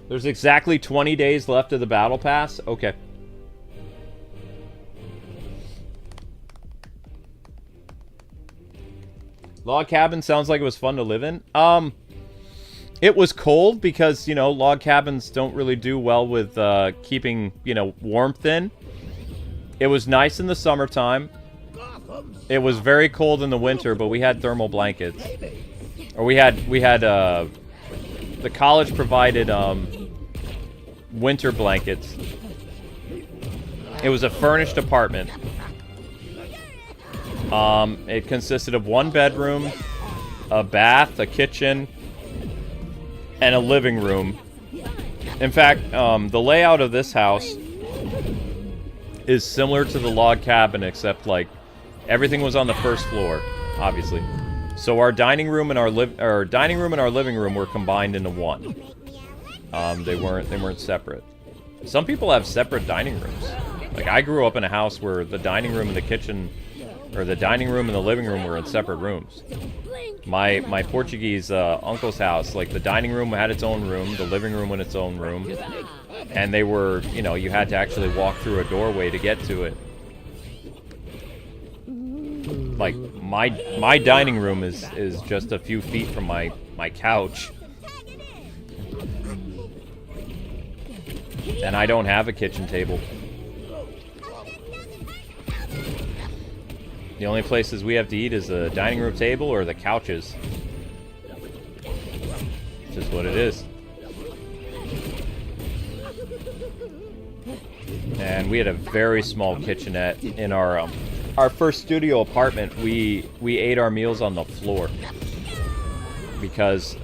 There's exactly 20 days left of the battle pass? Okay. Log cabin sounds like it was fun to live in. It was cold because, you know, log cabins don't really do well with keeping, you know, warmth in. It was nice in the summertime. It was very cold in the winter, but we had thermal blankets. Or we had the college provided winter blankets. It was a furnished apartment. It consisted of one bedroom, a bath, a kitchen, and a living room. In fact, the layout of this house is similar to the log cabin, except like everything was on the first floor, obviously. So our dining room and our living room were combined into one. They weren't separate. Some people have separate dining rooms. Like I grew up in a house where the dining room and the kitchen, or the dining room and the living room were in separate rooms. My Portuguese uncle's house, like the dining room had its own room, the living room had its own room, and they were, you know, you had to actually walk through a doorway to get to it. Like my dining room is just a few feet from my couch. And I don't have a kitchen table. The only places we have to eat is the dining room table or the couches. It's just what it is. And we had a very small kitchenette in our first studio apartment. We ate our meals on the floor because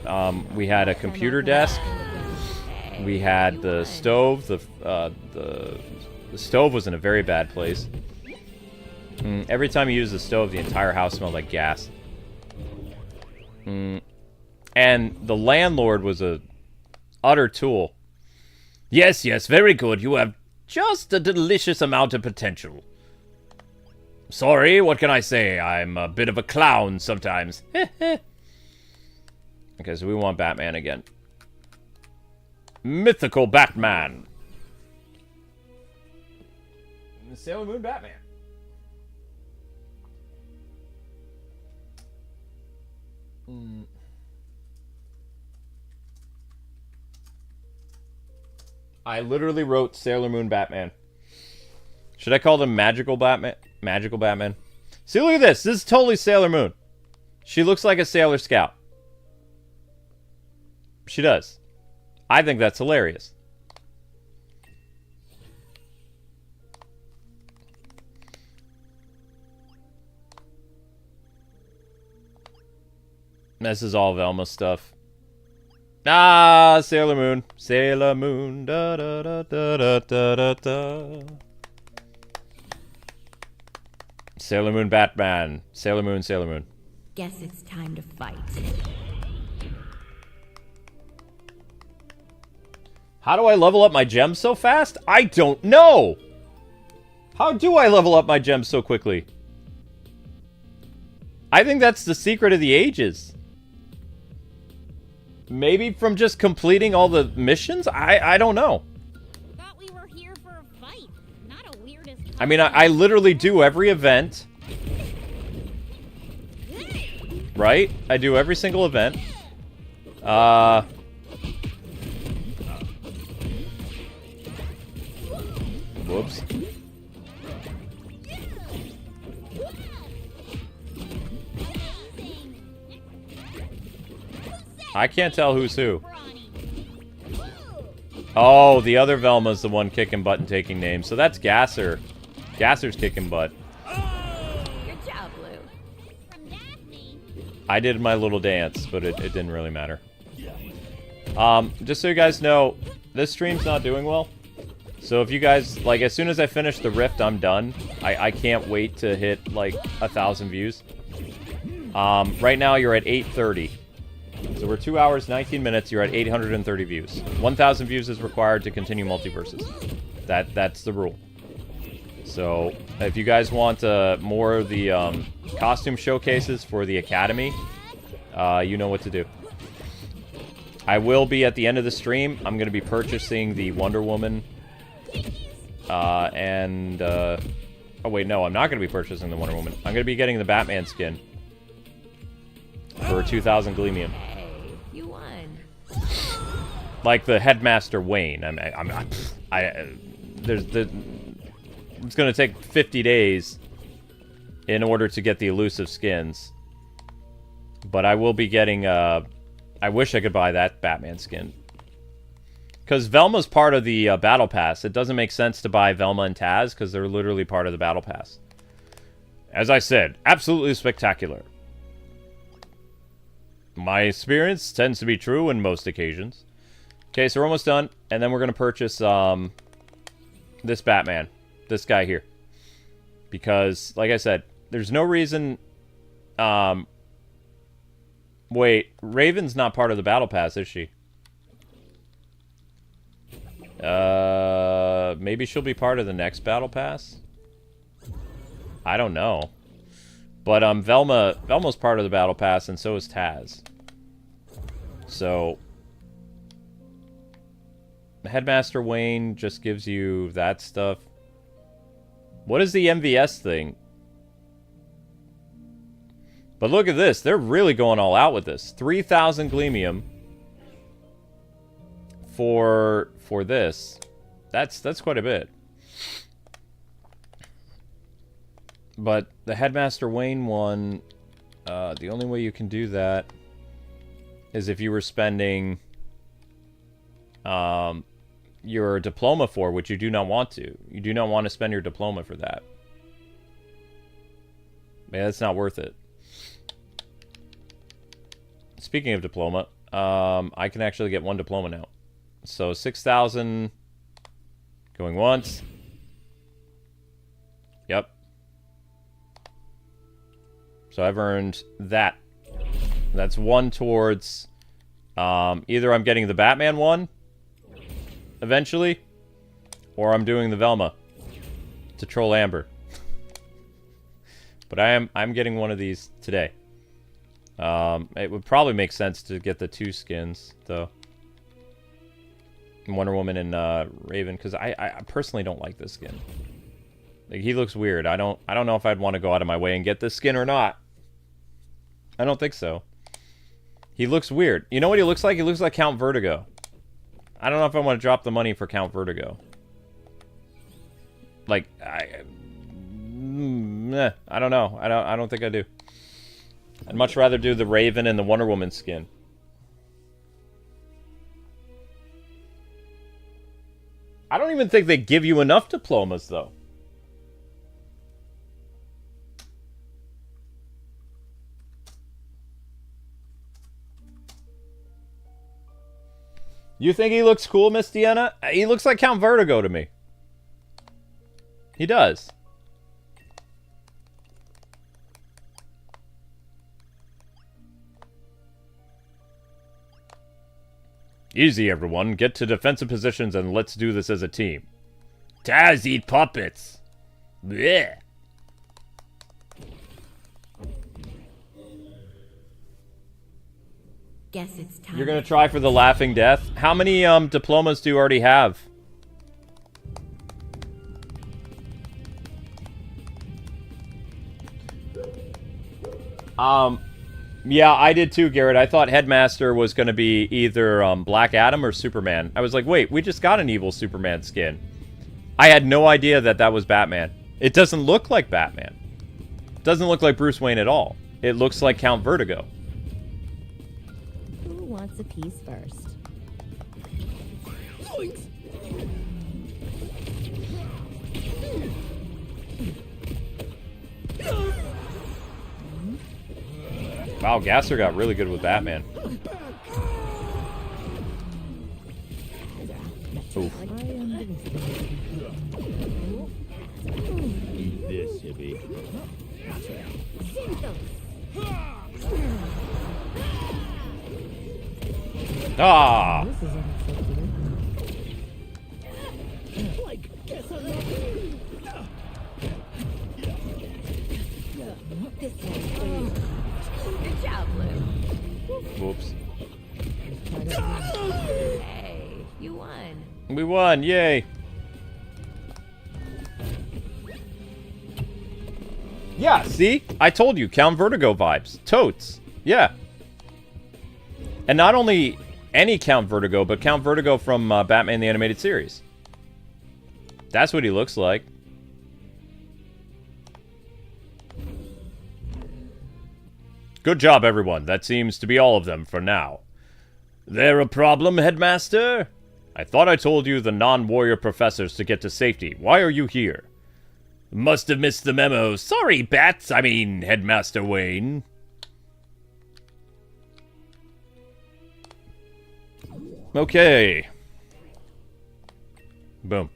we had a computer desk. We had the stove. The stove was in a very bad place. Every time you used the stove, the entire house smelled like gas. And the landlord was a utter tool. Yes, very good. You have just a delicious amount of potential. Sorry, what can I say? I'm a bit of a clown sometimes. Okay, so we want Batman again. Mythical Batman. Sailor Moon Batman. I literally wrote Sailor Moon Batman. Should I call them Magical Batman? Magical Batman. See, look at this. This is totally Sailor Moon. She looks like a Sailor Scout. She does. I think that's hilarious. This is all Velma stuff. Ah, Sailor Moon. Sailor Moon. Da da da da da da da. Sailor Moon Batman. Sailor Moon, Sailor Moon. Guess it's time to fight. How do I level up my gems so fast? I don't know! How do I level up my gems so quickly? I think that's the secret of the ages. Maybe from just completing all the missions? I don't know. Thought we were here for a fight, not a weirdest. I mean, I literally do every event. Right? I do every single event. Whoops. I can't tell who's who. Oh, the other Velma's the one kicking butt and taking names. So that's Gasser. Gasser's kicking butt. Good job, Lou. I did my little dance, but it didn't really matter. Just so you guys know, this stream's not doing well. So if you guys, like, as soon as I finish the Rift, I'm done. I can't wait to hit, like, 1,000 views. Right now, you're at 830. So we're 2 hours, 19 minutes, you're at 830 views. 1,000 views is required to continue Multiversus. That's the rule. So, if you guys want more of the costume showcases for the Academy, you know what to do. I will be, at the end of the stream, I'm going to be purchasing the Wonder Woman, oh wait, no, I'm not going to be purchasing the Wonder Woman. I'm going to be getting the Batman skin for 2,000 Gleamium. Hey, you won. Like the Headmaster Wayne. It's going to take 50 days in order to get the elusive skins. But I will be getting, I wish I could buy that Batman skin. Because Velma's part of the Battle Pass. It doesn't make sense to buy Velma and Taz, because they're literally part of the Battle Pass. As I said, absolutely spectacular. My experience tends to be true in most occasions. Okay, so we're almost done, and then we're going to purchase this Batman. This guy here. Because, like I said, there's no reason... Wait, Raven's not part of the Battle Pass, is she? Maybe she'll be part of the next Battle Pass? I don't know. But, Velma's part of the Battle Pass, and so is Taz. So... Headmaster Wayne just gives you that stuff. What is the MVS thing? But look at this. They're really going all out with this. 3,000 Gleamium for this. That's quite a bit. But the Headmaster Wayne one, the only way you can do that is if you were spending your diploma for, which you do not want to. You do not want to spend your diploma for that. Man, that's not worth it. Speaking of diploma, I can actually get one diploma now. So 6,000 going once. Yep. So I've earned that. That's one towards either I'm getting the Batman one eventually, or I'm doing the Velma to troll Amber. But I'm getting one of these today. It would probably make sense to get the 2 skins though. Wonder Woman and Raven, because I personally don't like this skin. Like, he looks weird. I don't know if I'd want to go out of my way and get this skin or not. I don't think so. He looks weird. You know what he looks like? He looks like Count Vertigo. I don't know if I want to drop the money for Count Vertigo. Like, I don't know. I don't think I do. I'd much rather do the Raven and the Wonder Woman skin. I don't even think they give you enough diplomas, though. You think he looks cool, Miss Deanna? He looks like Count Vertigo to me. He does. Easy, everyone. Get to defensive positions and let's do this as a team. Taz eat puppets. Blech. Guess it's time. You're gonna try for the laughing death? How many diplomas do you already have? Yeah, I did too, Garrett. I thought Headmaster was gonna be either Black Adam or Superman. I was like, wait, we just got an evil Superman skin. I had no idea that that was Batman. It doesn't look like Batman. It doesn't look like Bruce Wayne at all. It looks like Count Vertigo. Who wants a piece first? Yoinks! Wow, Gasser got really good with Batman. Oof. Eat this, hippie. Ah! Like, guess I'm not... This one, please. Good job, Blue. Whoops. Hey, you won. We won, yay! Yeah, see? I told you, Count Vertigo vibes. Totes. Yeah. And not only any Count Vertigo, but Count Vertigo from Batman the Animated Series. That's what he looks like. Good job, everyone. That seems to be all of them for now. There a problem, Headmaster? I thought I told you the non-warrior professors to get to safety. Why are you here? Must have missed the memo. Sorry, Bats. I mean, Headmaster Wayne. Okay. Boom.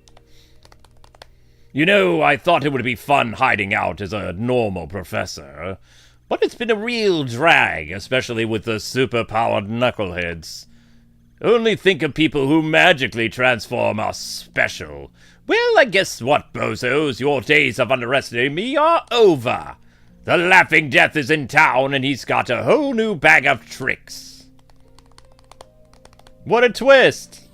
You know, I thought it would be fun hiding out as a normal professor, but it's been a real drag, especially with the super-powered knuckleheads. Only think of people who magically transform are special. Well, I guess what, bozos? Your days of underestimating me are over. The Laughing Death is in town, and he's got a whole new bag of tricks. What a twist!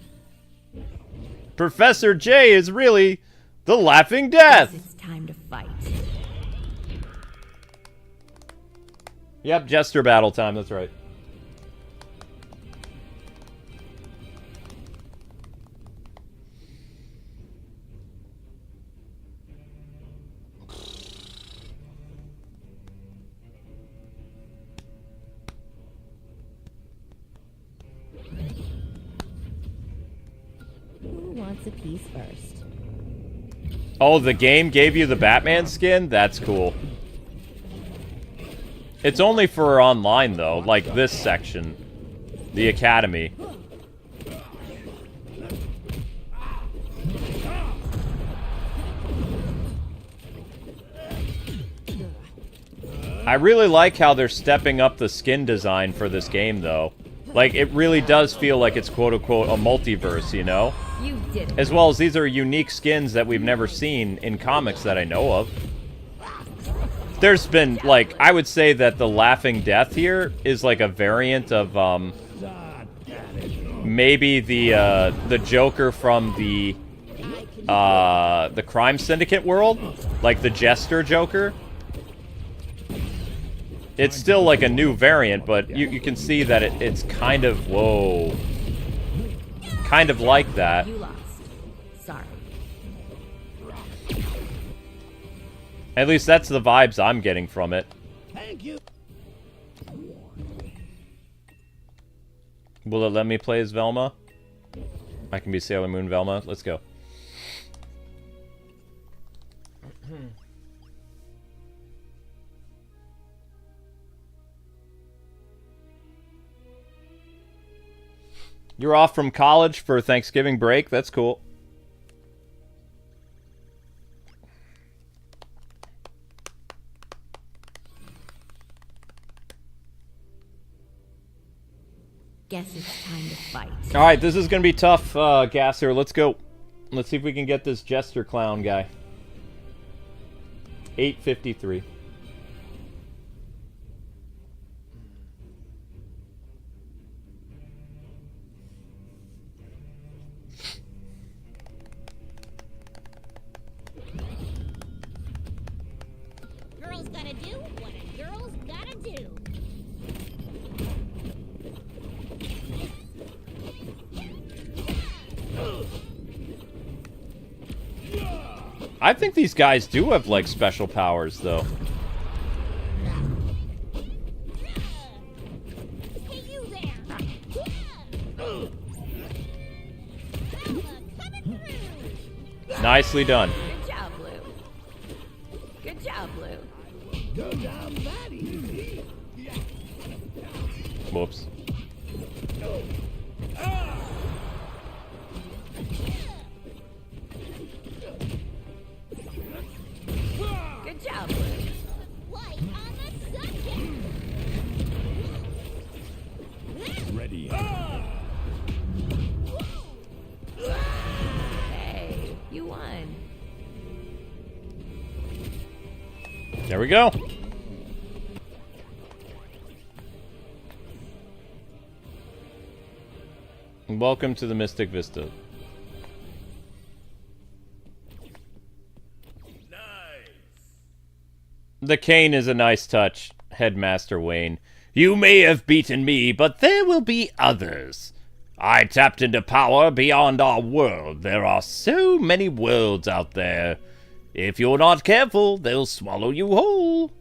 Professor J is really the Laughing Death! It's time to fight. Yep, Jester battle time, that's right. Who wants a piece first? Oh, the game gave you the Batman skin? That's cool. It's only for online, though, like this section. The Academy. I really like how they're stepping up the skin design for this game, though. Like, it really does feel like it's quote-unquote a multiverse, you know? You did it. As well as these are unique skins that we've never seen in comics that I know of. There's been, like, I would say that the Laughing Death here is like a variant of, maybe the Joker from the Crime Syndicate world. Like the Jester Joker. It's still like a new variant, but you can see that it's kind of, whoa. Kind of like that. You lost. Sorry. At least that's the vibes I'm getting from it. Thank you. Will it let me play as Velma? I can be Sailor Moon Velma. Let's go. You're off from college for Thanksgiving break? That's cool. Guess it's time to fight. Alright, this is going to be tough, Gasser. Let's go. Let's see if we can get this Jester Clown guy. 853. Girls gotta do what a girl's gotta do. I think these guys do have, like, special powers, though. Hey, you there! Coming through! Nicely done. Good job, Blue. Good job, Blue. Go down that easy. Whoops. Good job, Blue. Light on the subject! Ready. Hey, you won. There we go. Welcome to the Mythic Vista. The cane is a nice touch, Headmaster Wayne. You may have beaten me, but there will be others. I tapped into power beyond our world. There are so many worlds out there. If you're not careful, they'll swallow you whole.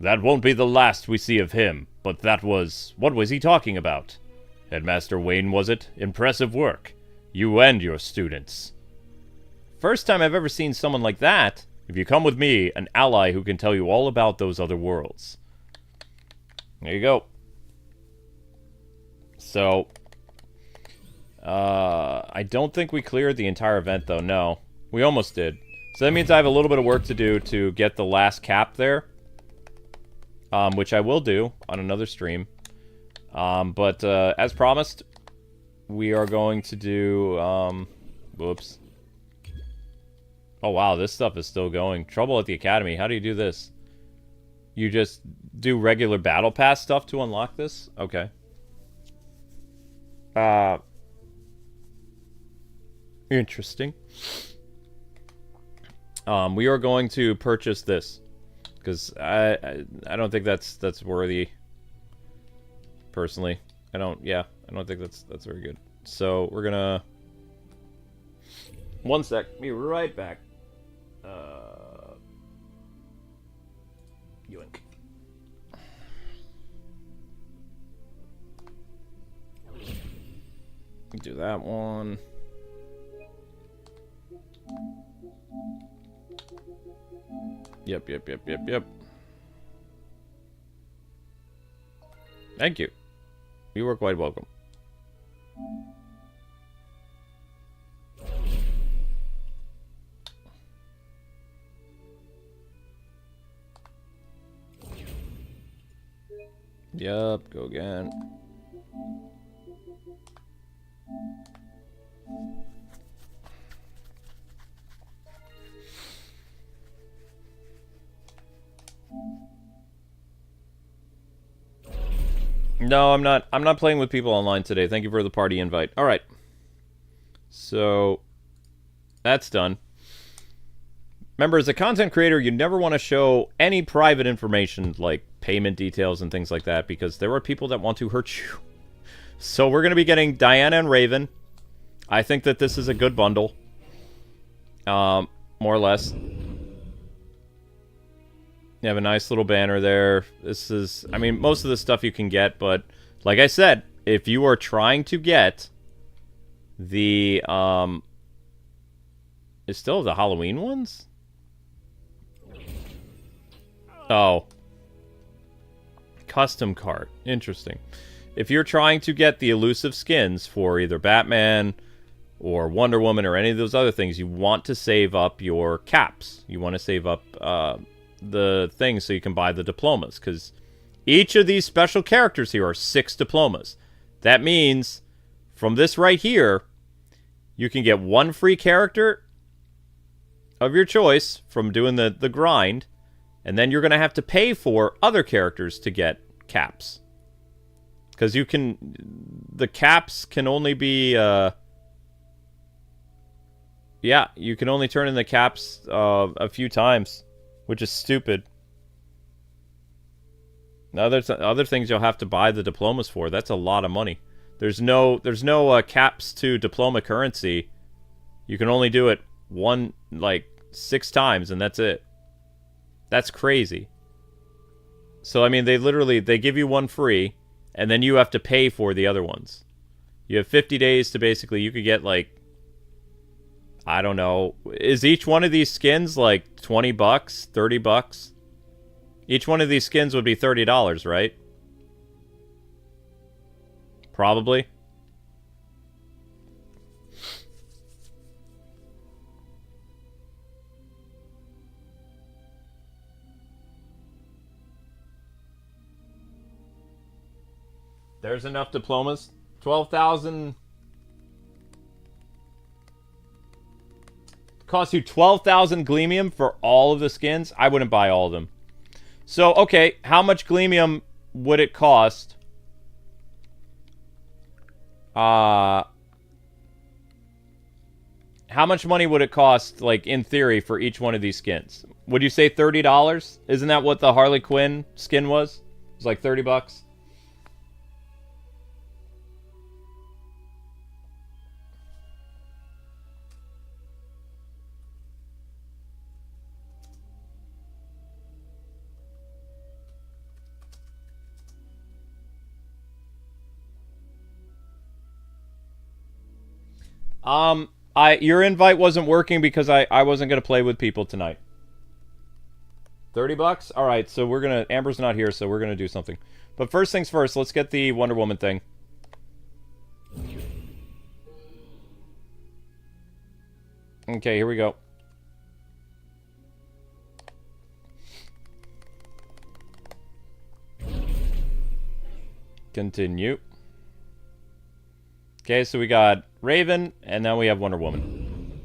That won't be the last we see of him, but that was... What was he talking about? Headmaster Wayne, was it? Impressive work. You and your students. First time I've ever seen someone like that. If you come with me, an ally who can tell you all about those other worlds. There you go. So, I don't think we cleared the entire event, though. No. We almost did. So that means I have a little bit of work to do to get the last cap there. Which I will do on another stream. But as promised, we are going to do... whoops. Oh, wow. This stuff is still going. Trouble at the Academy. How do you do this? You just do regular Battle Pass stuff to unlock this? Okay. Interesting. We are going to purchase this. Because I don't think that's worthy. Personally. I don't think that's very good. So, we're gonna... One sec. Be right back. Yoink. Do that one. Yep. Thank you. You were quite welcome. Yep, go again. No, I'm not playing with people online today. Thank you for the party invite. All right. So that's done. Remember, as a content creator, you never want to show any private information like payment details and things like that because there are people that want to hurt you. So we're going to be getting Diana and Raven. I think that this is a good bundle. More or less. You have a nice little banner there. This is, I mean, most of the stuff you can get, but like I said, if you are trying to get the, is still the Halloween ones? Oh. Custom cart. Interesting. If you're trying to get the elusive skins for either Batman or Wonder Woman or any of those other things, you want to save up your caps. You want to save up the things so you can buy the diplomas. Because each of these special characters here are 6 diplomas. That means from this right here, you can get 1 free character of your choice from doing the grind. And then you're going to have to pay for other characters to get caps. Because you can... The caps can only be... yeah, you can only turn in the caps a few times. Which is stupid. Other things you'll have to buy the diplomas for. That's a lot of money. There's no caps to diploma currency. You can only do it 6 times, and that's it. That's crazy. So, I mean, they give you 1 free, and then you have to pay for the other ones. You have 50 days to basically, you could get, like, I don't know. Is each one of these skins, like, 20 bucks? 30 bucks? Each one of these skins would be $30, right? Probably. There's enough diplomas. 12,000... Cost you 12,000 Gleamium for all of the skins? I wouldn't buy all of them. So, okay, how much Gleamium would it cost? How much money would it cost, like, in theory, for each one of these skins? Would you say $30? Isn't that what the Harley Quinn skin was? It was like 30 bucks? Your invite wasn't working because I wasn't going to play with people tonight. $30? Alright, so we're gonna... Amber's not here, so we're gonna do something. But first things first, let's get the Wonder Woman thing. Okay, here we go. Continue. Okay, so we got Raven, and now we have Wonder Woman.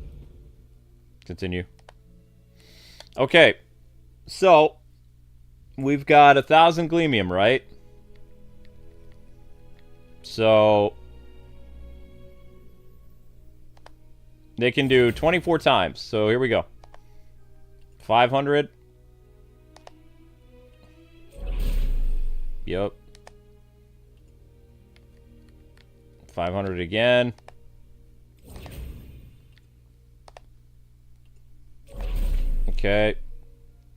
Continue. Okay, so we've got 1,000 Gleamium, right? So they can do 24 times. So here we go. 500. Yep. 500 again. Okay.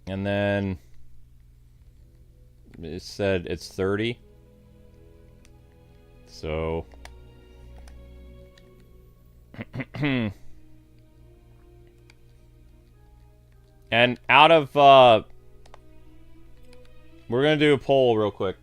And then it said it's 30. So and out of we're gonna do a poll real quick.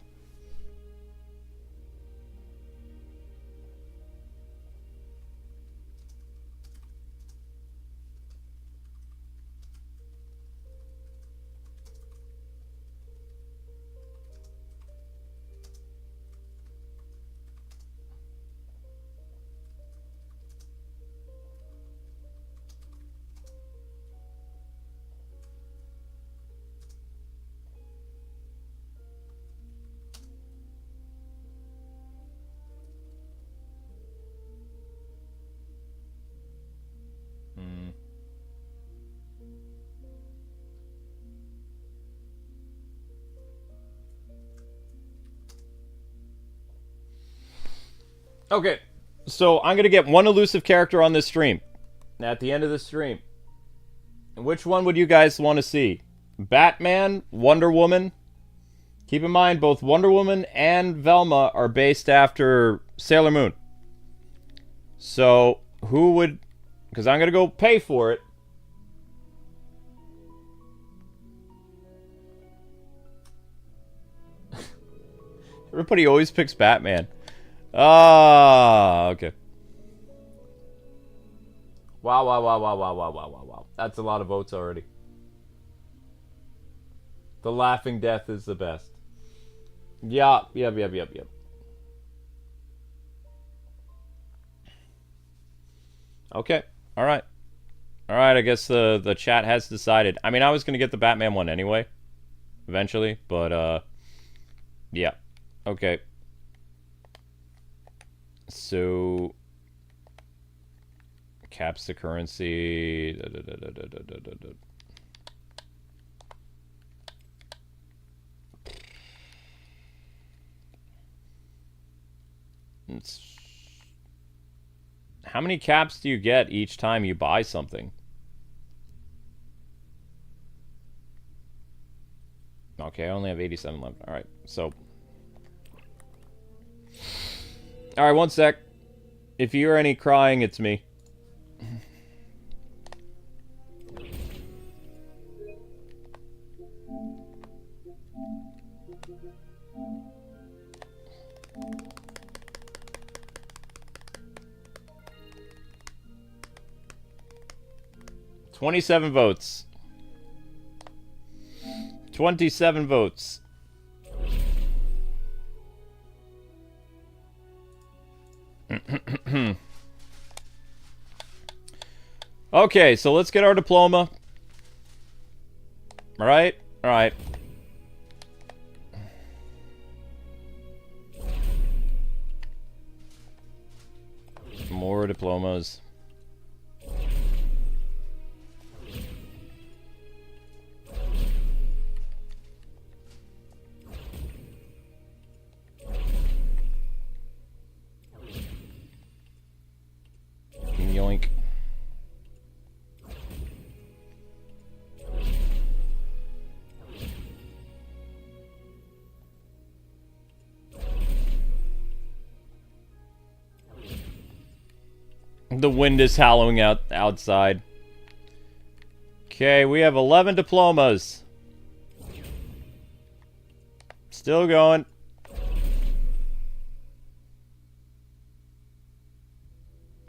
Okay, so I'm going to get one elusive character on this stream. At the end of the stream. Which one would you guys want to see? Batman? Wonder Woman? Keep in mind, both Wonder Woman and Velma are based after Sailor Moon. So, who would... Because I'm going to go pay for it. Everybody always picks Batman. Ah, okay. Wow, wow, wow, wow, wow, wow, wow, wow, wow. That's a lot of votes already. The laughing death is the best. Yep. Okay, alright. Alright, I guess the chat has decided. I mean, I was gonna get the Batman one anyway. Eventually, but, yeah. Okay. So caps the currency. How many caps do you get each time you buy something? Okay, I only have 87 left. All right, so. All right, one sec. If you hear any crying, it's me. $27 votes. 27 votes. Okay, so let's get our diploma. Alright? Alright. More diplomas. Yoink. The wind is howling outside. Okay, we have 11 diplomas. Still going.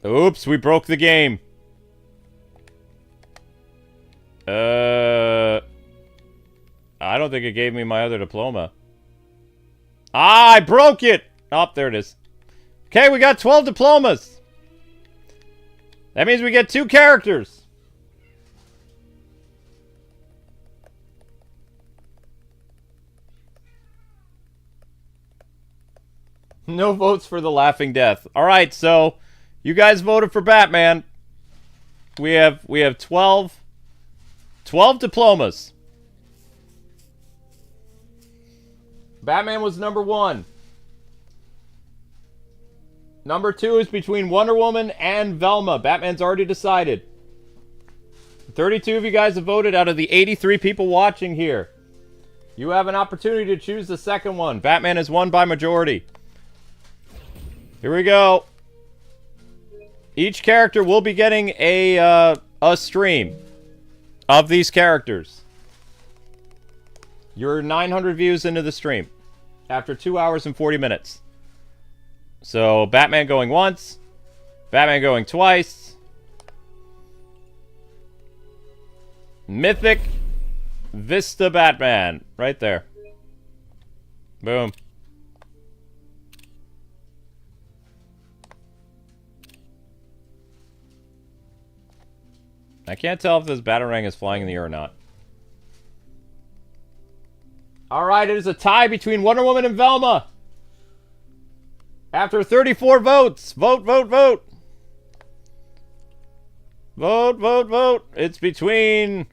Oops, we broke the game. I don't think it gave me my other diploma. Ah, I broke it! Oh, there it is. Okay, we got 12 diplomas. That means we get 2 characters. No votes for the Laughing Death. Alright, so you guys voted for Batman. We have 12 diplomas. Batman was number 1. Number 2 is between Wonder Woman and Velma. Batman's already decided. 32 of you guys have voted out of the 83 people watching here. You have an opportunity to choose the second one. Batman has won by majority. Here we go. Each character will be getting a stream of these characters. You're 900 views into the stream after 2 hours and 40 minutes. So, Batman going once, Batman going twice. Mythic Vista Batman, right there. Boom. I can't tell if this Batarang is flying in the air or not. Alright, it is a tie between Wonder Woman and Velma. After 34 votes. Vote, vote, vote. Vote, vote, vote. It's between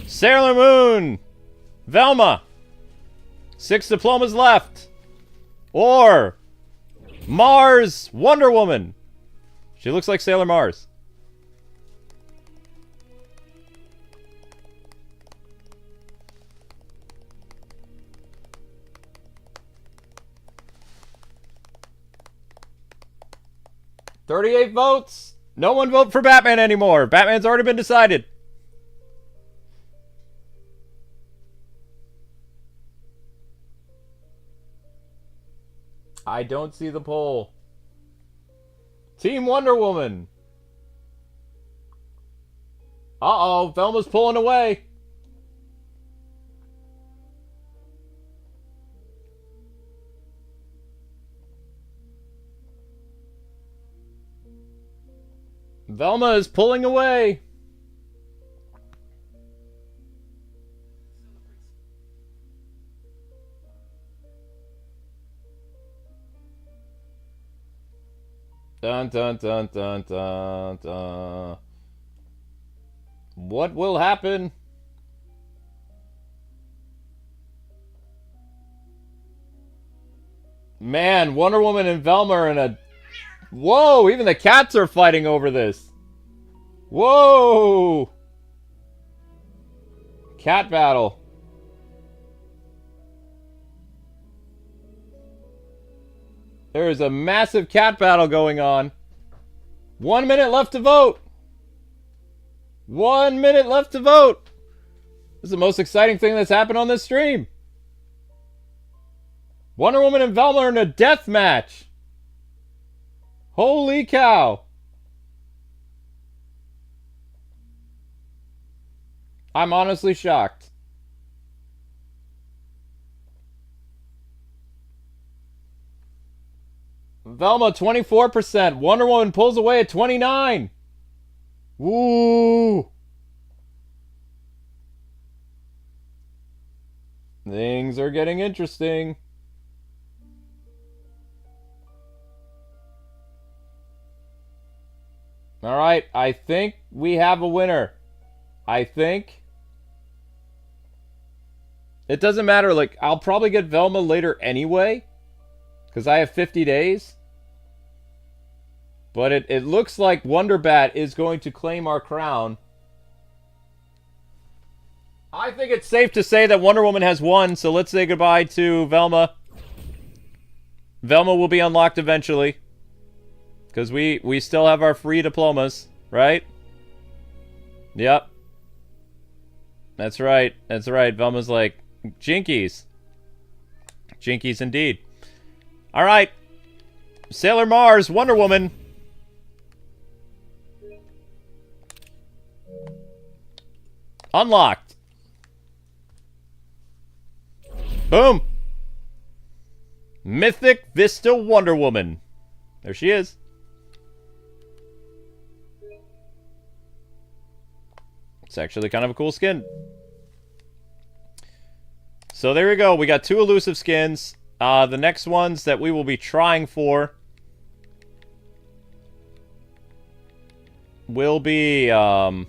Sailor Moon, Velma. 6 diplomas left. Or Mars, Wonder Woman. She looks like Sailor Mars. $38 votes. No one vote for Batman anymore. Batman's already been decided. I don't see the poll. Team Wonder Woman. Uh-oh, Velma's pulling away. Velma is pulling away. Dun dun dun dun dun dun. What will happen? Man, Wonder Woman and Velma are in a... Whoa, even the cats are fighting over this. Whoa! Cat battle. There is a massive cat battle going on. 1 minute left to vote. 1 minute left to vote. This is the most exciting thing that's happened on this stream. Wonder Woman and Velma are in a death match. Holy cow. I'm honestly shocked. Velma 24%. Wonder Woman pulls away at 29%. Woo! Things are getting interesting. Alright, I think we have a winner. I think. It doesn't matter, like, I'll probably get Velma later anyway. Because I have 50 days. But it looks like Wonderbat is going to claim our crown. I think it's safe to say that Wonder Woman has won, so let's say goodbye to Velma. Velma will be unlocked eventually. Because we still have our free diplomas, right? Yep. That's right. That's right. Velma's like, Jinkies. Jinkies indeed. All right. Sailor Mars, Wonder Woman. Unlocked. Boom. Mythic Vista Wonder Woman. There she is. It's actually kind of a cool skin. So there we go. We got 2 elusive skins. The next ones that we will be trying for will be... Oh,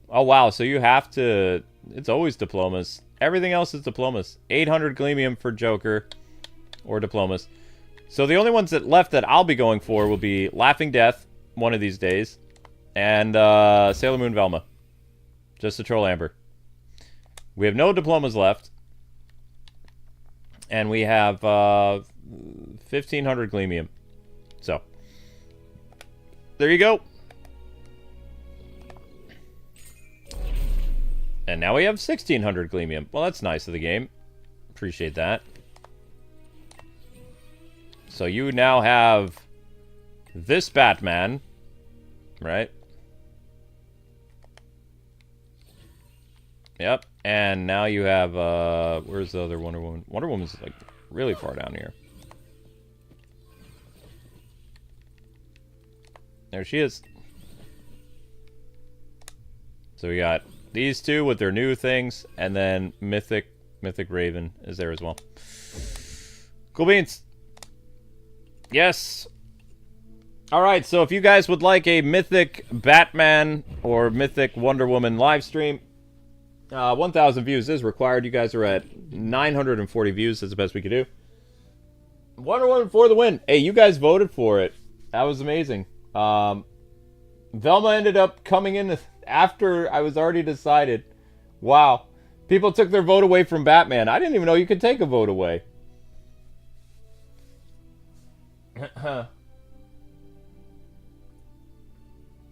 wow. So you have to... It's always diplomas. Everything else is diplomas. 800 Gleamium for Joker or diplomas. So the only ones that left that I'll be going for will be Laughing Death one of these days. And Sailor Moon Velma. Just to troll Amber. We have no diplomas left. And we have 1,500 Gleamium. So. There you go. And now we have 1,600 Gleamium. Well, that's nice of the game. Appreciate that. So you now have this Batman. Right? Yep. And now you have, where's the other Wonder Woman? Wonder Woman's, like, really far down here. There she is. So we got these two with their new things, and then Mythic Raven is there as well. Cool beans. Yes. Alright, so if you guys would like a Mythic Batman or Mythic Wonder Woman live stream, 1,000 views is required. You guys are at 940 views. That's the best we could do. Wonder Woman for the win. Hey, you guys voted for it. That was amazing. Velma ended up coming in after I was already decided. Wow. People took their vote away from Batman. I didn't even know you could take a vote away.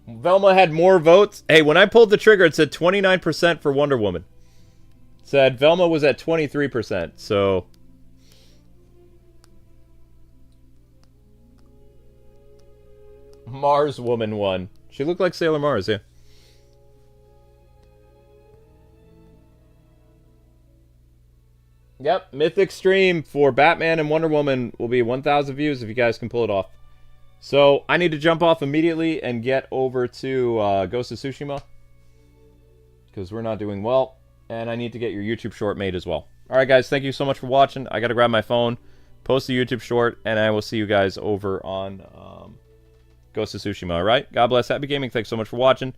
Velma had more votes. Hey, when I pulled the trigger, it said 29% for Wonder Woman. It said Velma was at 23%, so... Mars Woman won. She looked like Sailor Mars, yeah. Yep, Mythic stream for Batman and Wonder Woman will be 1,000 views if you guys can pull it off. So, I need to jump off immediately and get over to Ghost of Tsushima. Because we're not doing well. And I need to get your YouTube short made as well. Alright guys, thank you so much for watching. I gotta grab my phone, post the YouTube short, and I will see you guys over on Ghost of Tsushima, alright? God bless, happy gaming, thanks so much for watching.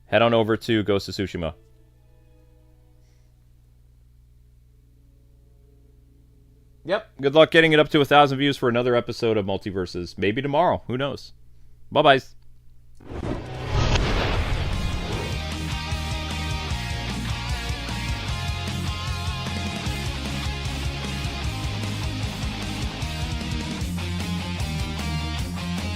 Head on over to Ghost of Tsushima. Yep. Good luck getting it up to 1,000 views for another episode of Multiversus. Maybe tomorrow. Who knows? Bye-bye.